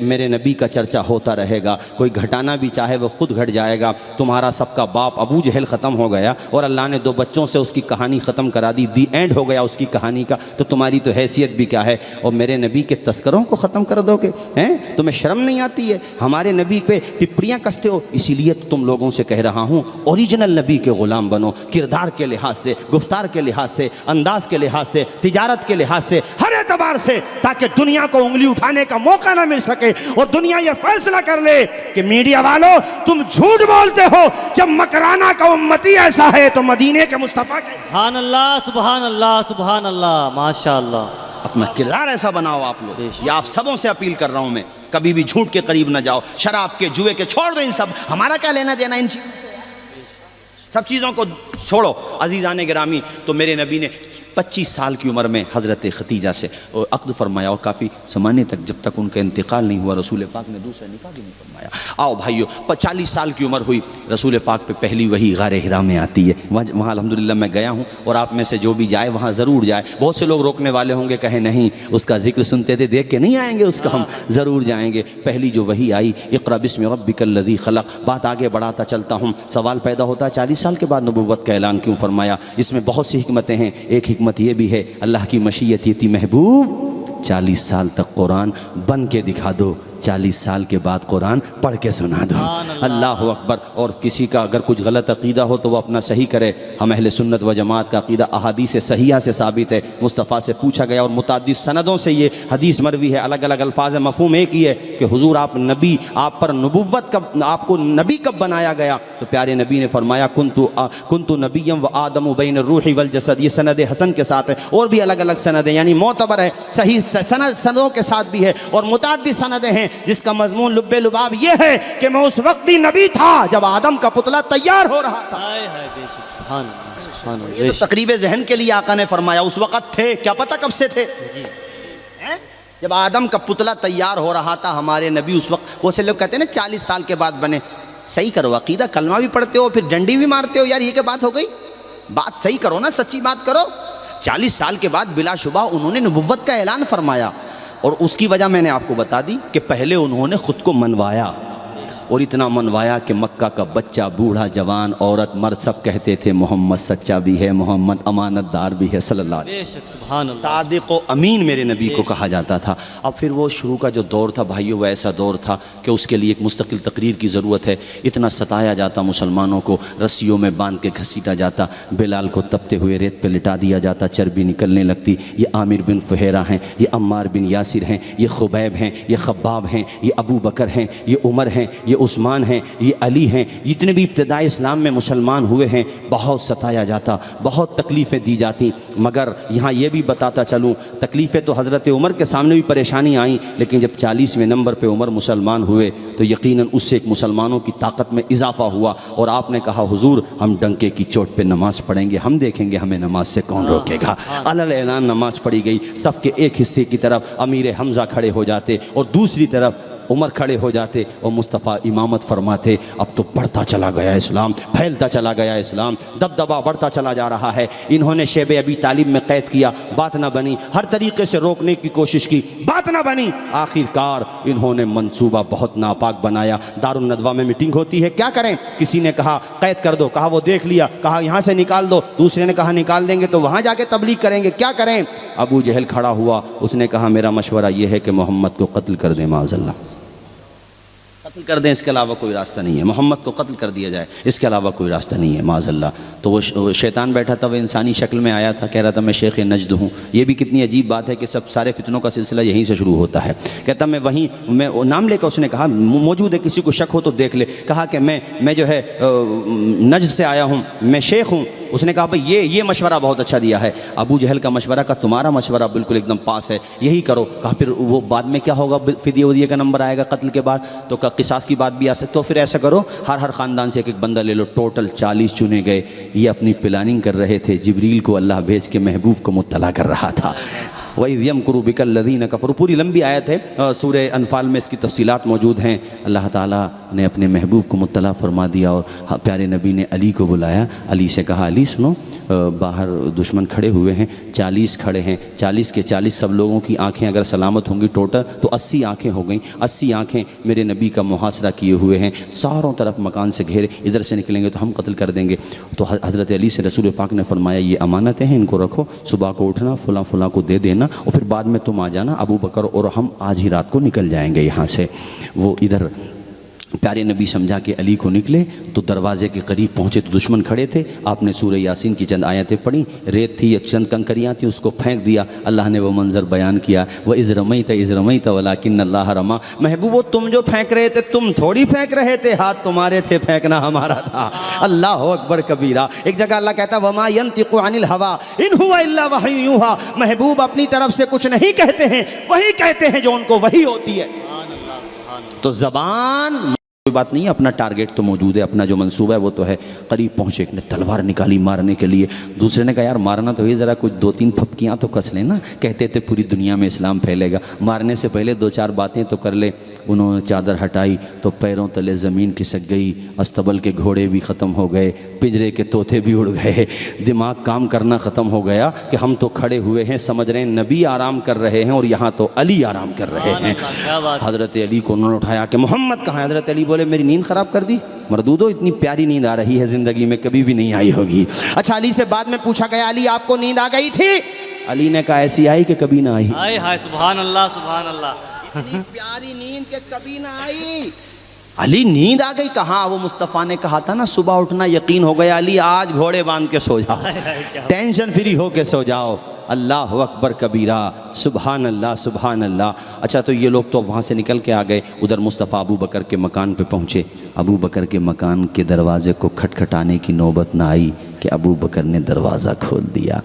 میرے نبی کا چرچا ہوتا رہے گا. کوئی گھٹانا بھی چاہے وہ خود گھٹ جائے گا. تمہارا سب کا باپ ابو جہل ختم ہو گیا اور اللہ نے 2 بچوں سے اس کی کہانی ختم کرا دی. دی اینڈ ہو گیا اس کی کہانی کا. تو تمہاری تو حیثیت بھی کیا ہے. اور میرے نبی کے تذکروں کو ختم کر دو گے. تمہیں شرم نہیں آتی ہے؟ ہمارے نبی پہ ٹپڑیاں کستے ہو. اسی لیے تم لوگوں سے کہہ رہا ہوں اوریجنل نبی کے غلام بنو. کردار کے لحاظ سے گفتار کے لحاظ سے انداز کے لحاظ سے تجارت کے لحاظ سے ہر اعتبار سے تاکہ دنیا کو انگلی اٹھانے کا موقع نہ مل سکے اور دنیا یہ فیصلہ کر لے کہ میڈیا والوں تم جھوٹ بولتے ہو. جب مکرانہ کا امتی ایسا ہے تو مدینے کے مصطفیٰ کے سبحان اللہ سبحان اللہ سبحان اللہ ماشاء اللہ. اپنا کردار ایسا بناؤ آپ لوگ. یہ آپ سبوں سے اپیل کر رہا ہوں میں. کبھی بھی جھوٹ کے قریب نہ جاؤ. شراب کے جوئے کے چھوڑ دو. ان سب ہمارا کیا لینا دینا ان چیزوں سے. سب چیزوں کو چھوڑو. عزیزان گرامی تو میرے نبی نے 25 سال کی عمر میں حضرت خدیجہ سے عقد فرمایا اور کافی زمانے تک جب تک ان کا انتقال نہیں ہوا رسول پاک نے دوسرا نکاح بھی نہیں فرمایا. آؤ بھائیو 40 سال کی عمر ہوئی رسول پاک پہ پہلی وہی غار حرا میں آتی ہے. وہاں الحمدللہ میں گیا ہوں اور آپ میں سے جو بھی جائے وہاں ضرور جائے. بہت سے لوگ روکنے والے ہوں گے کہیں نہیں اس کا ذکر سنتے تھے دیکھ کے نہیں آئیں گے اس کا. ہم ضرور جائیں گے. پہلی جو وہی آئی اقرا بسم ربک الذی خلق. بات آگے بڑھاتا چلتا ہوں. سوال پیدا ہوتا ہے 40 سال کے بعد نبوت کا اعلان کیوں فرمایا؟ اس میں بہت سی حکمتیں ہیں. ایک حکمت یہ بھی ہے اللہ کی مشیت یہ تھی محبوب 40 سال تک قرآن بن کے دکھا دو، 40 سال کے بعد قرآن پڑھ کے سنا دو۔ اللہ اکبر۔ اور کسی کا اگر کچھ غلط عقیدہ ہو تو وہ اپنا صحیح کرے۔ ہم اہل سنت و جماعت کا عقیدہ احادیث صحیحہ سے ثابت ہے، مصطفیٰ سے پوچھا گیا اور متعدد سندوں سے یہ حدیث مروی ہے، الگ الگ الفاظ ہے، مفہوم ایک ہی ہے کہ حضور آپ نبی، آپ پر نبوت کب، آپ کو نبی کب بنایا گیا؟ تو پیارے نبی نے فرمایا کنتو نبیم و آدم بین الروح والجسد۔ یہ سند حسن کے ساتھ ہے، اور بھی الگ الگ سندیں، یعنی معتبر ہے، صحیح سندوں کے ساتھ بھی ہے، اور متعدد سندیں ہیں جس کا مضمون لب لباب یہ ہے کہ میں اس وقت بھی نبی تھا جب آدم کا پتلا تیار ہو رہا تھا۔ سبحان اللہ، سبحان اللہ۔ یہ تو تقریب ذہن کے لیے آقا نے فرمایا، اس وقت تھے، کیا پتہ کب سے تھے؟ جب آدم کا پتلا تیار ہو رہا تھا ہمارے نبی اس وقت، وہ سے لوگ کہتے ہیں نا 40 سال کے بعد بنے۔ صحیح کرو عقیدہ، کلمہ بھی پڑھتے ہو پھر ڈنڈی بھی مارتے ہو، یار یہ کیا بات ہو گئی؟ بات صحیح کرو نا، سچی بات کرو۔ 40 سال کے بعد بلا شبہ انہوں نے نبوت کا اعلان فرمایا، اور اس کی وجہ میں نے آپ کو بتا دی کہ پہلے انہوں نے خود کو منوایا، اور اتنا منوایا کہ مکہ کا بچہ، بوڑھا، جوان، عورت، مرد سب کہتے تھے محمد سچا بھی ہے، محمد امانت دار بھی ہے صلی اللہ علیہ وسلم۔ بے شک، سبحان اللہ۔ صادق و امین میرے نبی کو کہا جاتا تھا۔ اب پھر وہ شروع کا جو دور تھا بھائیو، وہ ایسا دور تھا کہ اس کے لیے ایک مستقل تقریر کی ضرورت ہے۔ اتنا ستایا جاتا مسلمانوں کو، رسیوں میں باندھ کے گھسیٹا جاتا، بلال کو تپتے ہوئے ریت پہ لٹا دیا جاتا، چربی نکلنے لگتی۔ یہ عامر بن فہیرہ ہیں، یہ عمار بن یاسر ہیں، یہ خبیب ہیں، یہ خباب ہیں، یہ ابو بکر ہیں، یہ عمر ہیں، یہ عثمان ہیں، یہ علی ہیں، جتنے بھی ابتدائی اسلام میں مسلمان ہوئے ہیں، بہت ستایا جاتا، بہت تکلیفیں دی جاتی۔ مگر یہاں یہ بھی بتاتا چلوں، تکلیفیں تو حضرت عمر کے سامنے بھی پریشانی آئیں، لیکن جب 40ویں نمبر پہ عمر مسلمان ہوئے تو یقیناً اس سے ایک مسلمانوں کی طاقت میں اضافہ ہوا، اور آپ نے کہا حضور ہم ڈنکے کی چوٹ پہ نماز پڑھیں گے، ہم دیکھیں گے ہمیں نماز سے کون روکے گا۔ علل اعلان نماز پڑھی گئی، صف کے ایک حصے کی طرف امیر حمزہ کھڑے ہو جاتے اور دوسری طرف عمر کھڑے ہو جاتے، اور مصطفیٰ امامت فرماتے۔ اب تو بڑھتا چلا گیا اسلام، پھیلتا چلا گیا اسلام، دبدبا بڑھتا چلا جا رہا ہے۔ انہوں نے شیب ابی طالب میں قید کیا، بات نہ بنی، ہر طریقے سے روکنے کی کوشش کی، بات نہ بنی۔ آخر کار انہوں نے منصوبہ بہت ناپاک بنایا۔ دارالندوہ میں میٹنگ ہوتی ہے، کیا کریں؟ کسی نے کہا قید کر دو، کہا وہ دیکھ لیا، کہا یہاں سے نکال دو، دوسرے نے کہا نکال دیں گے تو وہاں جا کے تبلیغ کریں گے، کیا کریں؟ ابو جہل کھڑا ہوا، اس نے کہا میرا مشورہ یہ ہے کہ محمد کو قتل کر دیں، معاذ اللہ، قتل کر دیں، اس کے علاوہ کوئی راستہ نہیں ہے، محمد کو قتل کر دیا جائے، اس کے علاوہ کوئی راستہ نہیں ہے، معاذ اللہ۔ تو وہ شیطان بیٹھا تھا، وہ انسانی شکل میں آیا تھا، کہہ رہا تھا میں شیخ نجد ہوں۔ یہ بھی کتنی عجیب بات ہے کہ سارے فتنوں کا سلسلہ یہیں سے شروع ہوتا ہے۔ کہتا میں نام لے کر، اس نے کہا موجود ہے، کسی کو شک ہو تو دیکھ لے، کہا کہ میں جو ہے نجد سے آیا ہوں، میں شیخ ہوں۔ اس نے کہا بھئی یہ مشورہ بہت اچھا دیا ہے۔ ابو جہل کا مشورہ کا تمہارا مشورہ بالکل ایک دم پاس ہے، یہی کرو۔ کہا پھر وہ بعد میں کیا ہوگا، فدیہ ودیہ کا نمبر آئے گا قتل کے بعد، تو قصاص کی بات بھی آ سکتی، تو پھر ایسا کرو ہر خاندان سے ایک بندہ لے لو، ٹوٹل 40 چنے گئے۔ یہ اپنی پلاننگ کر رہے تھے، جبریل کو اللہ بھیج کے محبوب کو مطلع کر رہا تھا۔ وَإِذْ يَمْكُرُ بِكَ الَّذِينَ كَفَرُوا، پوری لمبی آیت ہے، سورہ انفال میں اس کی تفصیلات موجود ہیں۔ اللہ تعالیٰ نے اپنے محبوب کو مطلع فرما دیا، اور پیارے نبی نے علی کو بلایا، علی سے کہا علی سنو، باہر دشمن کھڑے ہوئے ہیں، 40 کھڑے ہیں، 40 کے 40 سب لوگوں کی آنکھیں اگر سلامت ہوں گی ٹوٹل تو 80 آنکھیں ہو گئیں، 80 آنکھیں میرے نبی کا محاصرہ کیے ہوئے ہیں، چاروں طرف مکان سے گھیرے، ادھر سے نکلیں گے تو ہم قتل کر دیں گے۔ تو حضرت علی سے رسول پاک نے فرمایا یہ امانتیں ہیں، ان کو رکھو، صبح کو اٹھنا فلاں فلاں کو دے دینا، اور پھر بعد میں تم آ جانا، ابو بکر اور ہم آج ہی رات کو نکل جائیں گے یہاں سے۔ وہ ادھر پیارے نبی سمجھا کہ علی کو نکلے تو دروازے کے قریب پہنچے تو دشمن کھڑے تھے۔ آپ نے سورہ یاسین کی چند آیتیں پڑھی، ریت تھی یا چند کنکریاں تھیں، اس کو پھینک دیا۔ اللہ نے وہ منظر بیان کیا، وَإِذْ رَمَيْتَ وَلَٰكِنَّ اللَّهَ رَمَىٰ۔ محبوبو تم جو پھینک رہے تھے، تم تھوڑی پھینک رہے تھے، ہاتھ تمہارے تھے، پھینکنا ہمارا تھا۔ اللہ اکبر کبیرہ۔ ایک جگہ اللہ کہتا ہے وَمَا يَنطِقُ عَنِ الْهَوَىٰ إِنْ هُوَ إِلَّا وَحْيٌ يُوحَىٰ۔ محبوب اپنی طرف سے کچھ نہیں کہتے ہیں، وہی کہتے ہیں جو ان کو وحی ہوتی ہے۔ تو زبان کوئی بات نہیں ہے، اپنا ٹارگیٹ تو موجود ہے، اپنا جو منصوبہ ہے وہ تو ہے۔ قریب پہنچے، ایک نے تلوار نکالی مارنے کے لیے، دوسرے نے کہا یار مارنا تو یہ ذرا کچھ 2-3 پھپکیاں تو کس لیں نا، کہتے تھے پوری دنیا میں اسلام پھیلے گا، مارنے سے پہلے 2-4 باتیں تو کر لے۔ انہوں نے چادر ہٹائی تو پیروں تلے زمین کھسک گئی، استبل کے گھوڑے بھی ختم ہو گئے، پنجرے کے طوطے بھی اڑ گئے، دماغ کام کرنا ختم ہو گیا کہ ہم تو کھڑے ہوئے ہیں، سمجھ رہے ہیں نبی آرام کر رہے ہیں اور یہاں تو علی آرام کر رہے ہیں۔ حضرت علی کو انہوں نے اٹھایا کہ محمد کہاں ہے؟ حضرت علی بولے میری نیند خراب کر دی، مردودو اتنی پیاری نیند آ رہی ہے زندگی میں کبھی بھی نہیں آئی ہوگی۔ اچھا علی سے بعد میں پوچھا گیا علی آپ کو نیند آ گئی تھی؟ علی نے کہا ایسی آئی کہ کبھی نہ آئی. ہائے ہائے سبحان اللہ سبحان اللہ. اتنی پیاری نیند کہ کبھی نہ آئی. علی نیند آ گئی کہاں؟ وہ مصطفیٰ نے کہا تھا نا صبح اٹھنا یقین ہو گیا. علی آج گھوڑے باندھ کے سو جاؤ, ٹینشن فری ہو کے سو جاؤ. اللہ اکبر کبیرہ, سبحان اللہ سبحان اللہ. اچھا تو یہ لوگ تو وہاں سے نکل کے آ گئے. ادھر مصطفیٰ ابو بکر کے مکان پہ پہنچے. ابو بکر کے مکان کے دروازے کو کھٹکھٹانے کی نوبت نہ آئی کہ ابو بکر نے دروازہ کھول دیا.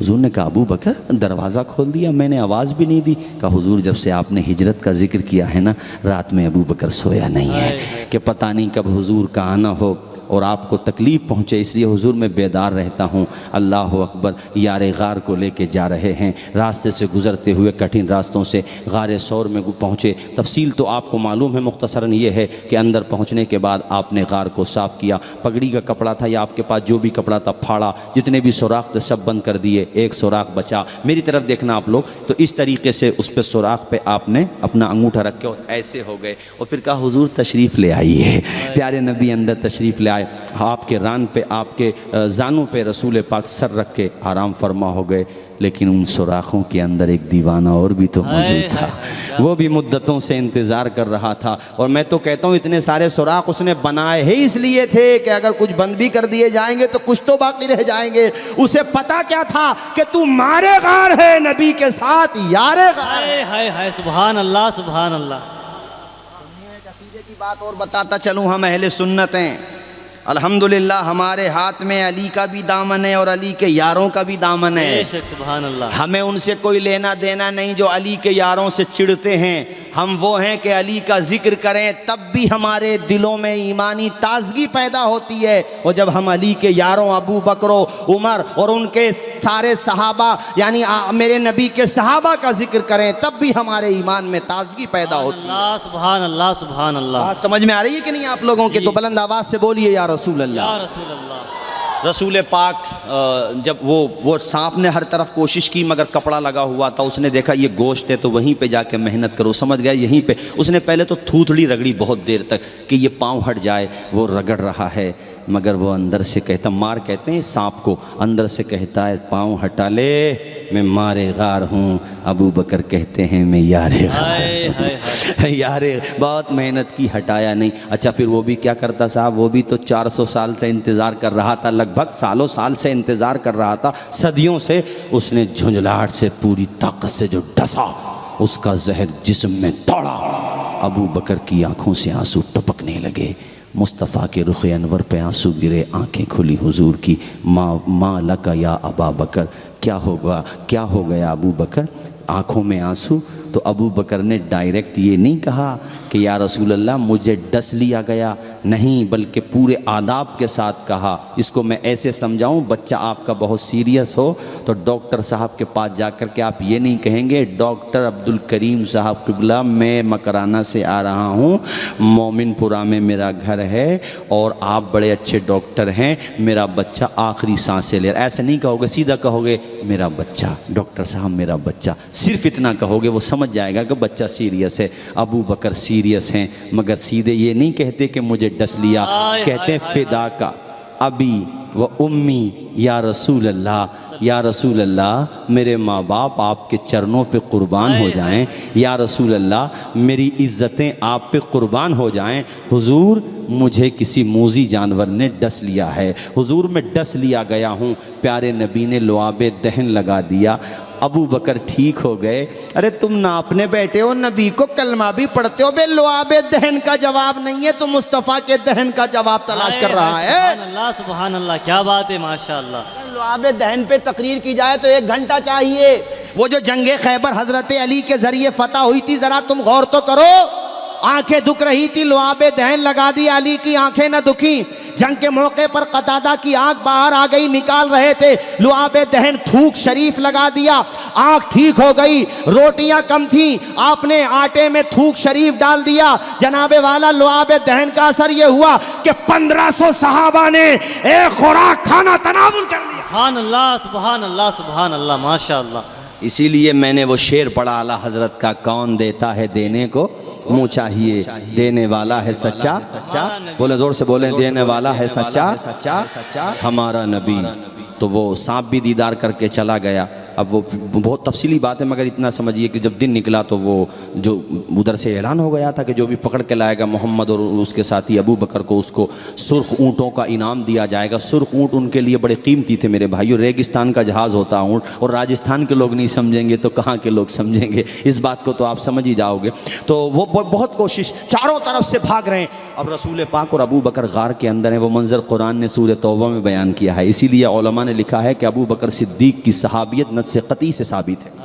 حضور نے کہا ابو بکر دروازہ کھول دیا, میں نے آواز بھی نہیں دی. کہا حضور جب سے آپ نے ہجرت کا ذکر کیا ہے نا, رات میں ابو بکر سویا نہیں ہے کہ پتہ نہیں کب حضور کا آنا ہو اور آپ کو تکلیف پہنچے, اس لیے حضور میں بیدار رہتا ہوں. اللہ اکبر. یار غار کو لے کے جا رہے ہیں, راستے سے گزرتے ہوئے کٹھن راستوں سے غار ثور میں پہنچے. تفصیل تو آپ کو معلوم ہے, مختصراً یہ ہے کہ اندر پہنچنے کے بعد آپ نے غار کو صاف کیا. پگڑی کا کپڑا تھا یا آپ کے پاس جو بھی کپڑا تھا پھاڑا, جتنے بھی سوراخ تھے سب بند کر دیے, ایک سوراخ بچا. میری طرف دیکھنا آپ لوگ, تو اس طریقے سے اس پہ سوراخ پہ آپ نے اپنا انگوٹھا رکھ کے اور ایسے ہو گئے, اور پھر کہا حضور تشریف لے آئیے. پیارے نبی اندر تشریف لے آئے. آپ کے ران پہ, آپ کے زانوں پہ رسول پاک سر رکھ کے آرام فرما ہو گئے. لیکن ان سوراخوں کے اندر ایک دیوانہ اور بھی تو موجود تھا, وہ بھی مدتوں سے انتظار کر رہا تھا. اور میں تو کہتا ہوں اتنے سارے سوراخ اس نے بنائے ہی اس لیے تھے کہ اگر کچھ بند بھی کر دیے جائیں گے تو کچھ تو باقی رہ جائیں گے. اسے پتا کیا تھا کہ تو مارے غار ہے نبی کے ساتھ یارے غار. ہائے ہائے ہائے سبحان اللہ سبحان اللہ. عقیدے کی بات اور بتاتا چلوں, ہم اہل سنت ہیں الحمدللہ. ہمارے ہاتھ میں علی کا بھی دامن ہے اور علی کے یاروں کا بھی دامن ہے. بے شک سبحان اللہ. ہمیں ان سے کوئی لینا دینا نہیں جو علی کے یاروں سے چڑھتے ہیں. ہم وہ ہیں کہ علی کا ذکر کریں تب بھی ہمارے دلوں میں ایمانی تازگی پیدا ہوتی ہے. اور جب ہم علی کے یاروں ابو بکر و عمر اور ان کے سارے صحابہ یعنی میرے نبی کے صحابہ کا ذکر کریں تب بھی ہمارے ایمان میں تازگی پیدا ہوتی ہے. اللہ سبحان اللہ سبحان اللہ. بات سمجھ میں آ رہی ہے کہ نہیں آپ لوگوں کے؟ تو بلند آواز سے بولیے یا رسول اللہ. یا رسول اللہ. رسول پاک جب وہ سانپ نے ہر طرف کوشش کی مگر کپڑا لگا ہوا تھا. اس نے دیکھا یہ گوشت ہے تو وہیں پہ جا کے محنت کرو, سمجھ گیا یہیں پہ. اس نے پہلے تو تھوتھڑی رگڑی بہت دیر تک کہ یہ پاؤں ہٹ جائے. وہ رگڑ رہا ہے مگر وہ اندر سے کہتا, مار کہتے ہیں سانپ کو, اندر سے کہتا ہے پاؤں ہٹا لے میں مارے غار ہوں. ابو بکر کہتے ہیں میں یارے غار. یارے بہت محنت کی, ہٹایا نہیں. اچھا پھر وہ بھی کیا کرتا صاحب, وہ بھی تو 400 سال سے انتظار کر رہا تھا, لگ بھگ سالوں سال سے انتظار کر رہا تھا, صدیوں سے. اس نے جھنجھلاہٹ سے پوری طاقت سے جو ڈسا, اس کا زہر جسم میں دوڑا. ابو بکر کی آنکھوں سے آنسو ٹپکنے لگے. مصطفیٰ کے رخ انور پہ آنسو گرے, آنکھیں کھلی. حضور کی ماں لکا یا ابا بکر, کیا ہوگا, کیا ہو گیا ابو بکر؟ آنکھوں میں آنسو. تو ابو بکر نے ڈائریکٹ یہ نہیں کہا کہ یا رسول اللہ مجھے ڈس لیا گیا, نہیں, بلکہ پورے آداب کے ساتھ کہا. اس کو میں ایسے سمجھاؤں, بچہ آپ کا بہت سیریس ہو تو ڈاکٹر صاحب کے پاس جا کر کے آپ یہ نہیں کہیں گے ڈاکٹر عبد الکریم صاحب قبلہ میں مکرانہ سے آ رہا ہوں, مومن پورہ میں میرا گھر ہے اور آپ بڑے اچھے ڈاکٹر ہیں, میرا بچہ آخری سانسیں لے رہا. ایسا نہیں کہو گے, سیدھا کہو گے میرا بچہ, ڈاکٹر صاحب میرا بچہ. صرف اتنا کہو گے, وہ سمجھ جائے گا کہ بچہ سیریس ہے. ابو بکر سیریس ہیں مگر سیدھے یہ نہیں کہتے کہ مجھے ڈس لیا, کہتے فدا کا ابی و امی یا رسول اللہ, یا رسول اللہ میرے ماں باپ آپ کے چرنوں پہ قربان ہو جائیں, یا رسول اللہ میری عزتیں آپ پہ قربان ہو جائیں. حضور مجھے کسی موذی جانور نے ڈس لیا ہے, حضور میں ڈس لیا گیا ہوں. پیارے نبی نے لعاب دہن لگا دیا. ابو بکر ٹھیک ہو گئے. ارے تم ناپنے بیٹھے ہو, نبی کو کلمہ بھی پڑھتے ہو, بے لعاب دہن کا جواب نہیں ہے تو مصطفیٰ کے دہن کا جواب تلاش کر رہا ہے. سبحان اللہ سبحان اللہ, کیا بات ہے ماشاءاللہ. لعاب دہن پہ تقریر کی جائے تو 1 گھنٹہ چاہیے. وہ جو جنگ خیبر حضرت علی کے ذریعے فتح ہوئی تھی, ذرا تم غور تو کرو. آنکھیں دکھ رہی تھی, لعاب دہن لگا دی, علی کی آنکھیں نہ دکھیں. جنگ کے موقع پر قتادہ کی آنکھ باہر آ گئی, نکال رہے تھے, لعاب دہن تھوک شریف لگا دیا, آنکھ ٹھیک ہو گئی. روٹیاں کم تھیں, آپ نے آٹے میں تھوک شریف ڈال دیا. جناب والا لعاب دہن کا اثر یہ ہوا کہ 1500 صحابہ نے ایک خوراک کھانا تناول کر لیا. سبحان اللہ سبحان اللہ سبحان اللہ ماشاءاللہ. اسی لیے میں نے وہ شعر پڑھا اعلیٰ حضرت کا, کون دیتا ہے دینے کو منہ چاہیے, دینے والا ہے سچا. بولیں زور سے بولیں, دینے والا ہے سچا ہمارا نبی. تو وہ سانپ بھی دیدار کر کے چلا گیا. اب وہ بہت تفصیلی بات ہے، مگر اتنا سمجھیے کہ جب دن نکلا تو وہ جو ادھر سے اعلان ہو گیا تھا کہ جو بھی پکڑ کے لائے گا محمد اور اس کے ساتھی ابو بکر کو، اس کو سرخ اونٹوں کا انعام دیا جائے گا۔ سرخ اونٹ ان کے لیے بڑے قیمتی تھے میرے بھائیو، ریگستان کا جہاز ہوتا اونٹ، اور راجستھان کے لوگ نہیں سمجھیں گے تو کہاں کے لوگ سمجھیں گے، اس بات کو تو آپ سمجھ ہی جاؤ گے۔ تو وہ بہت کوشش، چاروں طرف سے بھاگ رہے ہیں، اب رسول پاک اور ابو بکر غار کے اندر ہیں۔ وہ منظر قرآن نے سورہ توبہ میں بیان کیا ہے، اسی لیے علماء نے لکھا ہے کہ ابو بکر صدیق کی صحابیت نت سے قطعی سے ثابت ہے۔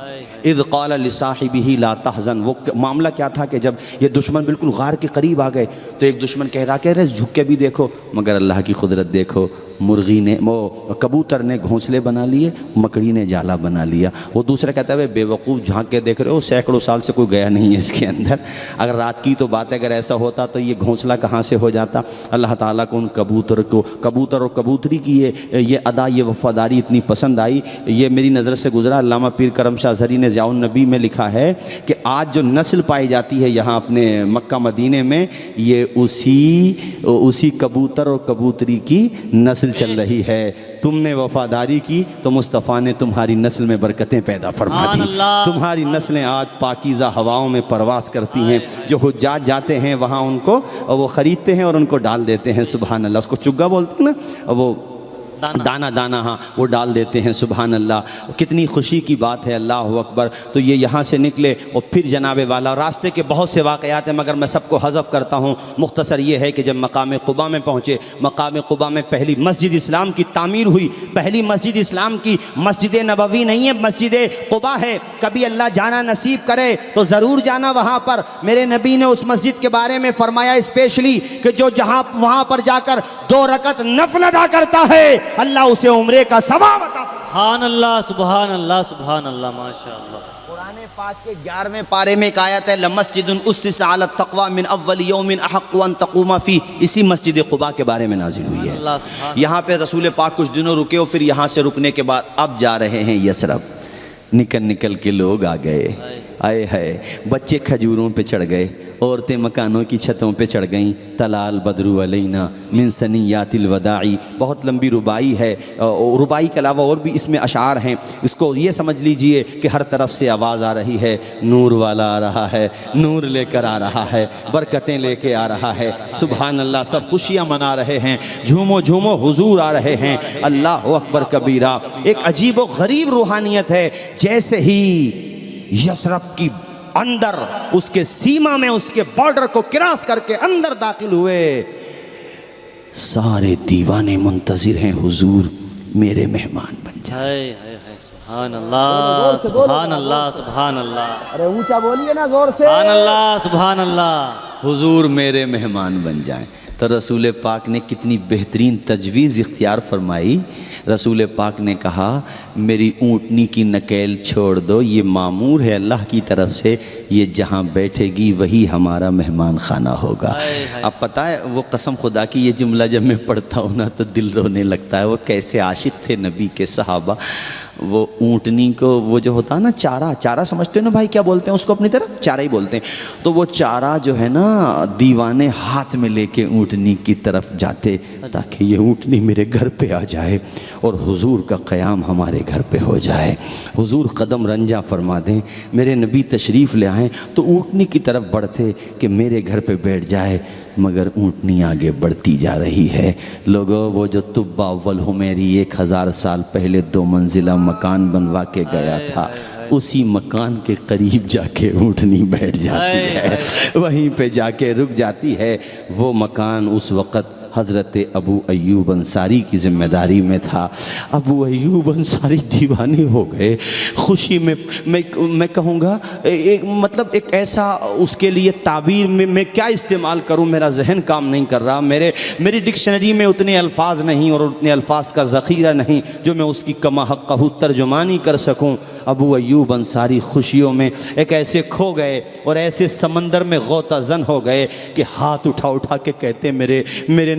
اذ قال لصاحبہ لا تحزن، وہ معاملہ کیا تھا کہ جب یہ دشمن بالکل غار کے قریب آ گئے تو ایک دشمن کہہ رہے جھک کے بھی دیکھو، مگر اللہ کی قدرت دیکھو، مرغی نے وہ کبوتر نے گھونسلے بنا لیے، مکڑی نے جالا بنا لیا۔ وہ دوسرا کہتا ہے بے وقوف جھانک کے دیکھ رہے ہو، سینکڑوں سال سے کوئی گیا نہیں ہے اس کے اندر، اگر رات کی تو بات ہے، اگر ایسا ہوتا تو یہ گھونسلہ کہاں سے ہو جاتا۔ اللہ تعالیٰ کو ان کبوتر اور کبوتری کی یہ ادا، یہ وفاداری اتنی پسند آئی، یہ میری نظر سے گزرا۔ علامہ پیر کرم شاہ زہری نے ضیاء النبی میں لکھا ہے کہ آج جو نسل پائی جاتی ہے یہاں اپنے مکہ مدینے میں، یہ اسی کبوتر اور کبوتری کی نسل چل رہی ہے۔ تم نے وفاداری کی تو مصطفیٰ نے تمہاری نسل میں برکتیں پیدا فرما دی، تمہاری نسلیں آج پاکیزہ ہواؤں میں پرواز کرتی ہیں، جو حجاج جاتے ہیں وہاں ان کو وہ خریدتے ہیں اور ان کو ڈال دیتے ہیں، سبحان اللہ۔ اس کو چگا بولتے ہیں نا، وہ دانا دانا، ہاں وہ ڈال دیتے ہیں، سبحان اللہ۔ کتنی خوشی کی بات ہے، اللہ اکبر۔ تو یہ یہاں سے نکلے اور پھر جناب والا راستے کے بہت سے واقعات ہیں، مگر میں سب کو حذف کرتا ہوں۔ مختصر یہ ہے کہ جب مقام قباء میں پہنچے، مقام قباء میں پہلی مسجد اسلام کی تعمیر ہوئی۔ پہلی مسجد اسلام کی مسجد نبوی نہیں ہے، مسجد قباء ہے۔ کبھی اللہ جانا نصیب کرے تو ضرور جانا وہاں پر۔ میرے نبی نے اس مسجد کے بارے میں فرمایا اسپیشلی کہ جو جہاں وہاں پر جا کر 2 رکعت نفل ادا کرتا ہے، اللہ اسے عمرے کا ثواب عطا کرتا ہے۔ سبحان اللہ سبحان اللہ سبحان اللہ، ماشاء اللہ۔ قرآن پاک کے 11ویں پارے میں ایک آیت ہے، لَمَسْجِدٌ أُسِّسَ عَلَى التَّقْوَى مِنْ أَوَّلِ يَوْمٍ أَحَقُّ أَن تَقُومَ فِيهِ، اسی مسجد قباء کے بارے میں نازل ہوئی ہے۔ اللہ سبحان یہاں پہ رسول پاک کچھ دنوں رکے اور پھر یہاں سے رکنے کے بعد اب جا رہے ہیں یثرب۔ نکل کے لوگ آ گئے، آئے ہے، بچے کھجوروں پہ چڑھ گئے، عورتیں مکانوں کی چھتوں پہ چڑھ گئیں۔ تلال بدرو علینا من ثنیات الوداعی، بہت لمبی ربائی ہے، ربائی کے علاوہ اور بھی اس میں اشعار ہیں۔ اس کو یہ سمجھ لیجئے کہ ہر طرف سے آواز آ رہی ہے، نور والا آ رہا ہے، نور لے کر آ رہا ہے، برکتیں لے کے آ رہا ہے، سبحان اللہ۔ سب خوشیاں منا رہے ہیں، جھومو جھومو حضور آ رہے ہیں، اللہ اکبر کبیرہ۔ ایک عجیب و غریب روحانیت ہے، جیسے ہی یثرب کی اندر اس کے سیما میں اس کے بارڈر کو کراس کر کے اندر داخل ہوئے، سارے دیوانے منتظر ہیں، حضور میرے مہمان بن جائے۔ سبحان اللہ سبحان اللہ سبحان اللہ، ارے اونچا بولیے نا زور سے، سبحان اللہ سبحان اللہ۔ حضور میرے مہمان بن جائیں۔ تو رسول پاک نے کتنی بہترین تجویز اختیار فرمائی۔ رسول پاک نے کہا میری اونٹنی کی نکیل چھوڑ دو، یہ معمور ہے اللہ کی طرف سے، یہ جہاں بیٹھے گی وہی ہمارا مہمان خانہ ہوگا۔ اب پتہ ہے وہ قسم خدا کی یہ جملہ جب میں پڑھتا ہوں نا تو دل رونے لگتا ہے۔ وہ کیسے عاشق تھے نبی کے صحابہ۔ وہ اونٹنی کو وہ جو ہوتا ہے نا چارہ سمجھتے ہو نا بھائی، کیا بولتے ہیں اس کو اپنی طرف؟ چارہ ہی بولتے ہیں۔ تو وہ چارہ جو ہے نا دیوانے ہاتھ میں لے کے اونٹنی کی طرف جاتے تاکہ یہ اونٹنی میرے گھر پہ آ جائے اور حضور کا قیام ہمارے گھر پہ ہو جائے، حضور قدم رنجا فرما دیں، میرے نبی تشریف لے آئیں تو اونٹنی کی طرف بڑھتے کہ میرے گھر پہ بیٹھ جائے، مگر اونٹنی آگے بڑھتی جا رہی ہے۔ لوگوں وہ جو طب اول حمیری 1000 سال پہلے 2 منزلہ مکان بنوا کے گیا تھا، اسی مکان کے قریب جا کے اونٹنی بیٹھ جاتی ہے، وہیں پہ جا کے رک جاتی ہے۔ وہ مکان اس وقت حضرت ابو ایوب انصاری کی ذمہ داری میں تھا۔ ابو ایوب انصاری دیوانے ہو گئے خوشی میں۔ میں کہوں گا مطلب ایک ایسا اس کے لیے تعبیر میں کیا استعمال کروں، میرا ذہن کام نہیں کر رہا، میری ڈکشنری میں اتنے الفاظ نہیں اور اتنے الفاظ کا ذخیرہ نہیں جو میں اس کی کما حقہ ترجمانی کر سکوں۔ ابو ایوب انصاری خوشیوں میں ایک ایسے کھو گئے اور ایسے سمندر میں غوطہ زن ہو گئے کہ ہاتھ اٹھا کے کہتے میرے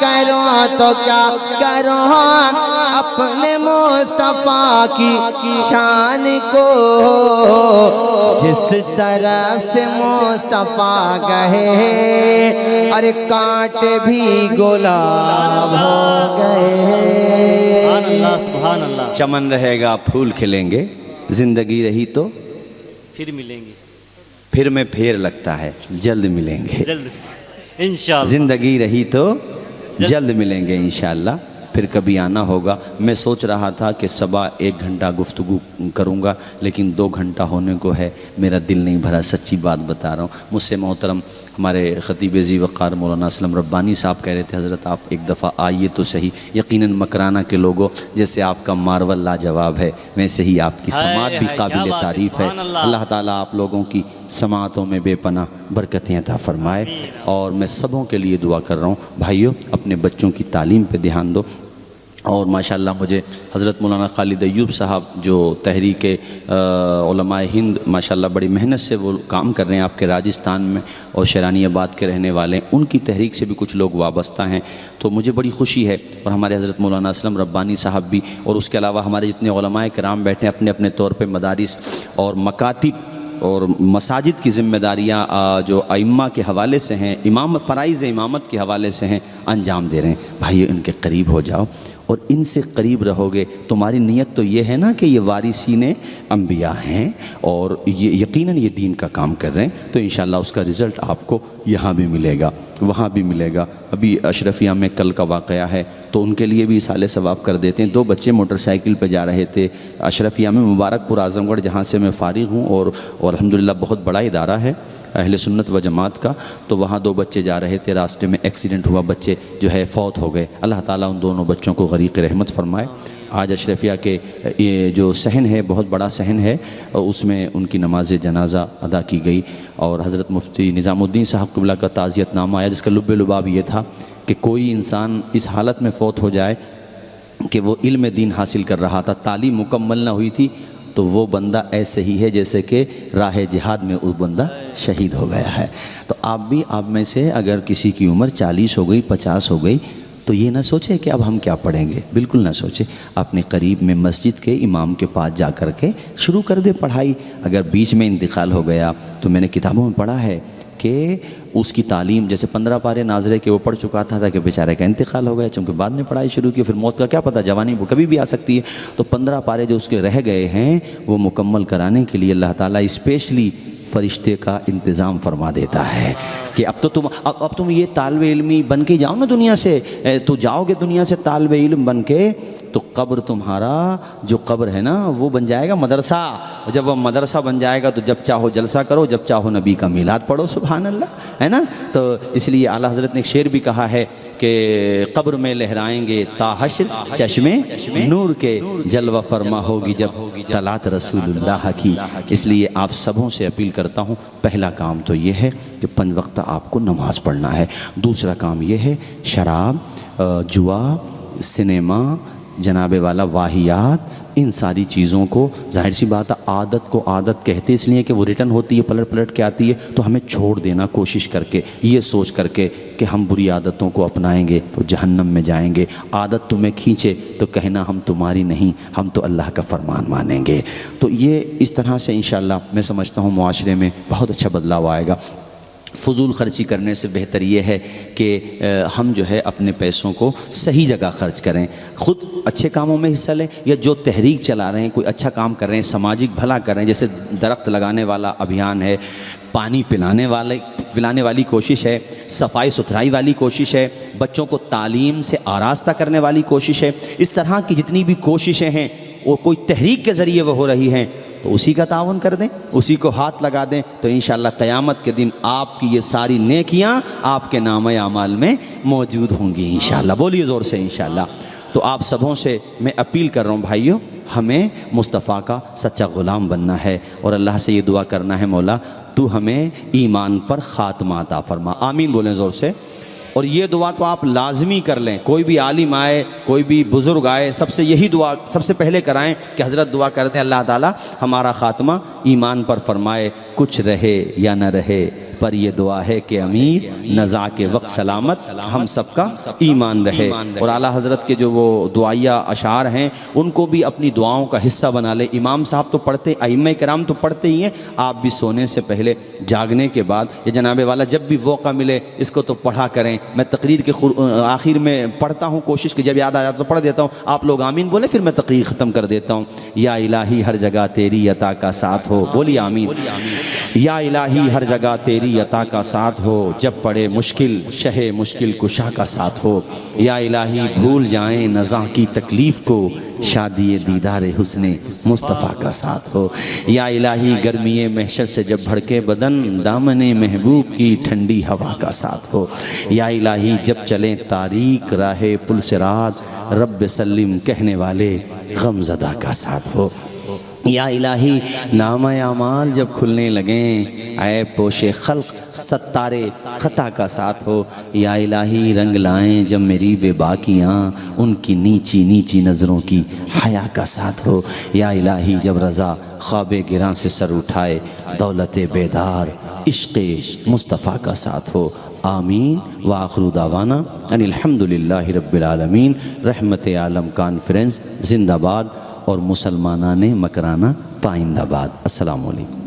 کروں تو کیا کروں اپنے مصطفیٰ کی شان کو، جس طرف سے مصطفیٰ گئے اور کانٹے بھی گلاب ہو گئے۔ سبحان اللہ سبحان اللہ۔ چمن رہے گا پھول کھلیں گے، زندگی رہی تو پھر ملیں گے پھر میں پھیر لگتا ہے جلد ملیں گے، جلد انشاءاللہ۔ زندگی رہی تو جلد ملیں گے انشاءاللہ، پھر کبھی آنا ہوگا۔ میں سوچ رہا تھا کہ صبح 1 گھنٹہ گفتگو کروں گا، لیکن 2 گھنٹہ ہونے کو ہے، میرا دل نہیں بھرا، سچی بات بتا رہا ہوں۔ مجھ سے محترم ہمارے خطیب ذی وقار مولانا اسلم ربانی صاحب کہہ رہے تھے حضرت آپ ایک دفعہ آئیے تو صحیح، یقیناً مکرانہ کے لوگوں جیسے آپ کا مارول لاجواب ہے ویسے ہی آپ کی سماعت بھی قابل تعریف ہے۔ اللہ تعالیٰ آپ لوگوں کی سماعتوں میں بے پناہ برکتیں عطا فرمائے، اور میں سبوں کے لیے دعا کر رہا ہوں بھائیوں اپنے بچوں کی تعلیم پہ دھیان دو۔ اور ماشاءاللہ مجھے حضرت مولانا خالد ایوب صاحب جو تحریک علماء ہند ماشاءاللہ بڑی محنت سے وہ کام کر رہے ہیں آپ کے راجستھان میں، اور شیرانی آباد کے رہنے والے ہیں، ان کی تحریک سے بھی کچھ لوگ وابستہ ہیں، تو مجھے بڑی خوشی ہے۔ اور ہمارے حضرت مولانا اسلم ربانی صاحب بھی، اور اس کے علاوہ ہمارے جتنے علماء کرام بیٹھے ہیں اپنے اپنے طور پہ مدارس اور مکاتب اور مساجد کی ذمہ داریاں جو ائمہ کے حوالے سے ہیں، فرائض امامت کے حوالے سے ہیں، انجام دے رہے ہیں۔ بھائیو ان کے قریب ہو جاؤ اور ان سے قریب رہو گے، تمہاری نیت تو یہ ہے نا کہ یہ وارثین انبیاء ہیں اور یہ یقیناً یہ دین کا کام کر رہے ہیں، تو انشاءاللہ اس کا رزلٹ آپ کو یہاں بھی ملے گا وہاں بھی ملے گا۔ ابھی اشرفیہ میں کل کا واقعہ ہے تو ان کے لیے بھی اصال ثواب کر دیتے ہیں۔ 2 بچے موٹر سائیکل پہ جا رہے تھے اشرفیہ میں، مبارک پور اعظم گڑھ جہاں سے میں فارغ ہوں، اور الحمدللہ بہت بڑا ادارہ ہے اہل سنت و جماعت کا، تو وہاں 2 بچے جا رہے تھے، راستے میں ایکسیڈنٹ ہوا، بچے جو ہے فوت ہو گئے۔ اللہ تعالیٰ ان دونوں بچوں کو غریق رحمت فرمائے۔ آج اشرفیہ کے یہ جو صحن ہے بہت بڑا صحن ہے، اس میں ان کی نماز جنازہ ادا کی گئی، اور حضرت مفتی نظام الدین صاحب قبلہ کا تعزیت نامہ آیا، جس کا لب لباب یہ تھا کہ کوئی انسان اس حالت میں فوت ہو جائے کہ وہ علم دین حاصل کر رہا تھا، تعلیم مکمل نہ ہوئی تھی، تو وہ بندہ ایسے ہی ہے جیسے کہ راہ جہاد میں وہ بندہ شہید ہو گیا ہے۔ تو آپ میں سے اگر کسی کی عمر 40 ہو گئی 50 ہو گئی تو یہ نہ سوچے کہ اب ہم کیا پڑھیں گے، بالکل نہ سوچے، اپنے قریب میں مسجد کے امام کے پاس جا کر کے شروع کر دے پڑھائی۔ اگر بیچ میں انتقال ہو گیا تو میں نے کتابوں میں پڑھا ہے کہ اس کی تعلیم جیسے 15 پارے ناظرے کے وہ پڑھ چکا تھا کہ بیچارے کا انتقال ہو گیا، چونکہ بعد میں پڑھائی شروع کی، پھر موت کا کیا پتہ، جوانی وہ کبھی بھی آ سکتی ہے، تو 15 پارے جو اس کے رہ گئے ہیں وہ مکمل کرانے کے لیے اللہ تعالیٰ اسپیشلی فرشتے کا انتظام فرما دیتا ہے کہ اب تم یہ طالب علمی بن کے جاؤ نا دنیا سے، تو جاؤ گے دنیا سے طالب علم بن کے، تو قبر تمہارا جو قبر ہے نا وہ بن جائے گا مدرسہ، اور جب وہ مدرسہ بن جائے گا تو جب چاہو جلسہ کرو، جب چاہو نبی کا میلاد پڑھو، سبحان اللہ، ہے نا۔ تو اس لیے اعلیٰ حضرت نے ایک شعر بھی کہا ہے کہ قبر میں لہرائیں گے تا حشر چشمے نور کے، جلوہ فرما ہوگی جب طلعت رسول اللہ کی۔ اس لیے آپ سبوں سے اپیل کرتا ہوں، پہلا کام تو یہ ہے کہ 5 وقت آپ کو نماز پڑھنا ہے، دوسرا کام یہ ہے شراب، جوا، سنیما، جناب والا واہیات، ان ساری چیزوں کو ظاہر سی بات ہے عادت کو عادت کہتے اس لیے کہ وہ ریٹرن ہوتی ہے، پلٹ پلٹ کے آتی ہے، تو ہمیں چھوڑ دینا کوشش کر کے، یہ سوچ کر کے کہ ہم بری عادتوں کو اپنائیں گے تو جہنم میں جائیں گے، عادت تمہیں کھینچے تو کہنا ہم تمہاری نہیں، ہم تو اللہ کا فرمان مانیں گے۔ تو یہ اس طرح سے انشاءاللہ میں سمجھتا ہوں معاشرے میں بہت اچھا بدلاؤ آئے گا۔ فضول خرچی کرنے سے بہتر یہ ہے کہ ہم جو ہے اپنے پیسوں کو صحیح جگہ خرچ کریں، خود اچھے کاموں میں حصہ لیں، یا جو تحریک چلا رہے ہیں کوئی اچھا کام کر رہے ہیں، سماجک بھلا کر رہے ہیں، جیسے درخت لگانے والا ابھیان ہے، پانی پلانے والی کوشش ہے، صفائی ستھرائی والی کوشش ہے، بچوں کو تعلیم سے آراستہ کرنے والی کوشش ہے، اس طرح کی جتنی بھی کوششیں ہیں وہ کوئی تحریک کے ذریعے وہ ہو رہی ہیں، تو اسی کا تعاون کر دیں، اسی کو ہاتھ لگا دیں، تو انشاءاللہ قیامت کے دن آپ کی یہ ساری نیکیاں آپ کے نامہ اعمال میں موجود ہوں گی انشاءاللہ۔ بولیے زور سے انشاءاللہ۔ تو آپ سبوں سے میں اپیل کر رہا ہوں بھائیوں، ہمیں مصطفیٰ کا سچا غلام بننا ہے، اور اللہ سے یہ دعا کرنا ہے مولا تو ہمیں ایمان پر خاتمہ عطا فرما، آمین بولیں زور سے۔ اور یہ دعا تو آپ لازمی کر لیں، کوئی بھی عالم آئے، کوئی بھی بزرگ آئے، سب سے یہی دعا سب سے پہلے کرائیں کہ حضرت دعا کرتے ہیں اللہ تعالیٰ ہمارا خاتمہ ایمان پر فرمائے، کچھ رہے یا نہ رہے پر یہ دعا ہے کہ امیر نزاع کے وقت سلامت، ہم سب کا ایمان رہے۔ اور اعلیٰ حضرت کے جو وہ دعائیہ اشعار ہیں ان کو بھی اپنی دعاؤں کا حصہ بنا لے۔ امام صاحب تو پڑھتے، ائمہ کرام تو پڑھتے ہی ہیں، آپ بھی سونے سے پہلے، جاگنے کے بعد، یہ جناب والا جب بھی موقع ملے اس کو تو پڑھا کریں۔ میں تقریر کے آخر میں پڑھتا ہوں، کوشش کہ جب یاد آ جاتا تو پڑھ دیتا ہوں، آپ لوگ آمین بولے، پھر میں تقریر ختم کر دیتا ہوں۔ یا الہی ہر جگہ تیری عطا کا ساتھ ہو، بولیے آمین۔ یا الہی ہر جگہ تیری عطا کا ساتھ ہو، جب پڑے مشکل شہ مشکل کشا کا ساتھ ہو۔ یا الہی بھول جائیں نزاع کی تکلیف کو، شادی دیدار حسن مصطفیٰ کا ساتھ ہو۔ یا الہی گرمی محشر سے جب بھڑکے بدن، دامن محبوب کی ٹھنڈی ہوا کا ساتھ ہو۔ یا الہی جب چلیں تاریک راہ پل صراط، رب سلم کہنے والے غم زدہ کا ساتھ ہو۔ یا الہی نامہ اعمال جب کھلنے لگیں، عیب پوش خلق ستارے خطا کا ساتھ ہو۔ یا الہی رنگ لائیں جب میری بے باکیاں، ان کی نیچی نیچی نظروں کی حیا کا ساتھ ہو۔ یا الہی جب رضا خواب گراں سے سر اٹھائے، دولت بیدار عشق مصطفیٰ کا ساتھ ہو۔ آمین وآخر دعوانا ان الحمدللہ رب العالمین۔ رحمت عالم کانفرنس زندہ باد اور مسلمانان مکرانہ پائندہ باد۔ السلام علیکم۔